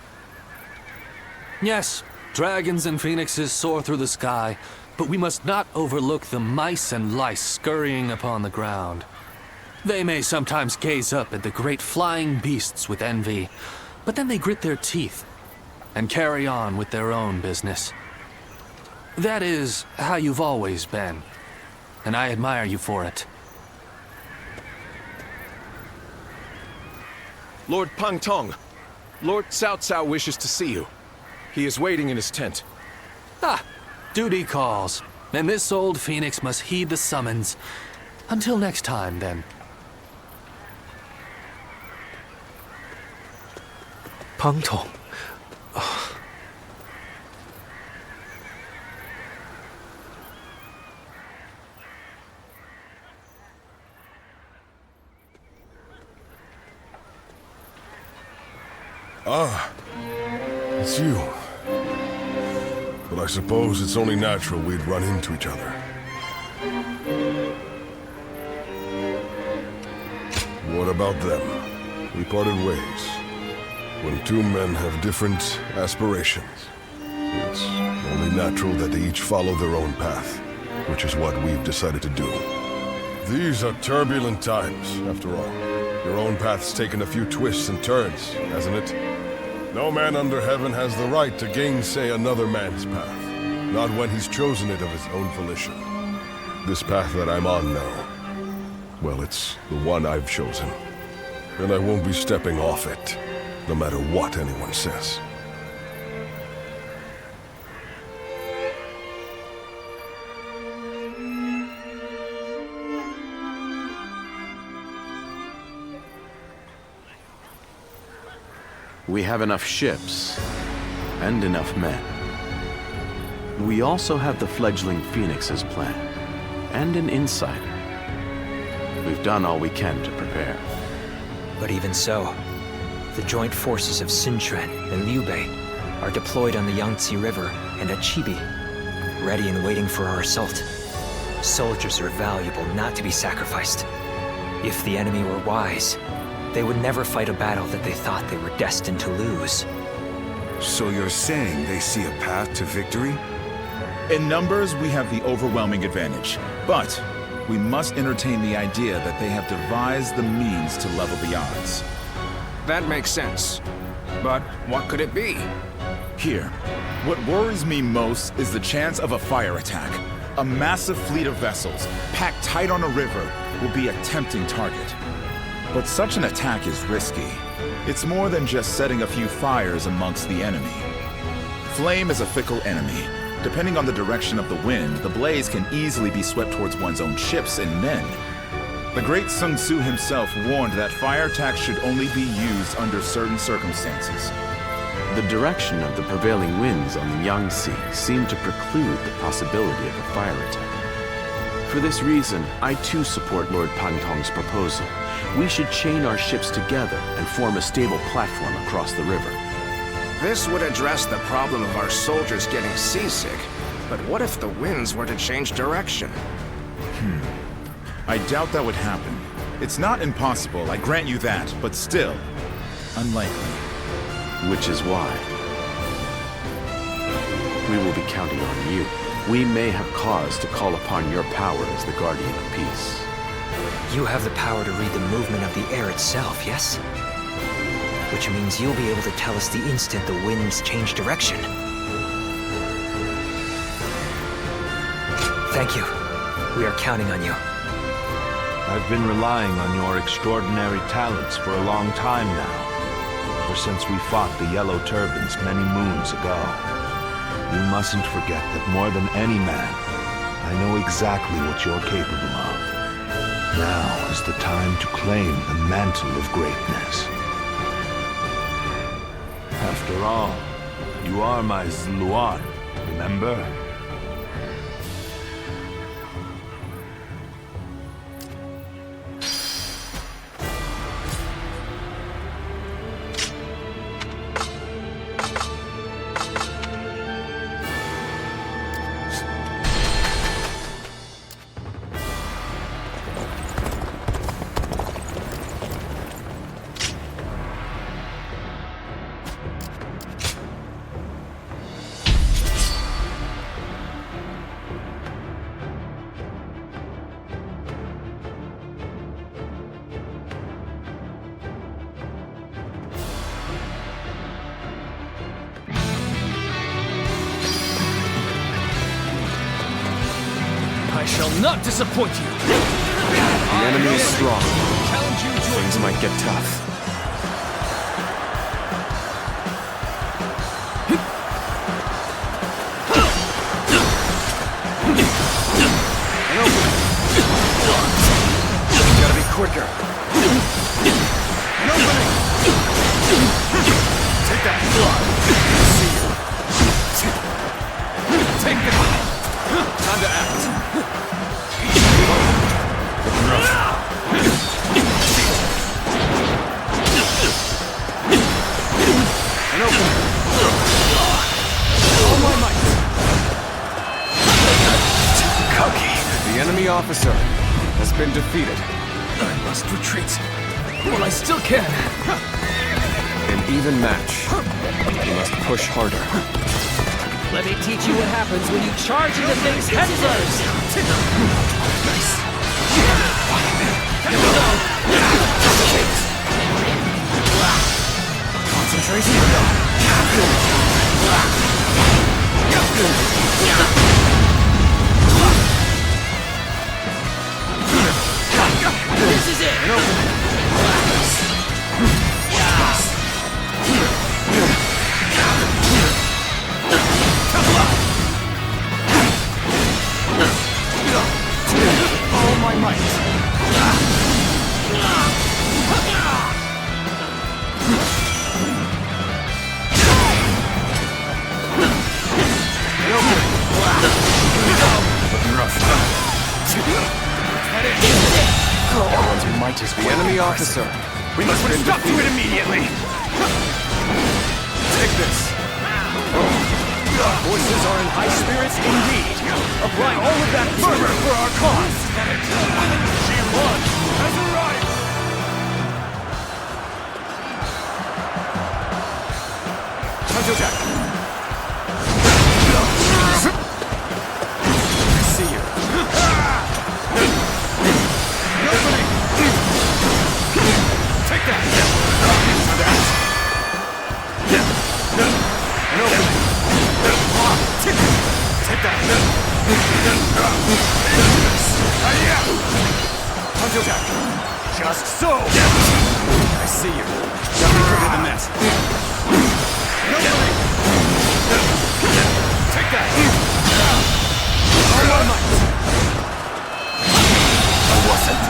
Yes, dragons and phoenixes soar through the sky, but we must not overlook the mice and lice scurrying upon the ground. They may sometimes gaze up at the great flying beasts with envy, but then they grit their teeth and carry on with their own business. That is how you've always been, and I admire you for it. Lord Pang Tong, Lord Cao Cao wishes to see you. He is waiting in his tent. Ah, duty calls, and this old phoenix must heed the summons. Until next time, then. Pang Tong. Ah, it's you. But I suppose it's only natural we'd run into each other. What about them? We parted ways. When two men have different aspirations, it's only natural that they each follow their own path, which is what we've decided to do. These are turbulent times, after all. Your own path's taken a few twists and turns, hasn't it? No man under heaven has the right to gainsay another man's path, not when he's chosen it of his own volition. This path that I'm on now, well, it's the one I've chosen, and I won't be stepping off it, no matter what anyone says. We have enough ships and enough men. We also have the fledgling Phoenix's plan and an insider. We've done all we can to prepare. But even so, the joint forces of Sun Quan and Liu Bei are deployed on the Yangtze River and at Chibi, ready and waiting for our assault. Soldiers are valuable, not to be sacrificed. If the enemy were wise, they would never fight a battle that they thought they were destined to lose. So you're saying they see a path to victory? In numbers, we have the overwhelming advantage, but we must entertain the idea that they have devised the means to level the odds. That makes sense. But what could it be? Here, what worries me most is the chance of a fire attack. A massive fleet of vessels, packed tight on a river, will be a tempting target. But such an attack is risky. It's more than just setting a few fires amongst the enemy. Flame is a fickle enemy. Depending on the direction of the wind, the blaze can easily be swept towards one's own ships and men. The great Sun Tzu himself warned that fire attacks should only be used under certain circumstances. The direction of the prevailing winds on the Yangtze seemed to preclude the possibility of a fire attack. For this reason, I too support Lord Pang Tong's proposal. We should chain our ships together and form a stable platform across the river. This would address the problem of our soldiers getting seasick. But what if the winds were to change direction? I doubt that would happen. It's not impossible, I grant you that, but still, unlikely. Which is why We will be counting on you. We may have cause to call upon your power as the Guardian of Peace. You have the power to read the movement of the air itself, yes? Which means you'll be able to tell us the instant the winds change direction. Thank you. We are counting on you. I've been relying on your extraordinary talents for a long time now. Ever since we fought the Yellow Turbans many moons ago. You mustn't forget that more than any man, I know exactly what you're capable of. Now is the time to claim the mantle of greatness. After all, you are my Zluan, remember? I shall not disappoint you. The enemy is strong. Things might get tough. Gotta be quicker. An opening! Take that! See you. Take that! Time to act. An opening! All my might! Cocky! The enemy officer has been defeated. I must retreat while I still can. An even match. You must push harder. Let me teach you what happens when you charge into things head first. Nice. Concentration. This is it. All my might. Looking rough. Your might is the enemy officer. We must put a stop to it immediately. Take this. Our forces are in high spirits indeed. Apply all of that fervor for our cause. G1 has arrived. Counterattack. I see you. Opening. Take that. An opening. Take that! Counterattack! Just so! I see you. Nothing quicker than that. Take that! All my might! I wasn't.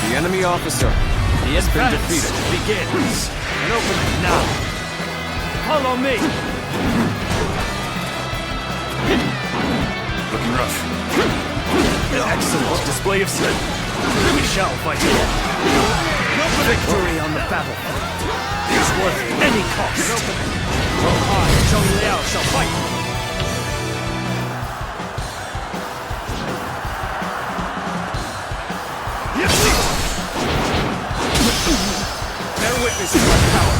The enemy officer has been defeated. Begins. An opening. Now. Follow me. Looking rough. Excellent display of strength. We shall fight. Victory on the battlefield is worth any cost. I, Zhong Liao, shall fight. Bear witness to my power.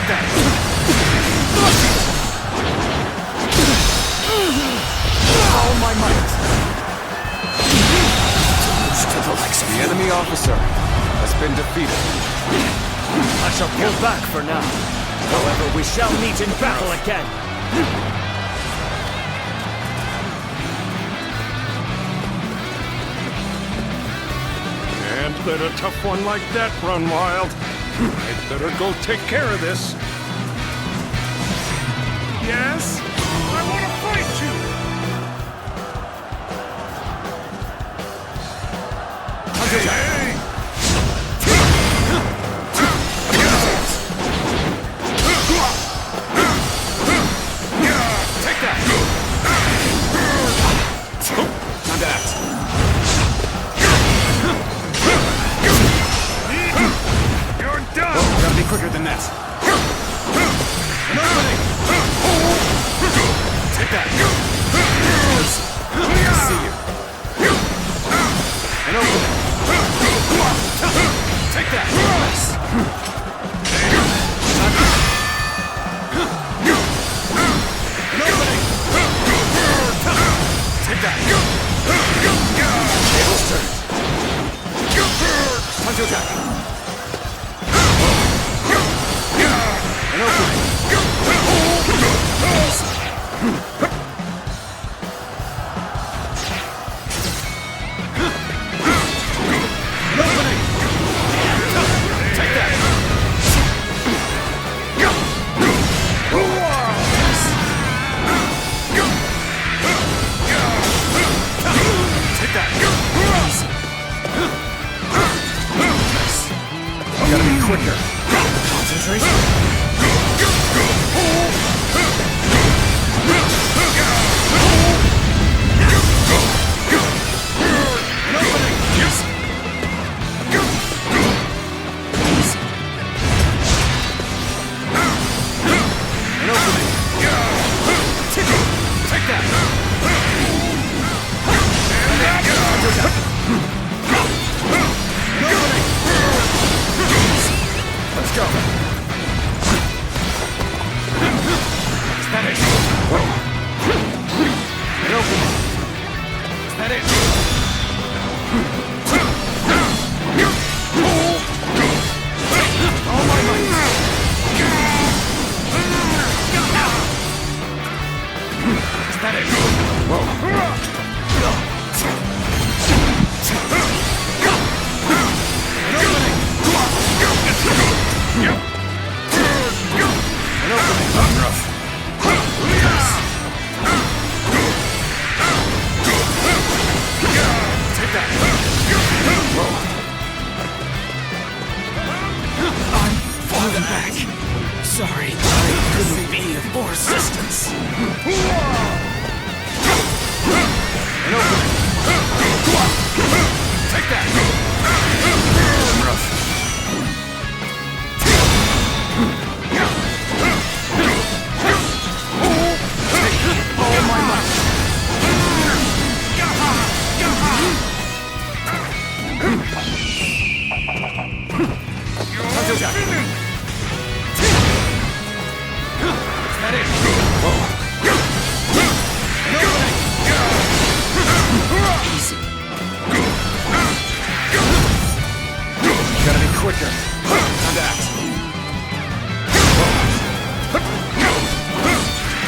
that! All my might! The enemy officer has been defeated. I shall pull back for now. However, we shall meet in battle again. Can't let a tough one like that run wild. I'd better go take care of this. Yes? I want to fight you! Hey! Take that! Time to act. You're done! Gotta be quicker than that. An opening! Take that! I see you. An opening! Take that! An opening! Take that! Tables turned. Time to attack! An opening! Gotta be quicker. Concentration. An opening. Yes. An opening. Take that. Let's go. Is that it? An opening. Is that it? All my might. Is that it? An opening. An opening. Rough. Take that. I'm falling back. Sorry, I couldn't be of more assistance. An opening. Take that. Rough. All my might. You're finished. Is that it? An opening. Easy. Gotta be quicker. Time to act.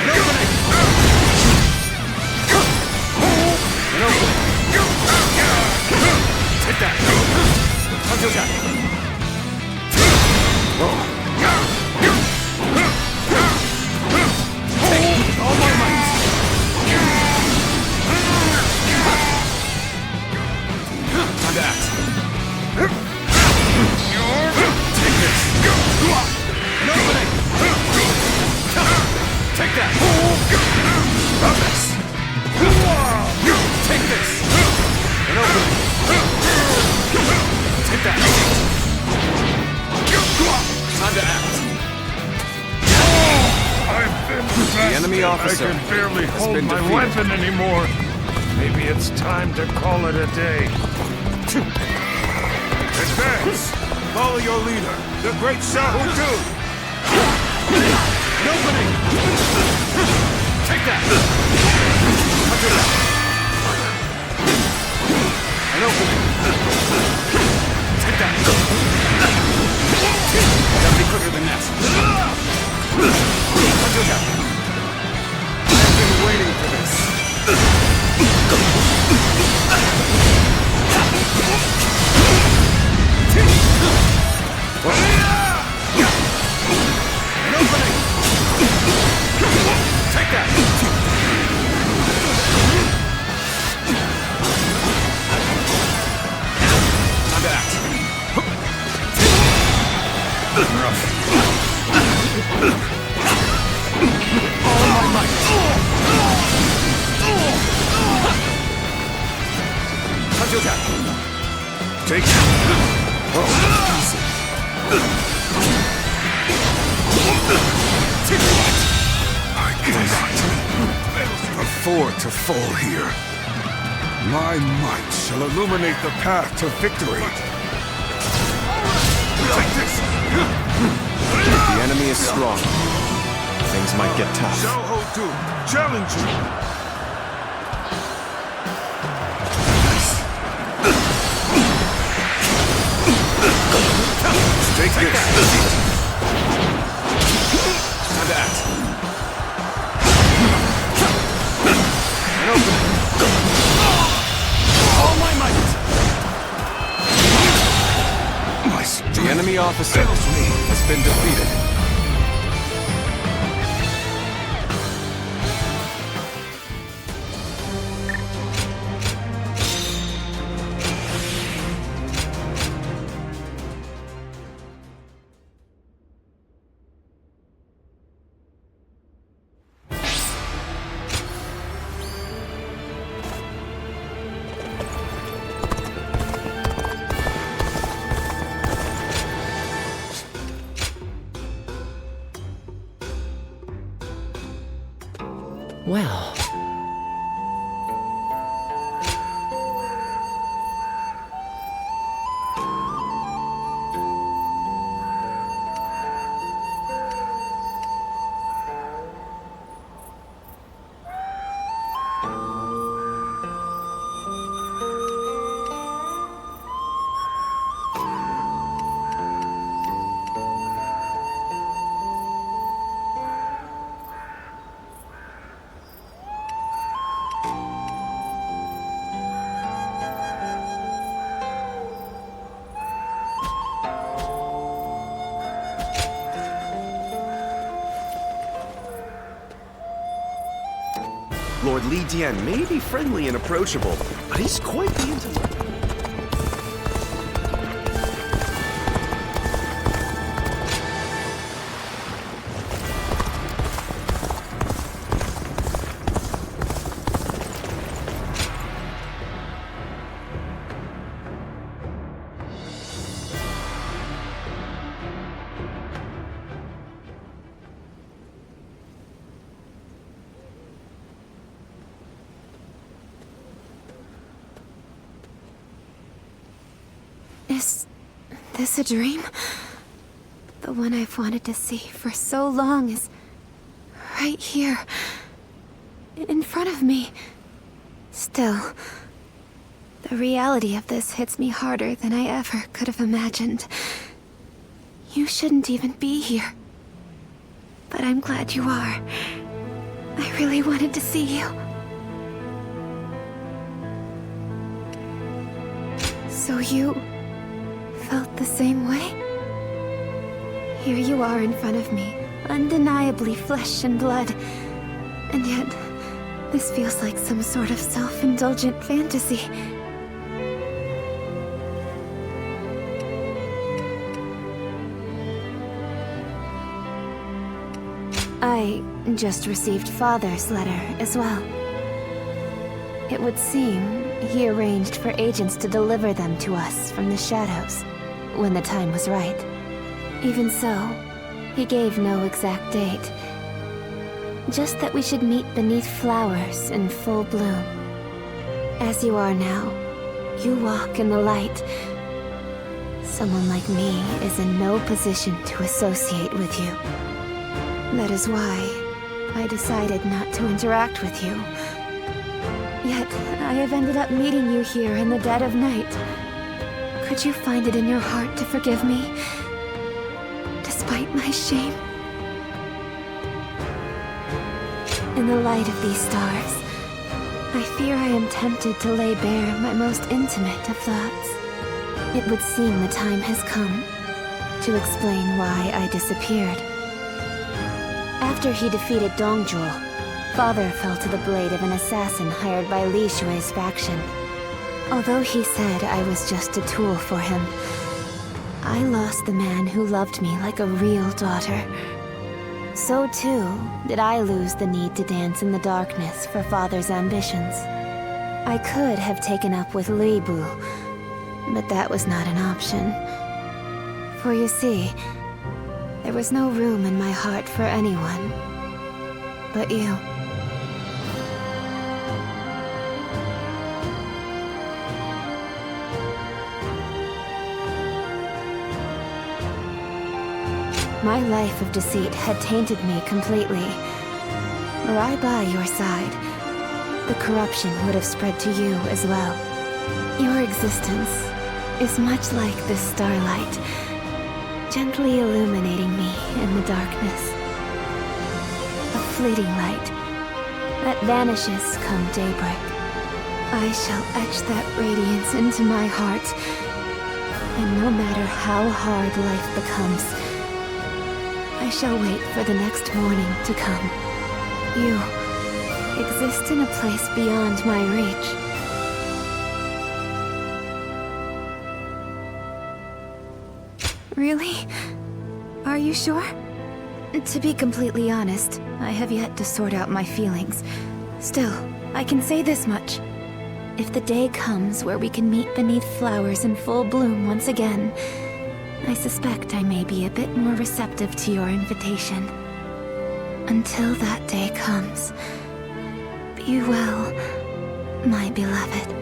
An opening. An opening. Take that. Time to attack. Take all my might. Time to act. Take this. An opening. Take that. This. Take this. An opening. Take that. Time to act. I've been The enemy officer I can barely has hold been my defeated. weapon anymore. Maybe it's time to call it a day. Advance! Follow your leader, the great Shahudud! opening! Take that! Hunter down! An opening! Take that! Gotta be quicker than that! Hunter down! I've been waiting for this! An opening! Take that! Time to act. Rough. All my might. Until that. Take that. Oh, easy. I cannot afford to fall here. My might shall illuminate the path to victory. Take this! The enemy is strong. Things might get tough. Xiaohodu, challenge you! Take this! Time to act. An opening. All my might. The enemy officer has been defeated. Well. Lord Li Dian may be friendly and approachable, but he's quite the intellect. Is this a dream? The one I've wanted to see for so long is right here, in front of me. Still, the reality of this hits me harder than I ever could have imagined. You shouldn't even be here. But I'm glad you are. I really wanted to see you. So you felt the same way? Here you are in front of me, undeniably flesh and blood. And yet, this feels like some sort of self-indulgent fantasy. I just received Father's letter as well. It would seem he arranged for agents to deliver them to us from the shadows when the time was right. Even so, he gave no exact date. Just that we should meet beneath flowers in full bloom. As you are now, you walk in the light. Someone like me is in no position to associate with you. That is why I decided not to interact with you. Yet, I have ended up meeting you here in the dead of night. Could you find it in your heart to forgive me? Despite my shame? In the light of these stars, I fear I am tempted to lay bare my most intimate of thoughts. It would seem the time has come to explain why I disappeared. After he defeated Dongjul, Father fell to the blade of an assassin hired by Li Shui's faction. Although he said I was just a tool for him, I lost the man who loved me like a real daughter. So too did I lose the need to dance in the darkness for Father's ambitions. I could have taken up with Li Bu, but that was not an option. For you see, there was no room in my heart for anyone but you. My life of deceit had tainted me completely. Were I by your side, the corruption would have spread to you as well. Your existence is much like this starlight, gently illuminating me in the darkness. A fleeting light that vanishes come daybreak. I shall etch that radiance into my heart, and no matter how hard life becomes, I shall wait for the next morning to come. You exist in a place beyond my reach. Really? Are you sure? To be completely honest, I have yet to sort out my feelings. Still, I can say this much. If the day comes where we can meet beneath flowers in full bloom once again, I suspect I may be a bit more receptive to your invitation. Until that day comes, be well, my beloved.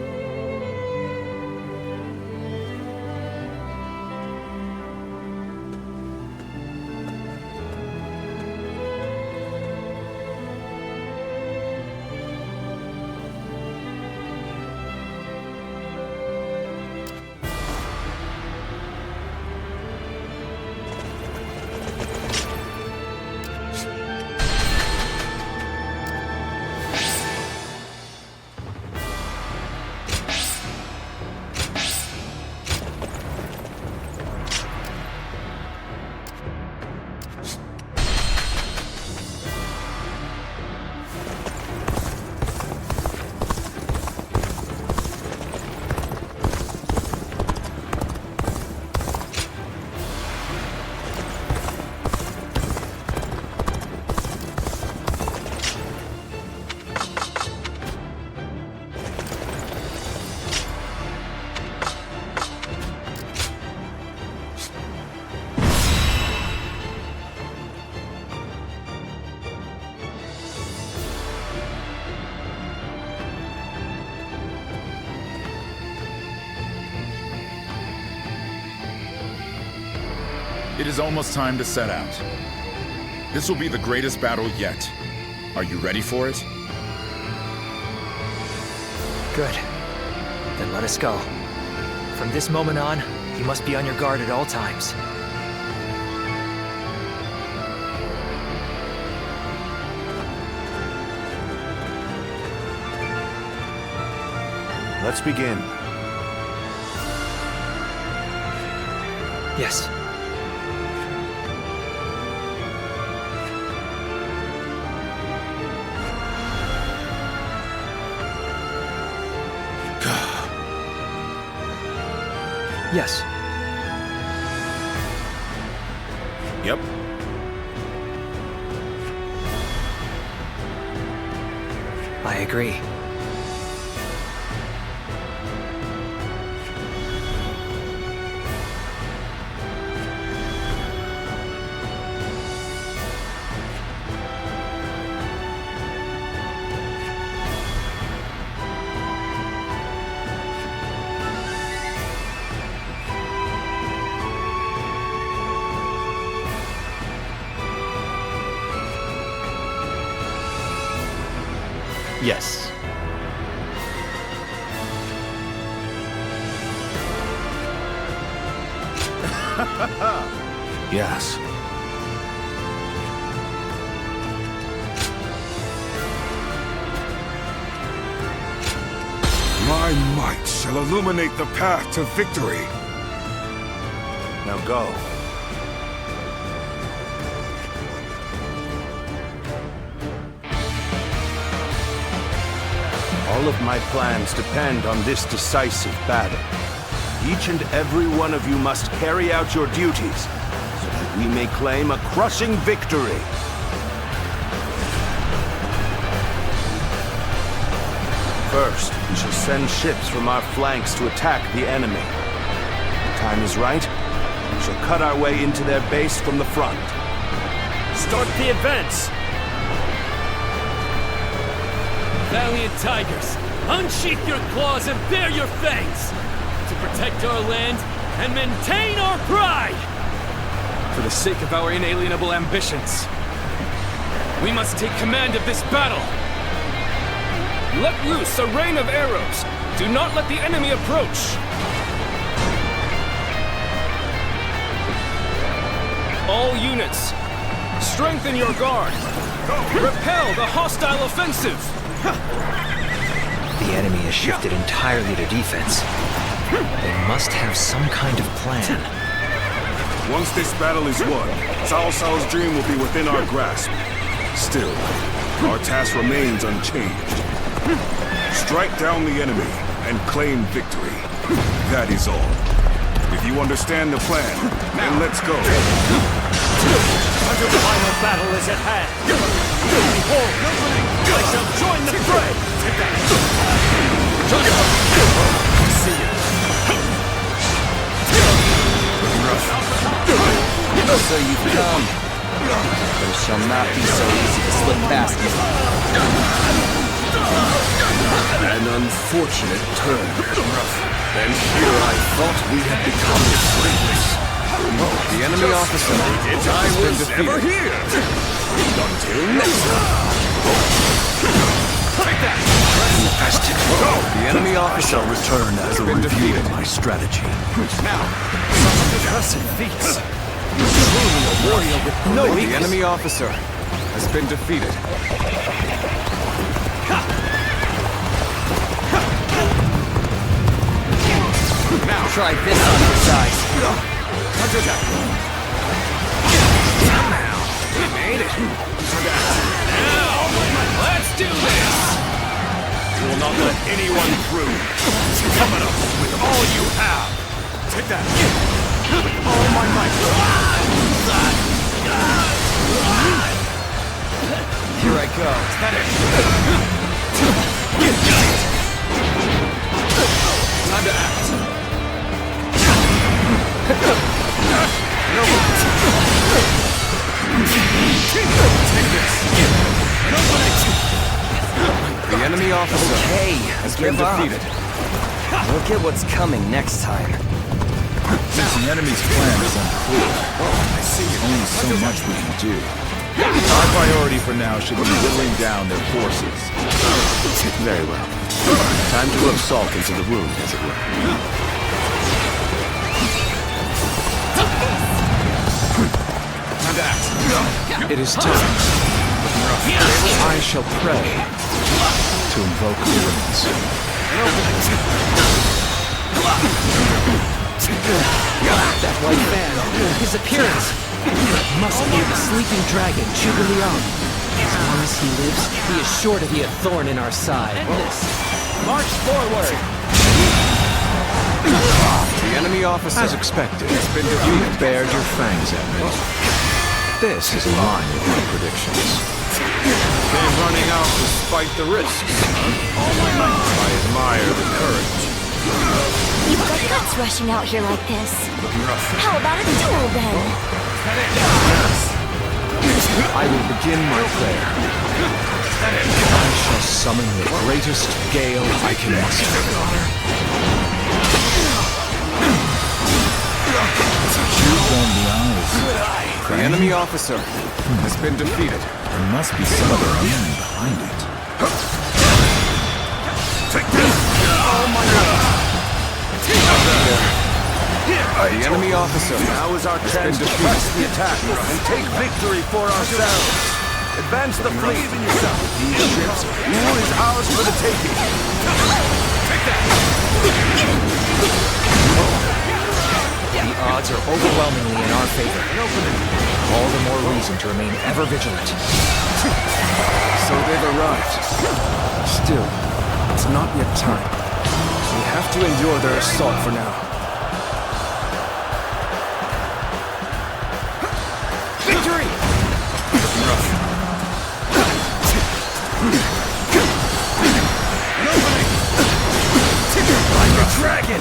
It is almost time to set out. This will be the greatest battle yet. Are you ready for it? Good. Then let us go. From this moment on, you must be on your guard at all times. Let's begin. Yes. Yes. Yep. I agree. Yes. Yes. My might shall illuminate the path to victory. Now go. All of my plans depend on this decisive battle. Each and every one of you must carry out your duties, so that we may claim a crushing victory. First, we shall send ships from our flanks to attack the enemy. When the time is right, we shall cut our way into their base from the front. Start the advance! Valiant tigers, unsheath your claws and bare your fangs! To protect our land and maintain our pride! For the sake of our inalienable ambitions, we must take command of this battle! Let loose a rain of arrows! Do not let the enemy approach! All units, strengthen your guard! Repel the hostile offensive! The enemy has shifted entirely to defense. They must have some kind of plan. Once this battle is won, Cao Cao's dream will be within our grasp. Still, our task remains unchanged. Strike down the enemy and claim victory. That is all. If you understand the plan, then let's go. Until the final battle is at hand. Behold, I shall join the fray! See you. So you've come. But it shall not be so easy to slip past me. An unfortunate turn. And here I thought we had become friends. The enemy officer has been defeated. Never here! Until next time! Take that! The enemy officer shall return as a review of my strategy. Now, such impressive feats. Truly a warrior with no weakness. The enemy officer has been defeated. Now try this on your size. Somehow, we made it. Now, let's do this! You will not let anyone through. Come at us with all you have. Take that. With all my might. Here I go. Time to act. Take this. The enemy officer has been defeated. Look at what's coming next time. Since the enemy's plan is unclear, only so much we can do. Our priority for now should be whittling down their forces. Very well. Time to rub salt into the wound, as it were. Time to act. It is time. I shall pray to invoke the winds. That white man, his appearance, must be the sleeping dragon, Zhuge. As long as he lives, he is sure to be a thorn in our side. March forward! The enemy officer, as expected, has been defeated. You bared your fangs at me. This is in line with my predictions. Came running out despite the risks. I admire the courage. You've got guts rushing out here like this. How about a duel then? I will begin my prayer. I shall summon the greatest gale I can muster. The enemy officer has been defeated. There must be some other meaning behind it. Take this! Oh my god! The enemy officer. Now is our chance to press the attack and take victory for ourselves. Advance the fleet. With these ships, Wu is ours for the taking. The odds are overwhelmingly in our favor. All the more reason to remain ever vigilant. So they've arrived. Still, it's not yet time. We have to endure their assault for now. Victory! Like a dragon!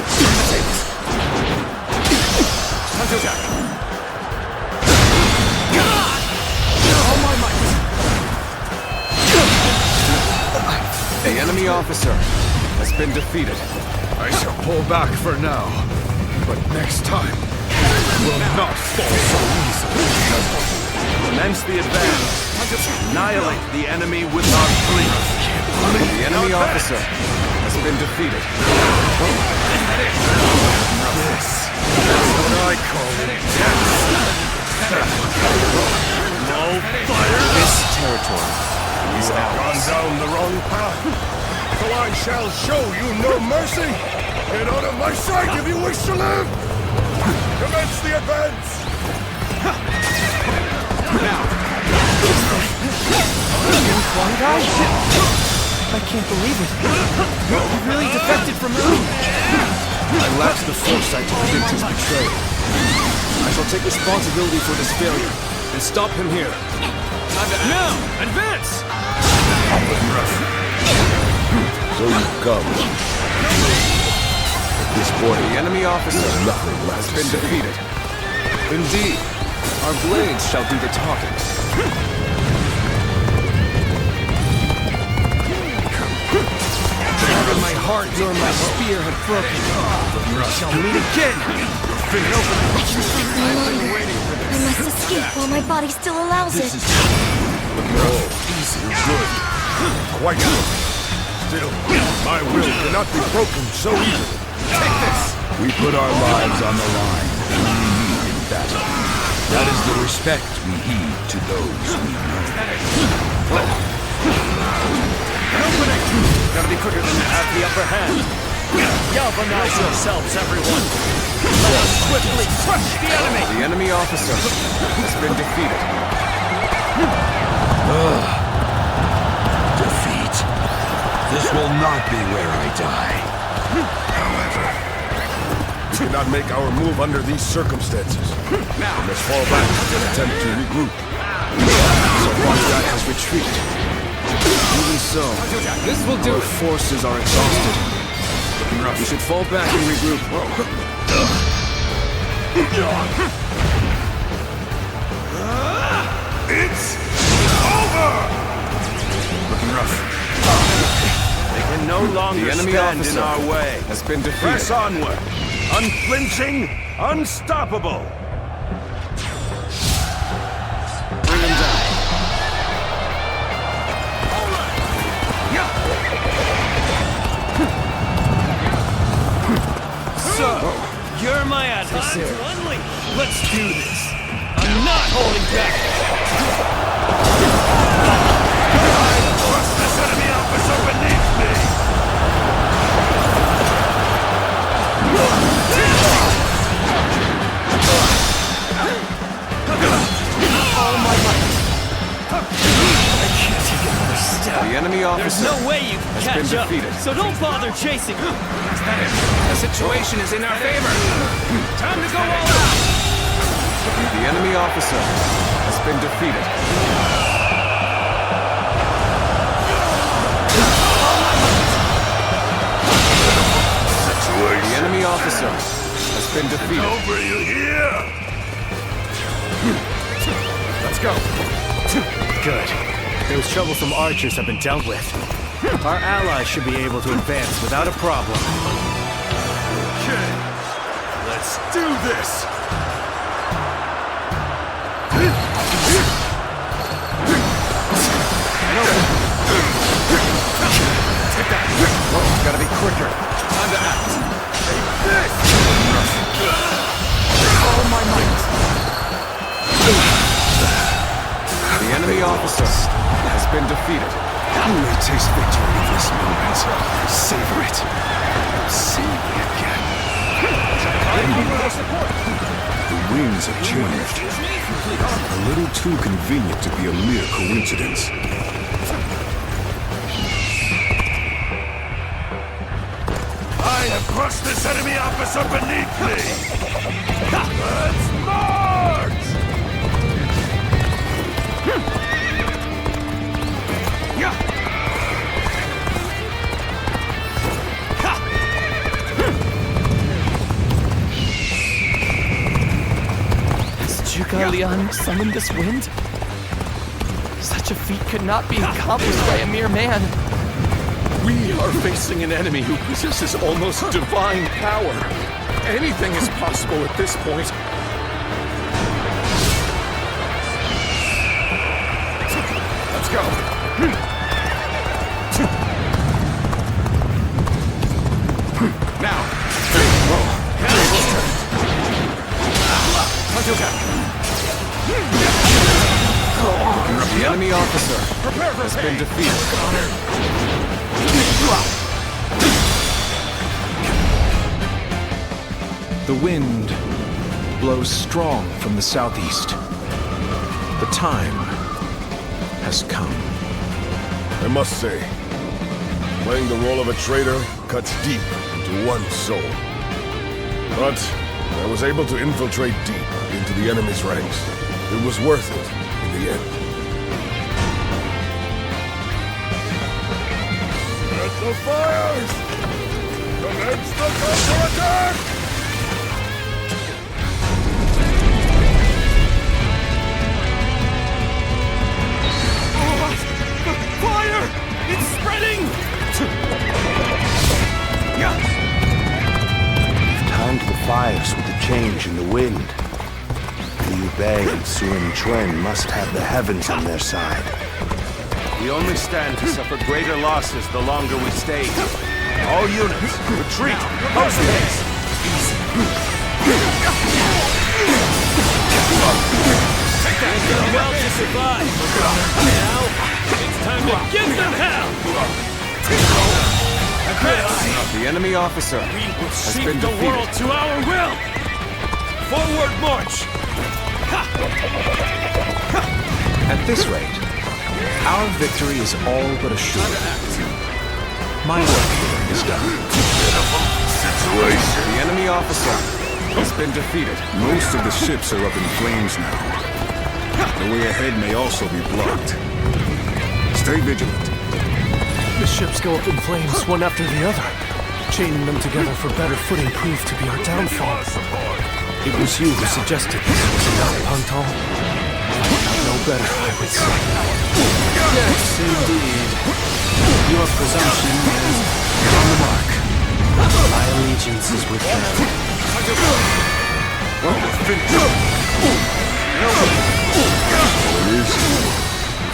Jack. Oh my might! The enemy officer has been defeated. I shall pull back for now, but next time will not fall so easily. Commence the advance. Annihilate the enemy with our fleet. The enemy officer has been defeated. This is what I call No fire! This territory is Gone ours. down the wrong path. So I shall show you no mercy. Get out of my sight if you wish to live. Commence the advance. One guy? I can't believe it. He really defected from Earth. I lacked the foresight to predict his betrayal. I shall take responsibility for this failure and stop him here. Now, advance! So you've come. At this point, The enemy officer there's nothing left has to been say. defeated. Indeed, our blades shall do the talking. Whatever my heart or my spear had broken, we shall meet again. I can fight no longer. I must escape while my body still allows it. Easy, good. Quite good. Still, my will cannot be broken so easily. Take this! We put our lives on the line in battle. That is the respect we heed to those we know. Gotta be quicker than to have the upper hand. Galvanize yourselves, everyone. Let us swiftly crush the enemy. The enemy officer has been defeated. Defeat. This will not be where I die. However, we cannot make our move under these circumstances. We must fall back and attempt to regroup. So Jack has retreated. Even so, this will do. Our forces are exhausted. We should fall back and regroup. It's over! Looking rough. They can no longer stand in our way. Has been defeated. Press onward. Unflinching, unstoppable. Bring them down. So, you're my adversary. Let's do this. I'm not holding back. Crush this enemy officer beneath me! All my might. I can't take another step. The enemy officer There's no way you can has catch been up. defeated. So don't bother chasing. The situation is in our favor. Time to go all out. The enemy officer has been defeated. The enemy officer has been defeated. Over you here! Let's go. Good. Those troublesome archers have been dealt with. Our allies should be able to advance without a problem. Okay, let's do this! quicker. Time to act. All my might. The enemy officer has been defeated. You may taste victory in this moment. Savor it. See me again. The winds have changed. A little too convenient to be a mere coincidence. I have crushed this enemy officer beneath me! Let's march! Leon summoned this wind? Such a feat could not be accomplished by a mere man. We are facing an enemy who possesses almost divine power. Anything is possible at this point. Let's go. Now. The enemy officer has been defeated. The wind blows strong from the southeast. The time has come. I must say, playing the role of a traitor cuts deep into one's soul. But I was able to infiltrate deep into the enemy's ranks. It was worth it in the end. At the fires! Commence the counterattack! Fire! It's spreading! Timed the fires with the change in the wind. Liu Bei and Sun Quan must have the heavens on their side. We only stand to suffer greater losses the longer we stay here. All units, retreat! Post haste! They've done well to survive. Now, it's time to give them hell! The enemy officer has been the defeated. world to our will! Forward march! At this rate, our victory is all but assured. My work here is done. Situation. The enemy officer has been defeated. Most of the ships are up in flames now. The way ahead may also be blocked. Stay vigilant. The ships go up in flames one after the other. Chaining them together for better footing proved to be our downfall. It was you who suggested this, was it not, Pang Tong? I did not know better, I would say. Yes, indeed. Your presumption is on the mark. My allegiance is with them. It is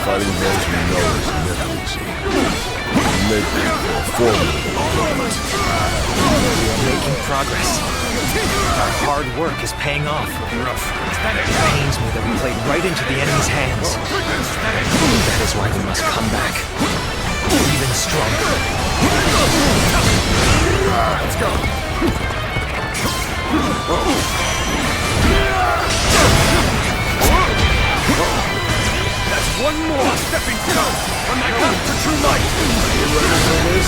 fighting those we know is never easy. We make a formidable opponent. We are making progress. Our hard work is paying off. It pains me that we played right into the enemy's hands. That is why we must come back. Even stronger. Let's go. That's one more stepping stone on my path to true light! You ready for this?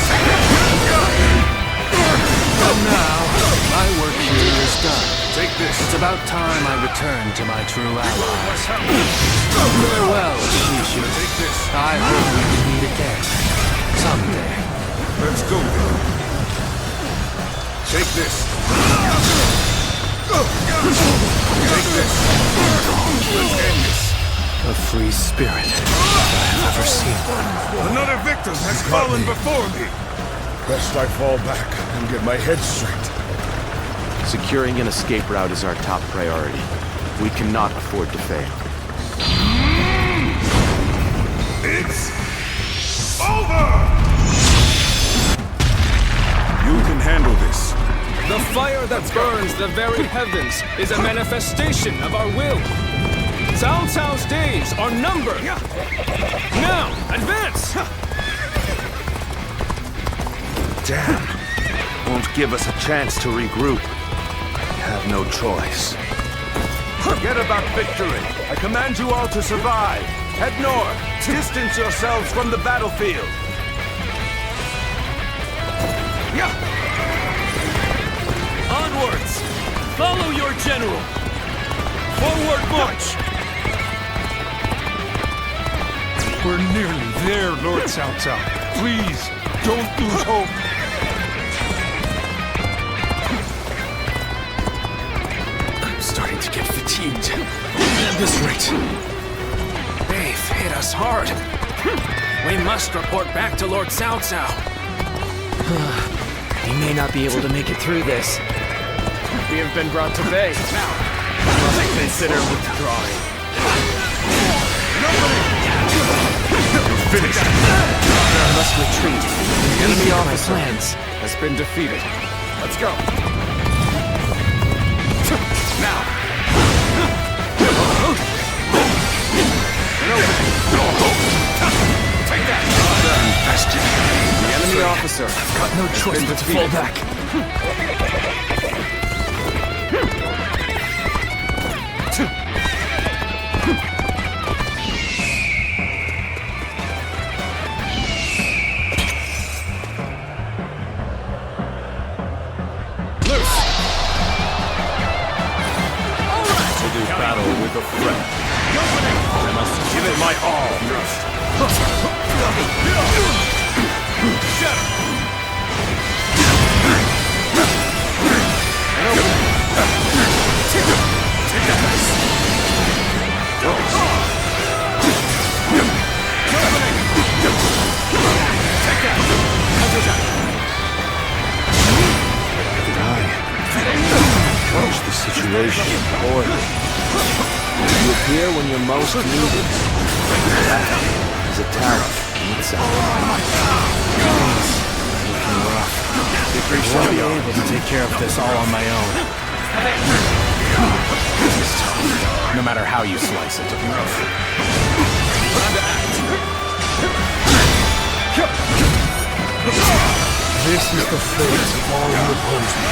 And now, my work here is done. Take this. It's about time I return to my true allies. Farewell, Shishu. Take this. I hope we can meet again. Someday. Let's go then. Take this. Take this. Let's end this. A free spirit, if I have ever seen one. Another victim has fallen before me. Best I fall back and get my head straight. Securing an escape route is our top priority. We cannot afford to fail. It's over! You can handle this. The fire that burns the very heavens is a manifestation of our will. Cao Cao's days are numbered. Now, advance! Damn. Won't give us a chance to regroup. We have no choice. Forget about victory. I command you all to survive. Head north. Distance yourselves from the battlefield. Onwards! Follow your general! Forward march! We're nearly there, Lord Cao Cao. Please, don't lose hope. I'm starting to get fatigued. At this rate. They've hit us hard. We must report back to Lord Cao Cao. He may not be able to make it through this. We have been brought to bay. Must consider withdrawing. You're finished. I must retreat. The enemy officer plans has been defeated. Let's go. Now! Take that! The enemy officer got no choice but to fall back. Battle with a friend. I must give it my all. Approach the situation poorly. You appear when you're most needed. That is a talent in itself. Looking rough. I won't be able to take care of this all on my own. No matter how you slice it. This is the fate of all who oppose me.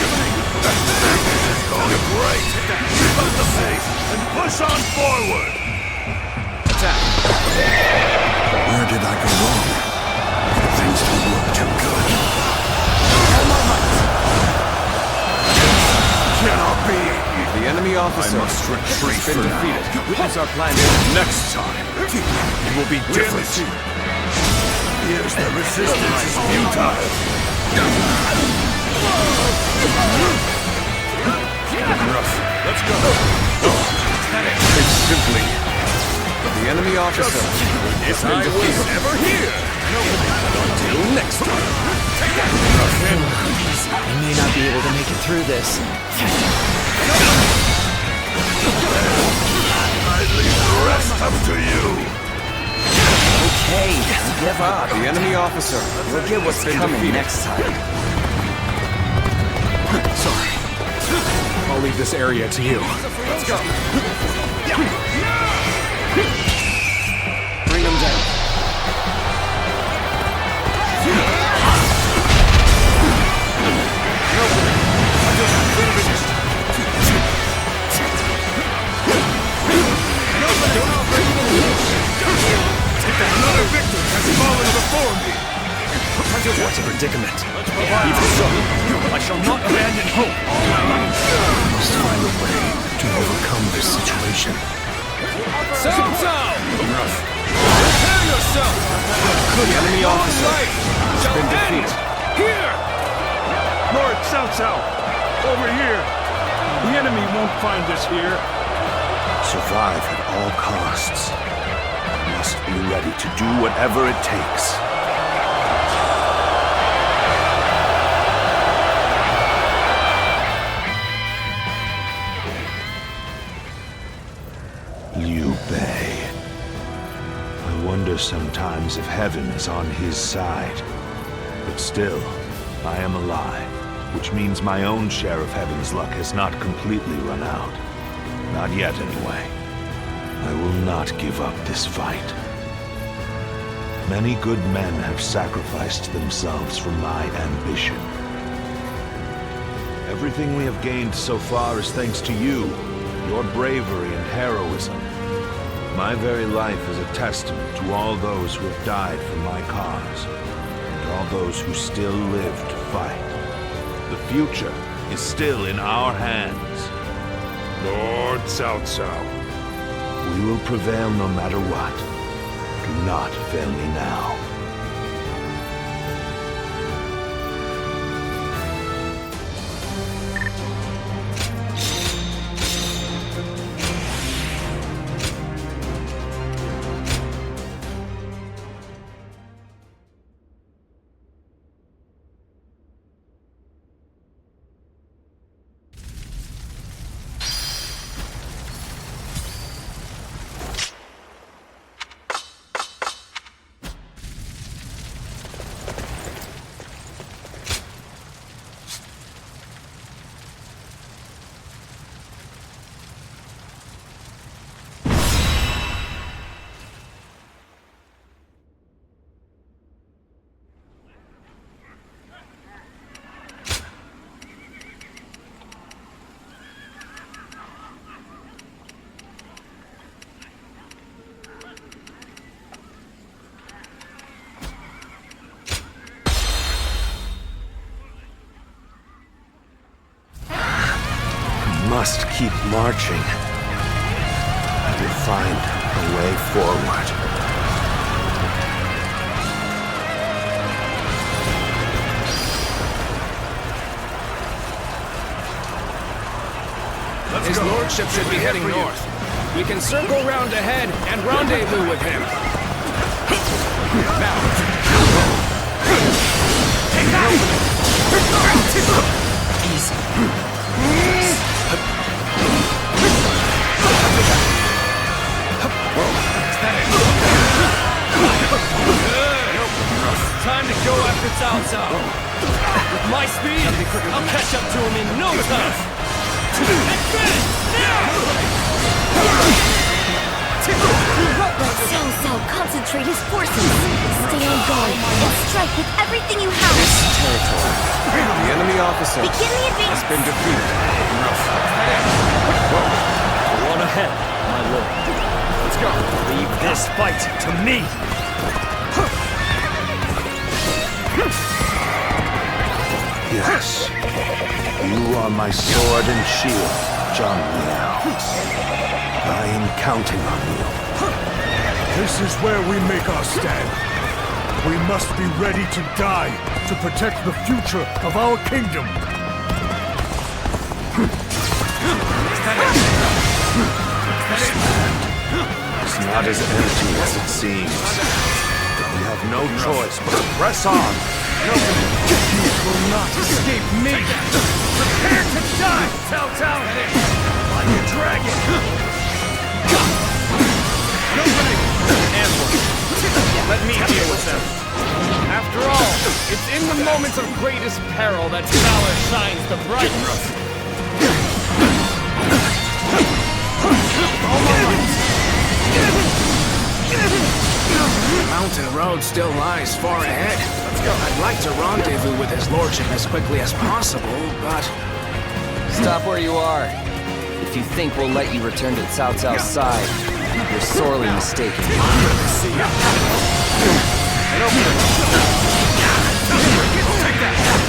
Great! Keep up the pace and push on forward! Attack! Where did I go wrong? Things don't look too good. Cannot be! The enemy officer I must retreat has been for defeated. now. Witness our plan. Next time, it will be different. Here's the resistance is futile. Rough. Let's go! It's simply the enemy officer has been defeated. Never here! Until next time. I may not be able to make it through this. I leave the rest up to you. Okay, give up. The enemy officer We'll get what's coming next time. Sorry. I'll leave this area to you. Let's go. Bring him down. Another victim has fallen before me! What a predicament. Even so, I shall not abandon hope. I must find a way to overcome this situation. Cao Cao! Prepare yourself! The enemy officer has been defeated. Here! Lord Cao Cao, over here. The enemy won't find us here. Survive at all costs. Must be ready to do whatever it takes. Liu Bei. I wonder sometimes if heaven is on his side. But still, I am alive, which means my own share of Heaven's luck has not completely run out. Not yet, anyway. I will not give up this fight. Many good men have sacrificed themselves for my ambition. Everything we have gained so far is thanks to you, your bravery and heroism. My very life is a testament to all those who have died for my cause, and all those who still live to fight. The future is still in our hands. Lord Cao Cao. We will prevail no matter what. Do not fail me now. Must keep marching. I will find a way forward. His lordship should be heading north. We can circle round ahead and rendezvous with him. Now. Take out! Easy. Time to go after Cao Cao. With my speed, I'll catch up to him in no time. Let Cao Cao concentrate his forces. Stay on guard and strike with everything you have. This territory. The enemy officer Begin the advance. has been defeated. Go on ahead, my lord. Let's go. Leave this fight to me. Yes. You are my sword and shield, Zhang Liao. I am counting on you. This is where we make our stand. We must be ready to die to protect the future of our kingdom. This land is not as empty as it seems. We have no choice but to press on. You will not escape me! Prepare to die, Cao Cao! Like a dragon! Let me deal with them. After all, it's in the moments of greatest peril that valor shines the brightest. The mountain road still lies far ahead. I'd like to rendezvous with his lordship as quickly as possible, but... Stop where you are. If you think we'll let you return to Cao Cao's side, you're sorely mistaken.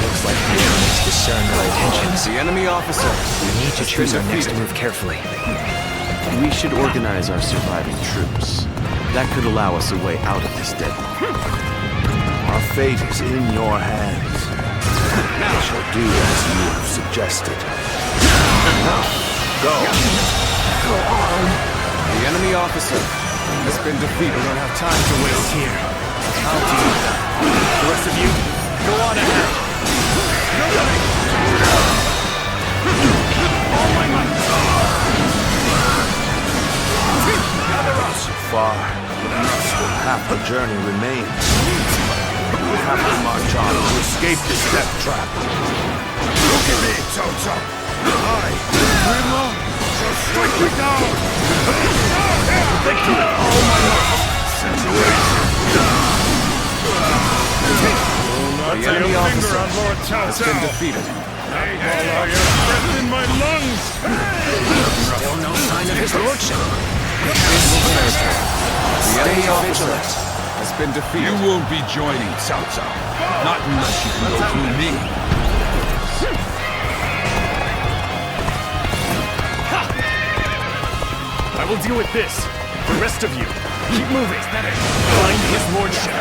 Looks like we need to discern their intentions. The enemy officer. We need to choose our next move carefully. We should organize our surviving troops. That could allow us a way out of this deadlock. Our fate is in your hands. I shall do as you have suggested. Go. Go on. The enemy officer has been defeated. We don't have time to waste here. I'll deal with that. The rest of you, go on ahead. All my might. So far, still half the journey remains. We have to march on to escape this death trap. Look at me, Cao Cao. I, Grima, shall strike you down. Victory! Oh my God! The enemy officer has been defeated. I have breath in my lungs. Still no sign of his lordship. The enemy officer has been defeated. You won't be joining Cao Cao. Not unless you can go through me. I will deal with this. The rest of you, keep moving. Find his lordship.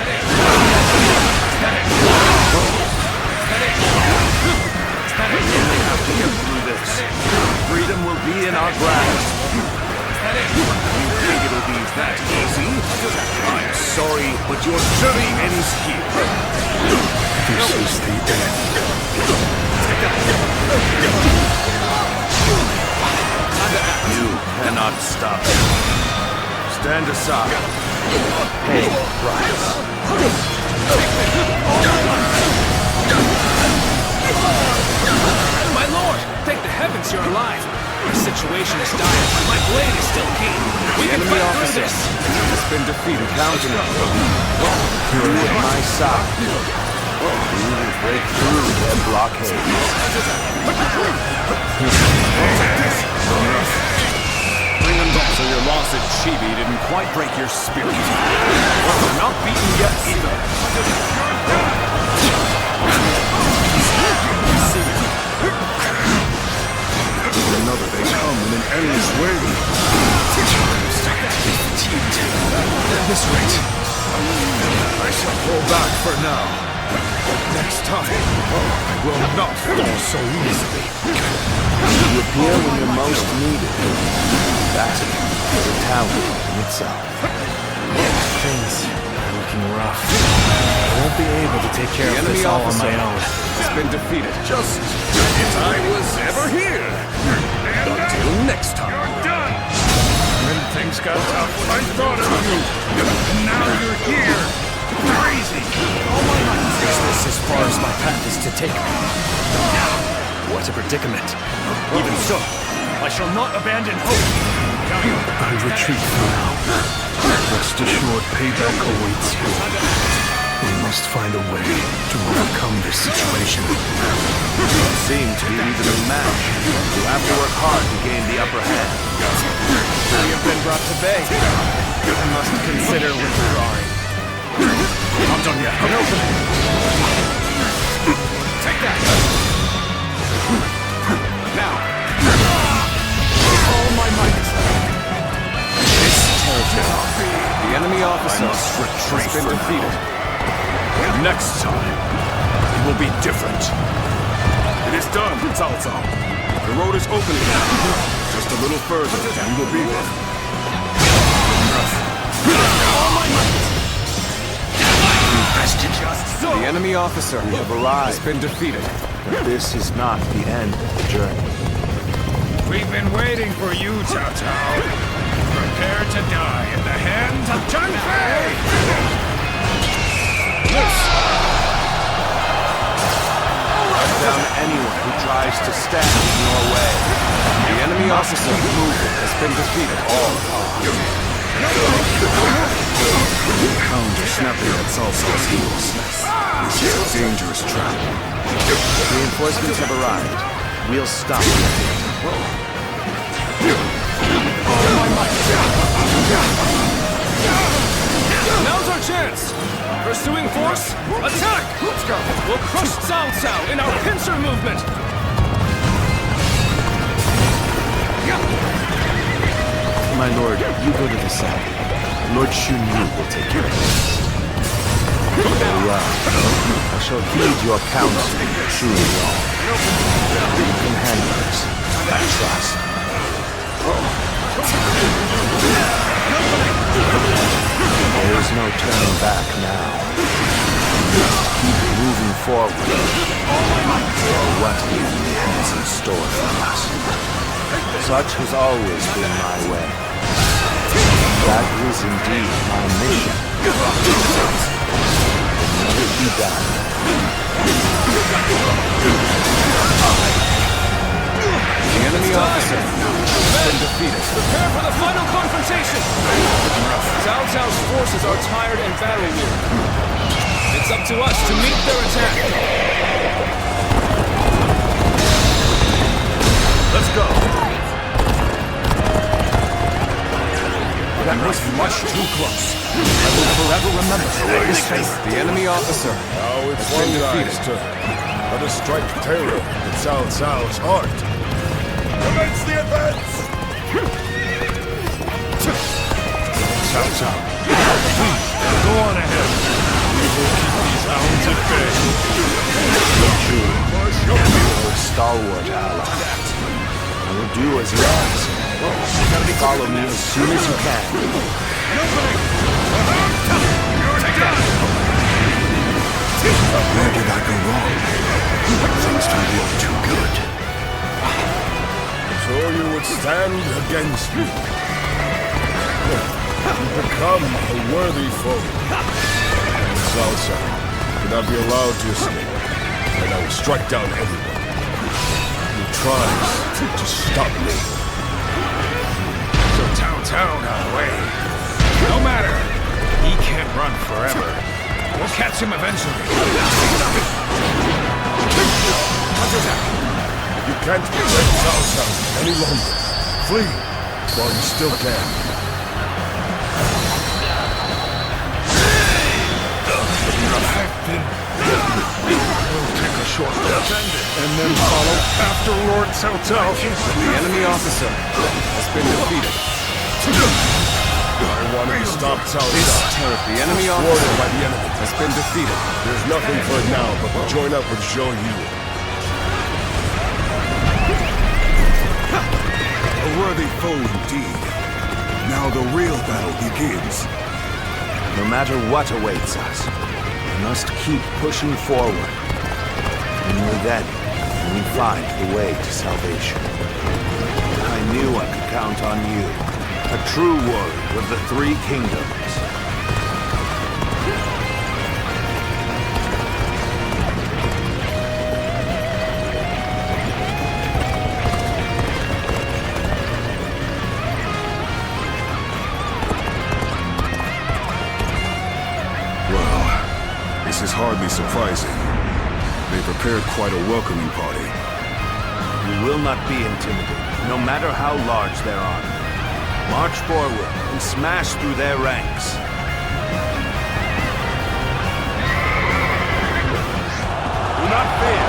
We only have to get through this. Freedom will be in our grasp. You think it'll be that easy? I'm sorry, but your journey ends here. This is the end. You cannot stop it. Stand aside. Pay the price. My lord! Thank the heavens you're alive! The situation is dire, but my blade is still keen. We can enemy fight through officer this! has been defeated. Counting. You're at my side. We will break through their blockade. Bring them back. So your loss at Chibi didn't quite break your spirit. You're not beaten yet either. Another they come in an endless way. At this rate, I shall pull back for now. Next time, I will not fall so easily. You appear when you're most needed. That is a talent in itself. Things are looking rough. I won't be able to take care of this all on my own. Has been defeated. Just if I was ever here. Until next time. You're done! When things got tough, I thought of you. And now you're here. Crazy! Useless as far as my path is to take me. What a predicament. Even so, I shall not abandon hope. I retreat for now. Rest assured, payback awaits you. We must find a way to overcome this situation. You seem to be evenly matched. You have to work hard to gain the upper hand. We have been brought to bay. I must consider withdrawing. Not done yet. An opening. Take that. Now. All my might. This territory. The enemy officer has been defeated. Next time, it will be different. It is done, Cao Cao. The road is opening now. Just a little further, and we'll be there. All my might. The enemy officer has been defeated. But this is not the end of the journey. We've been waiting for you, Cao Cao. Prepare to die in the hands of Zhang Fei! Cut down anyone who tries to stand in your way. The enemy officer has been defeated. Hounds are snapping at Cao Cao's heels. This is a dangerous trap. Reinforcements have arrived. We'll stop them. Now's our chance! Pursuing force, attack! Let's go! We'll crush Cao Cao in our pincer movement! My lord, you go to the south. Lord Xun Yu will take care of this. Very well. I shall heed your counsel, Xu Yong. You can handle this. I trust. There is no turning back now. Keep moving forward. For what the enemy has in store for us. Such has always been my way. That is indeed my mission. Another be done. The enemy officer has been defeated. Prepare for the final confrontation! Cao Cao's forces are tired and battle-weary. It's up to us to meet their attack. Let's go! That was much too close. I will forever remember this face. The enemy officer Now it's has been one guy's defeated. turn. Let us strike terror in Cao Cao's heart. Commence the advance! Cao Cao, please, go on ahead. We will keep these hounds at bay. Your stalwart ally. I will do as you ask. Follow me as soon as you can. Where did I go wrong? Things turned out too good. So you would stand against me. You become a worthy foe. Cao Cao cannot be allowed to escape, and I will strike down anyone who tries to stop me. So Cao Cao got away. No matter. He can't run forever. We'll catch him eventually. You can't protect Cao Cao any longer. Flee while you still can. We'll take a short rest and then follow after Lord Cao Cao. The enemy officer has been defeated. I wanted to stop Cao Cao. The enemy officer By the enemy. has been defeated. There's nothing for it now but to join up with Zhou Yu. A worthy foe indeed. Now the real battle begins. No matter what awaits us, we must keep pushing forward. Only then can we find the way to salvation. I knew I could count on you, a true warrior of the Three Kingdoms. This is hardly surprising. They prepared quite a welcoming party. You will not be intimidated, no matter how large their army. March forward and smash through their ranks. Do not fear.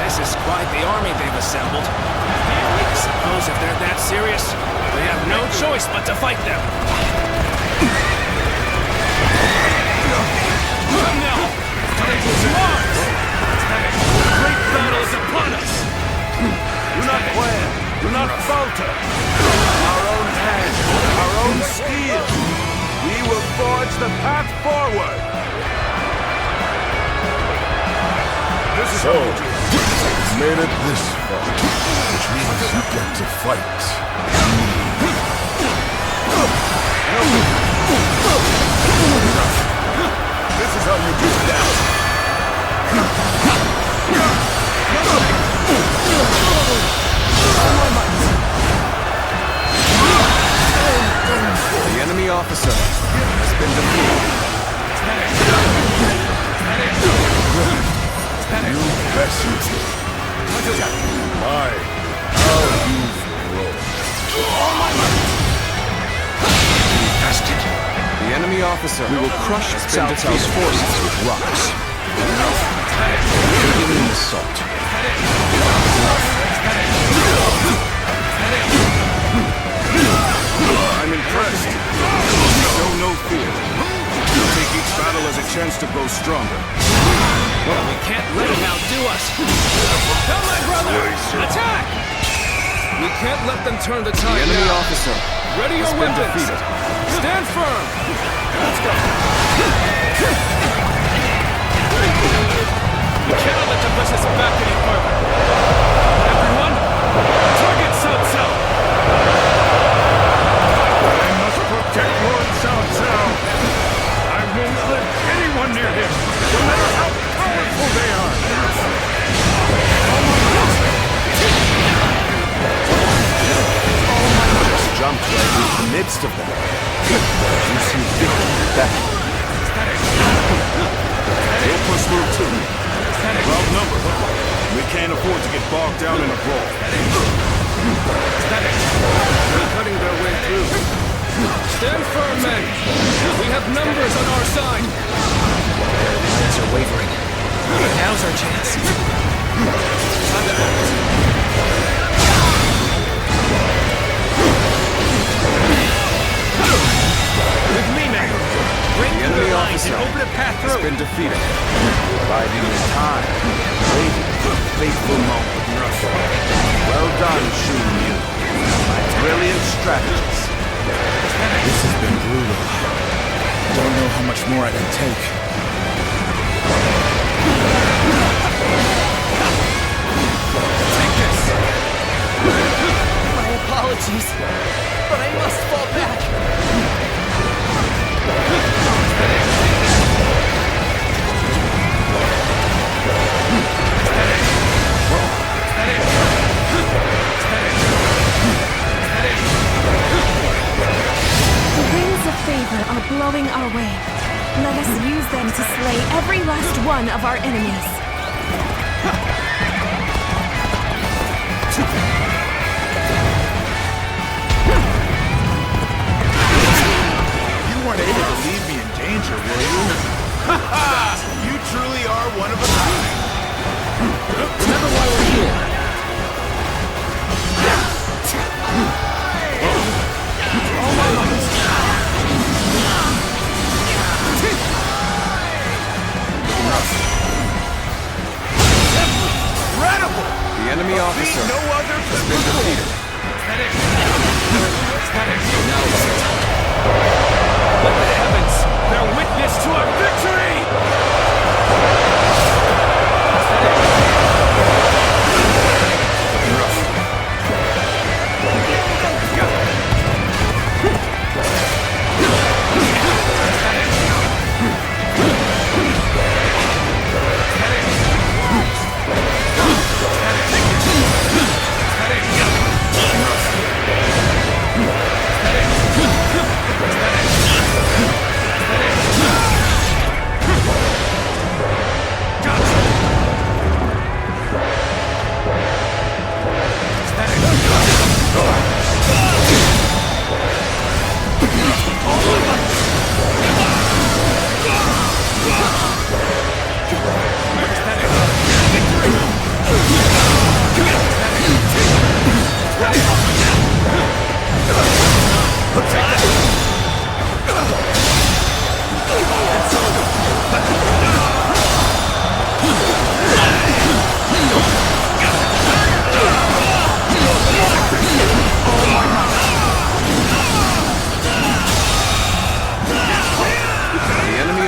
This is quite the army they've assembled. I suppose if they're that serious, we have no choice but to fight them. Come now! Take to arms! The great battle is upon us! Do not quail! Do not falter! Our own hand, our own steel! We will forge the path forward! So, you've made it this far, which means you get to fight. This is how you do that. The enemy officer has been defeated. You peasant. How you've rolled. The enemy officer We will crush Cao Cao's forces with rocks. Begin the assault. I'm impressed. Show no fear. Take each battle as a chance to grow stronger. We can't let him outdo us. Come, my brother! Attack! We can't let them turn the tide. The enemy now. officer Ready your has been weapons. defeated. Stand firm. Let's go. We cannot let them push us back any further. Everyone, target Cao Cao. I must protect Lord Cao Cao. I won't let anyone jumped right into the midst of them. You see victory back. We'll push through too. We're outnumbered. We can't afford to get bogged down in a brawl. They're cutting their way through. Stand firm, men. We have numbers on our side. Their lines are wavering. Now's our chance. Time to act. With me, men. Break The through enemy their lines and officer open a path has through. been defeated. Biding his time, waiting for the fateful moment. Well done, Shu Liu. My brilliant strategist. This has been brutal. Don't know how much more I can take. Take this. My apologies, but I must fall back. The winds of favor are blowing our way. Let us use them to slay every last one of our enemies. You weren't able to leave me in danger, were you? You truly are one of a kind. Remember why we're here. All my might. Incredible! The enemy officer No other has been defeated. Now listen. Let the heavens bear witness to our victory!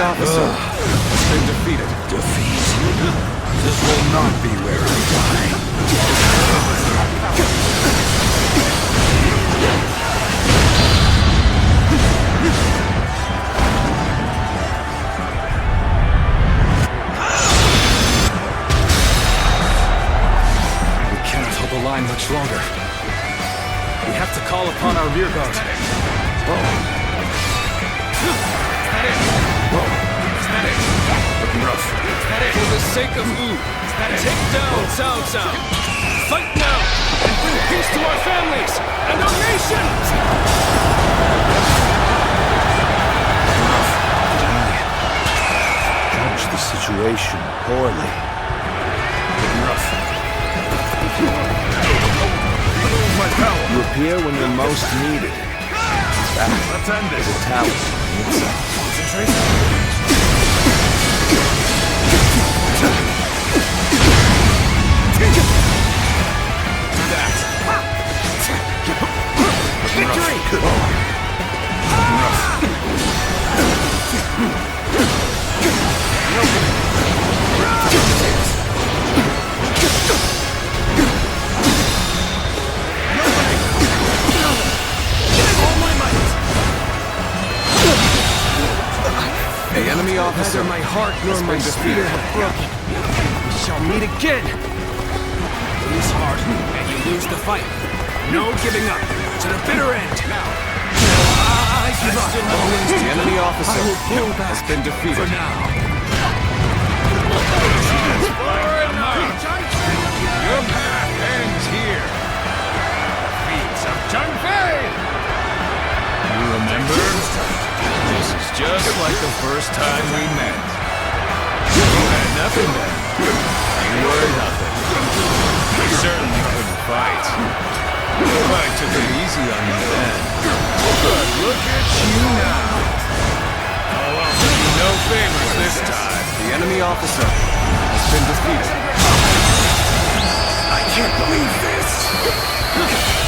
officer has been defeated. Defeat? This will not be where I die. We cannot hold the line much longer. We have to call upon our rear guard. Looking rough. For the sake of Wu, take down Cao Cao. Fight now and bring peace to our families and our nation! Judge the situation poorly. You appear when you're most needed. That is a talent in itself. The enemy officer Neither my heart nor has my been spear defeated. have broken. We shall meet again. Lose hard, and you lose the fight. No giving up. to the bitter end. I give up. The enemy officer has been defeated. For now. Your path ends here. Feats of Junfei! You remember? This is just like the first time we met. You had nothing then. You were nothing. You certainly couldn't fight. I took it easy on you then. But look at you now. Oh, I'll do you no favors this time. The enemy officer has been defeated. I can't believe this.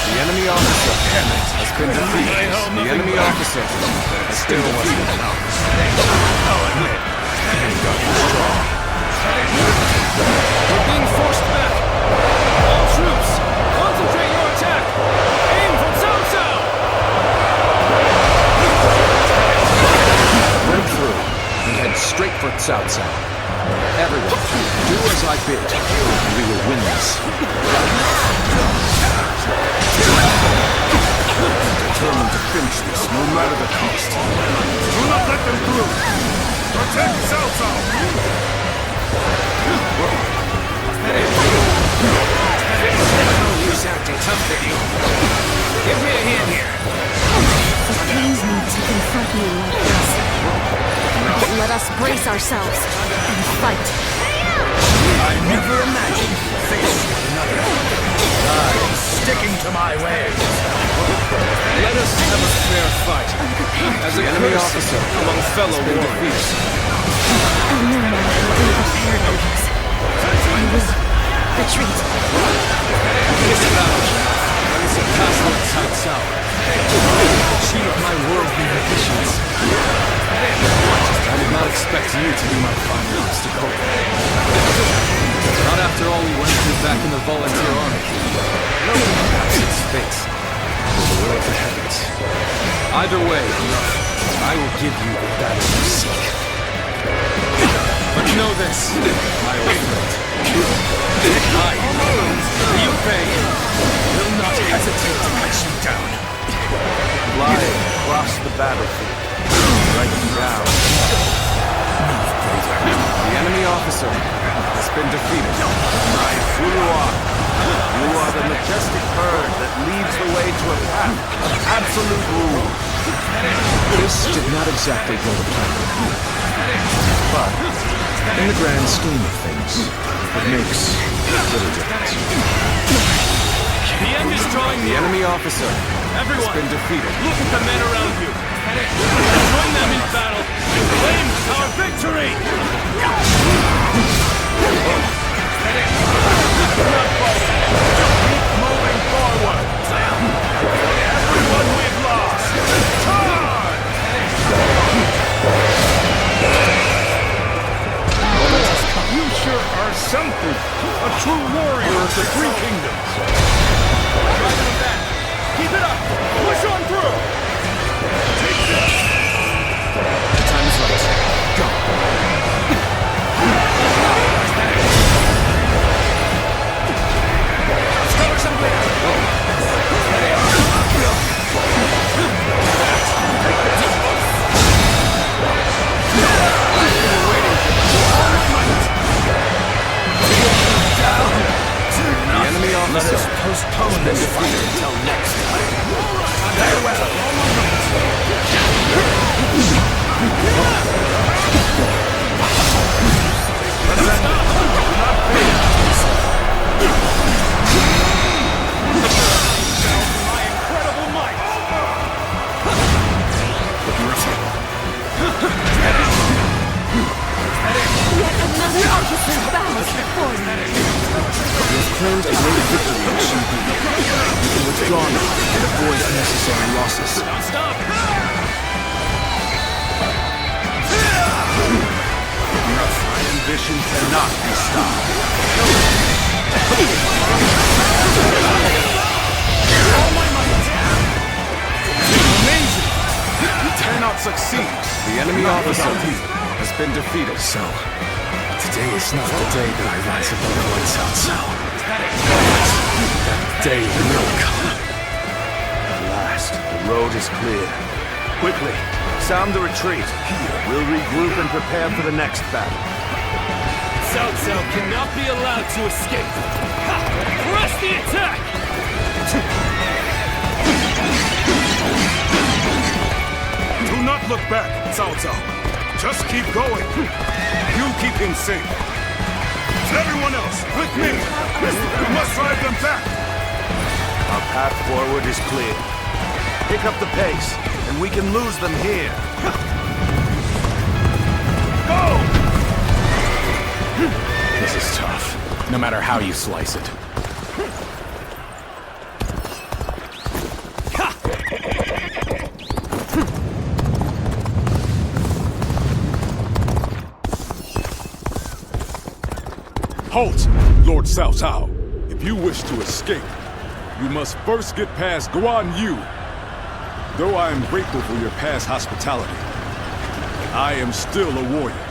The enemy officer has been defeated. The enemy officer has been defeated. I'll admit, you've gotten strong. We're being forced back. All troops, concentrate your attack. Aim from Cao Cao. Break through and head straight for Cao Cao. Everyone, do as I bid, and we will win this. Determined to finish this, no matter the cost. Do not let them through. Protect Cao Cao. No use acting tough with you. Give me a hand here. It pains me to confront you like this. But let us brace ourselves and fight. I never imagined facing another. I'm sticking to my ways. Let us have a fair fight. As a enemy courtesy officer among fellow warriors. I know now how ill-prepared I was. I will retreat. This battle is a castle at Cao Cao. Achieve my worldly ambitions. I did not expect you to be my final obstacle. Not after all we went through back in the volunteer army. No one perhaps in space. Or the will of the heavens. Either way, I will give you the battle you seek. But know this, my old friend. I, Liu Bei, will not hesitate to cut you down. Fly across the battlefield. Write them down. The enemy officer has been defeated. You are the majestic herd that leads the way to a path of absolute rule. This did not exactly go to plan. But, in the grand scheme of things, it makes little difference. The end is drawing The near. enemy officer Everyone, has been defeated. look at the men around you. Join them in battle. Claim our victory. Keep moving forward. Everyone we've lost. Charge! You sure are something. A true warrior of the Three Kingdoms. Keep it up. Push on through. Take this. The time is right. Go. Let's cover some ground. The enemy officer. Let us postpone this fight until next time. Very well. My incredible might! Yet another officer bows before me. You have claimed a great victory at Shibu. You can withdraw now and avoid unnecessary losses. Stop! My ambition cannot be stopped. All my might! Amazing! You cannot succeed. The enemy officer has been defeated. So, today is not the day that I rise above Lord Cao Cao. That day will come. road is clear. Quickly, sound the retreat. We'll regroup and prepare for the next battle. Cao Cao cannot be allowed to escape. Ha! Press the attack! Do not look back, Cao Cao. Just keep going. You keep in sync. Everyone else, with me! We must drive them back! Our path forward is clear. Pick up the pace, and we can lose them here. Go! This is tough, no matter how you slice it. Halt, Lord Cao Cao. If you wish to escape, you must first get past Guan Yu. Though I am grateful for your past hospitality, I am still a warrior.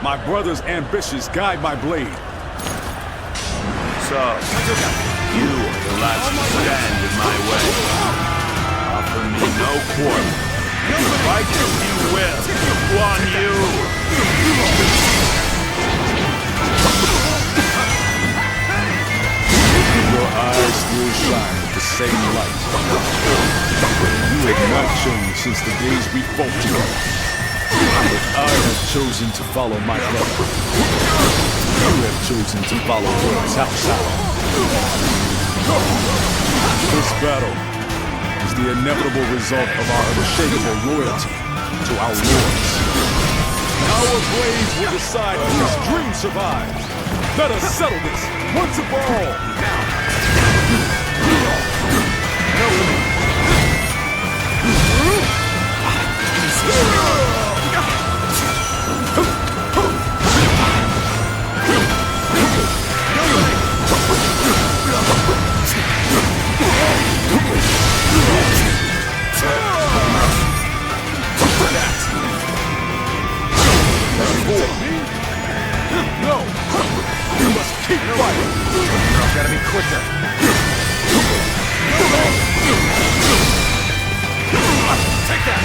My brother's ambitions guide my blade. So, you are the last to stand in my way. Offer me no quarter. Fight as you will, Guan Yu! Your eyes still shine with the same light. You have not changed since the days we fought together. But I have chosen to follow my brother. You have chosen to follow Lord Cao Cao. This battle is the inevitable result of our unshakable loyalty to our lords. Our blades will decide whose dream survives. Let us settle this once and for all. No! You must keep fighting! Gotta be quicker. Take that!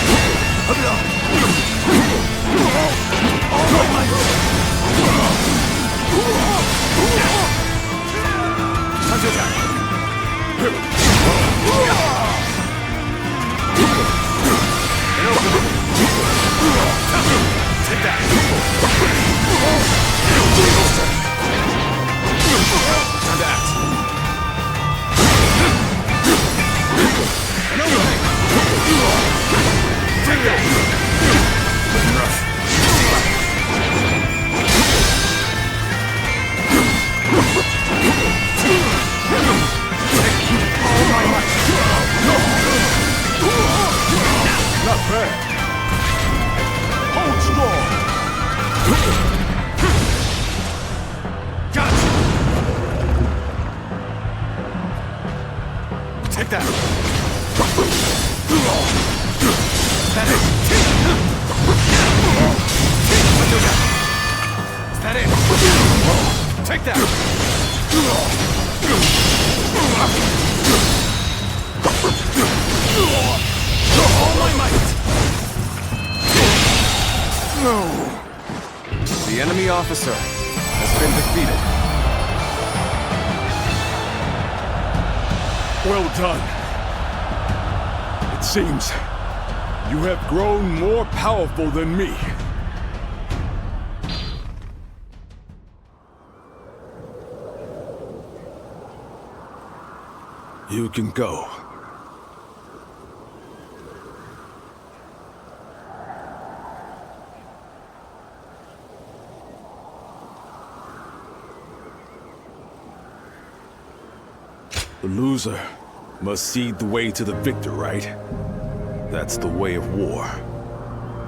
Not bad. Hold strong. Gotcha! Take that! That it! Is that it? Take that! All my might! No! The enemy officer has been defeated. Well done. It seems you have grown more powerful than me. You can go. The loser must cede the way to the victor, right? That's the way of war.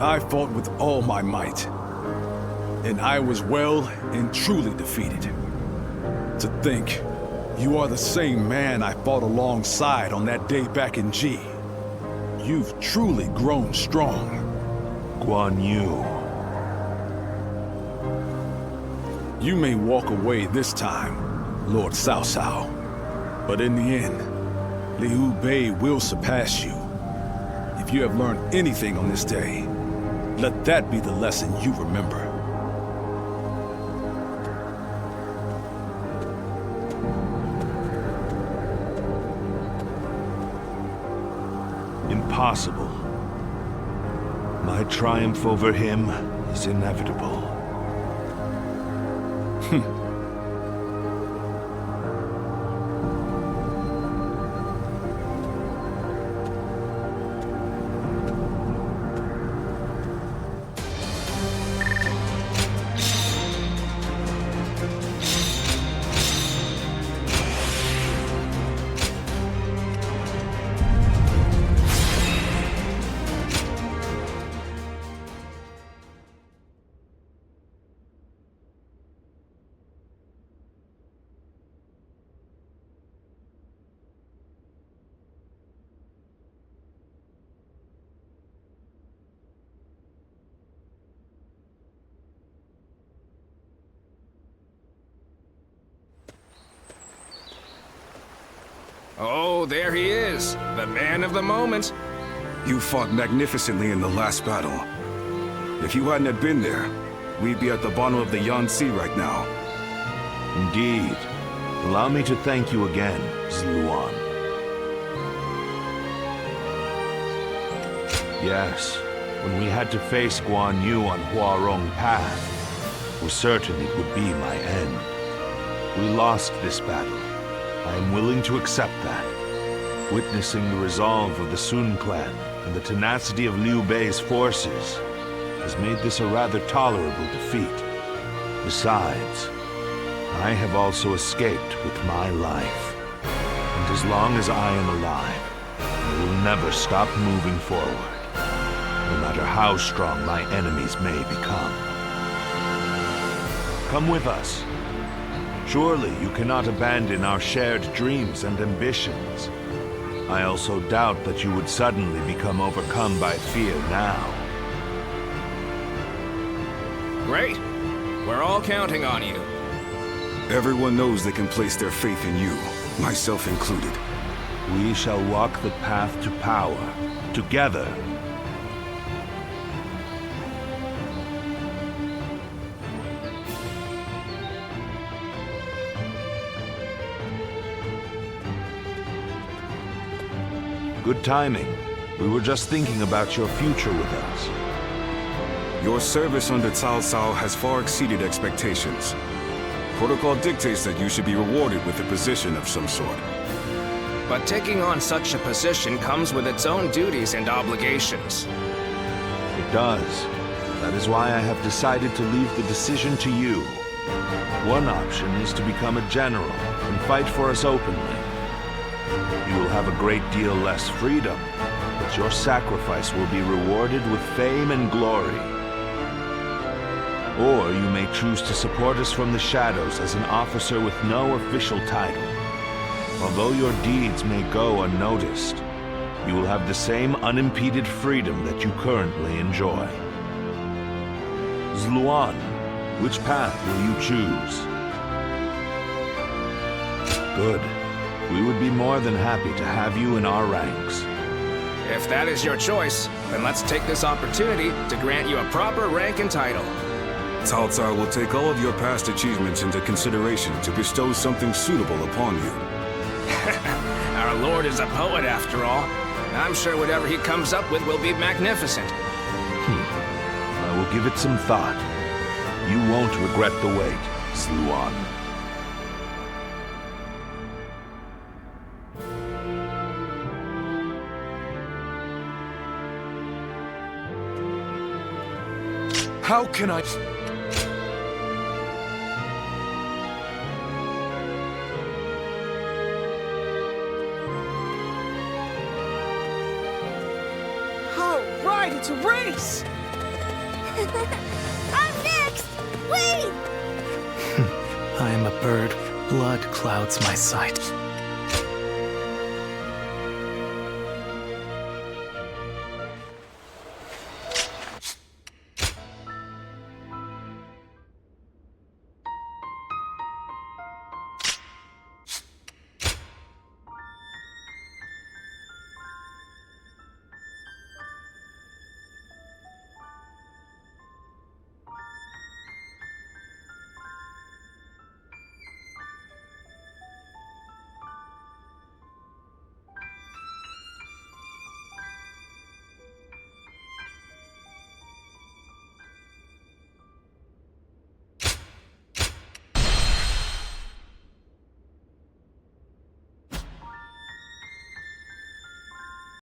I fought with all my might, and I was well and truly defeated. To think, you are the same man I fought alongside on that day back in G. You've truly grown strong. Guan Yu. You may walk away this time, Lord Cao Cao. But in the end, Liu Bei will surpass you If you have learned anything on this day, let that be the lesson you remember. Impossible. My triumph over him is inevitable. Oh, there he is, the man of the moment. You fought magnificently in the last battle. If you hadn't have been there, we'd be at the bottom of the Yangtze right now. Indeed. Allow me to thank you again, Zluan. Yes, when we had to face Guan Yu on Huarong Path, was certain it would be my end. We lost this battle. I am willing to accept that. Witnessing the resolve of the Sun clan and the tenacity of Liu Bei's forces has made this a rather tolerable defeat. Besides, I have also escaped with my life. And as long as I am alive, I will never stop moving forward, no matter how strong my enemies may become. Come with us. Surely you cannot abandon our shared dreams and ambitions. I also doubt that you would suddenly become overcome by fear now. Great. We're all counting on you. Everyone knows they can place their faith in you, myself included. We shall walk the path to power, together. Good timing. We were just thinking about your future with us. Your service under Cao Cao has far exceeded expectations. Protocol dictates that you should be rewarded with a position of some sort. But taking on such a position comes with its own duties and obligations. It does. That is why I have decided to leave the decision to you. One option is to become a general and fight for us openly. You will have a great deal less freedom, but your sacrifice will be rewarded with fame and glory. Or you may choose to support us from the shadows as an officer with no official title. Although your deeds may go unnoticed, you will have the same unimpeded freedom that you currently enjoy. Zluan, which path will you choose? Good. We would be more than happy to have you in our ranks. If that is your choice, then let's take this opportunity to grant you a proper rank and title. Cao Cao will take all of your past achievements into consideration to bestow something suitable upon you. Our lord is a poet after all. I'm sure whatever he comes up with will be magnificent. I will give it some thought. You won't regret the wait, Zluan. How can I... All right, it's a race! I'm next! Wait! I am a bird. Blood clouds my sight.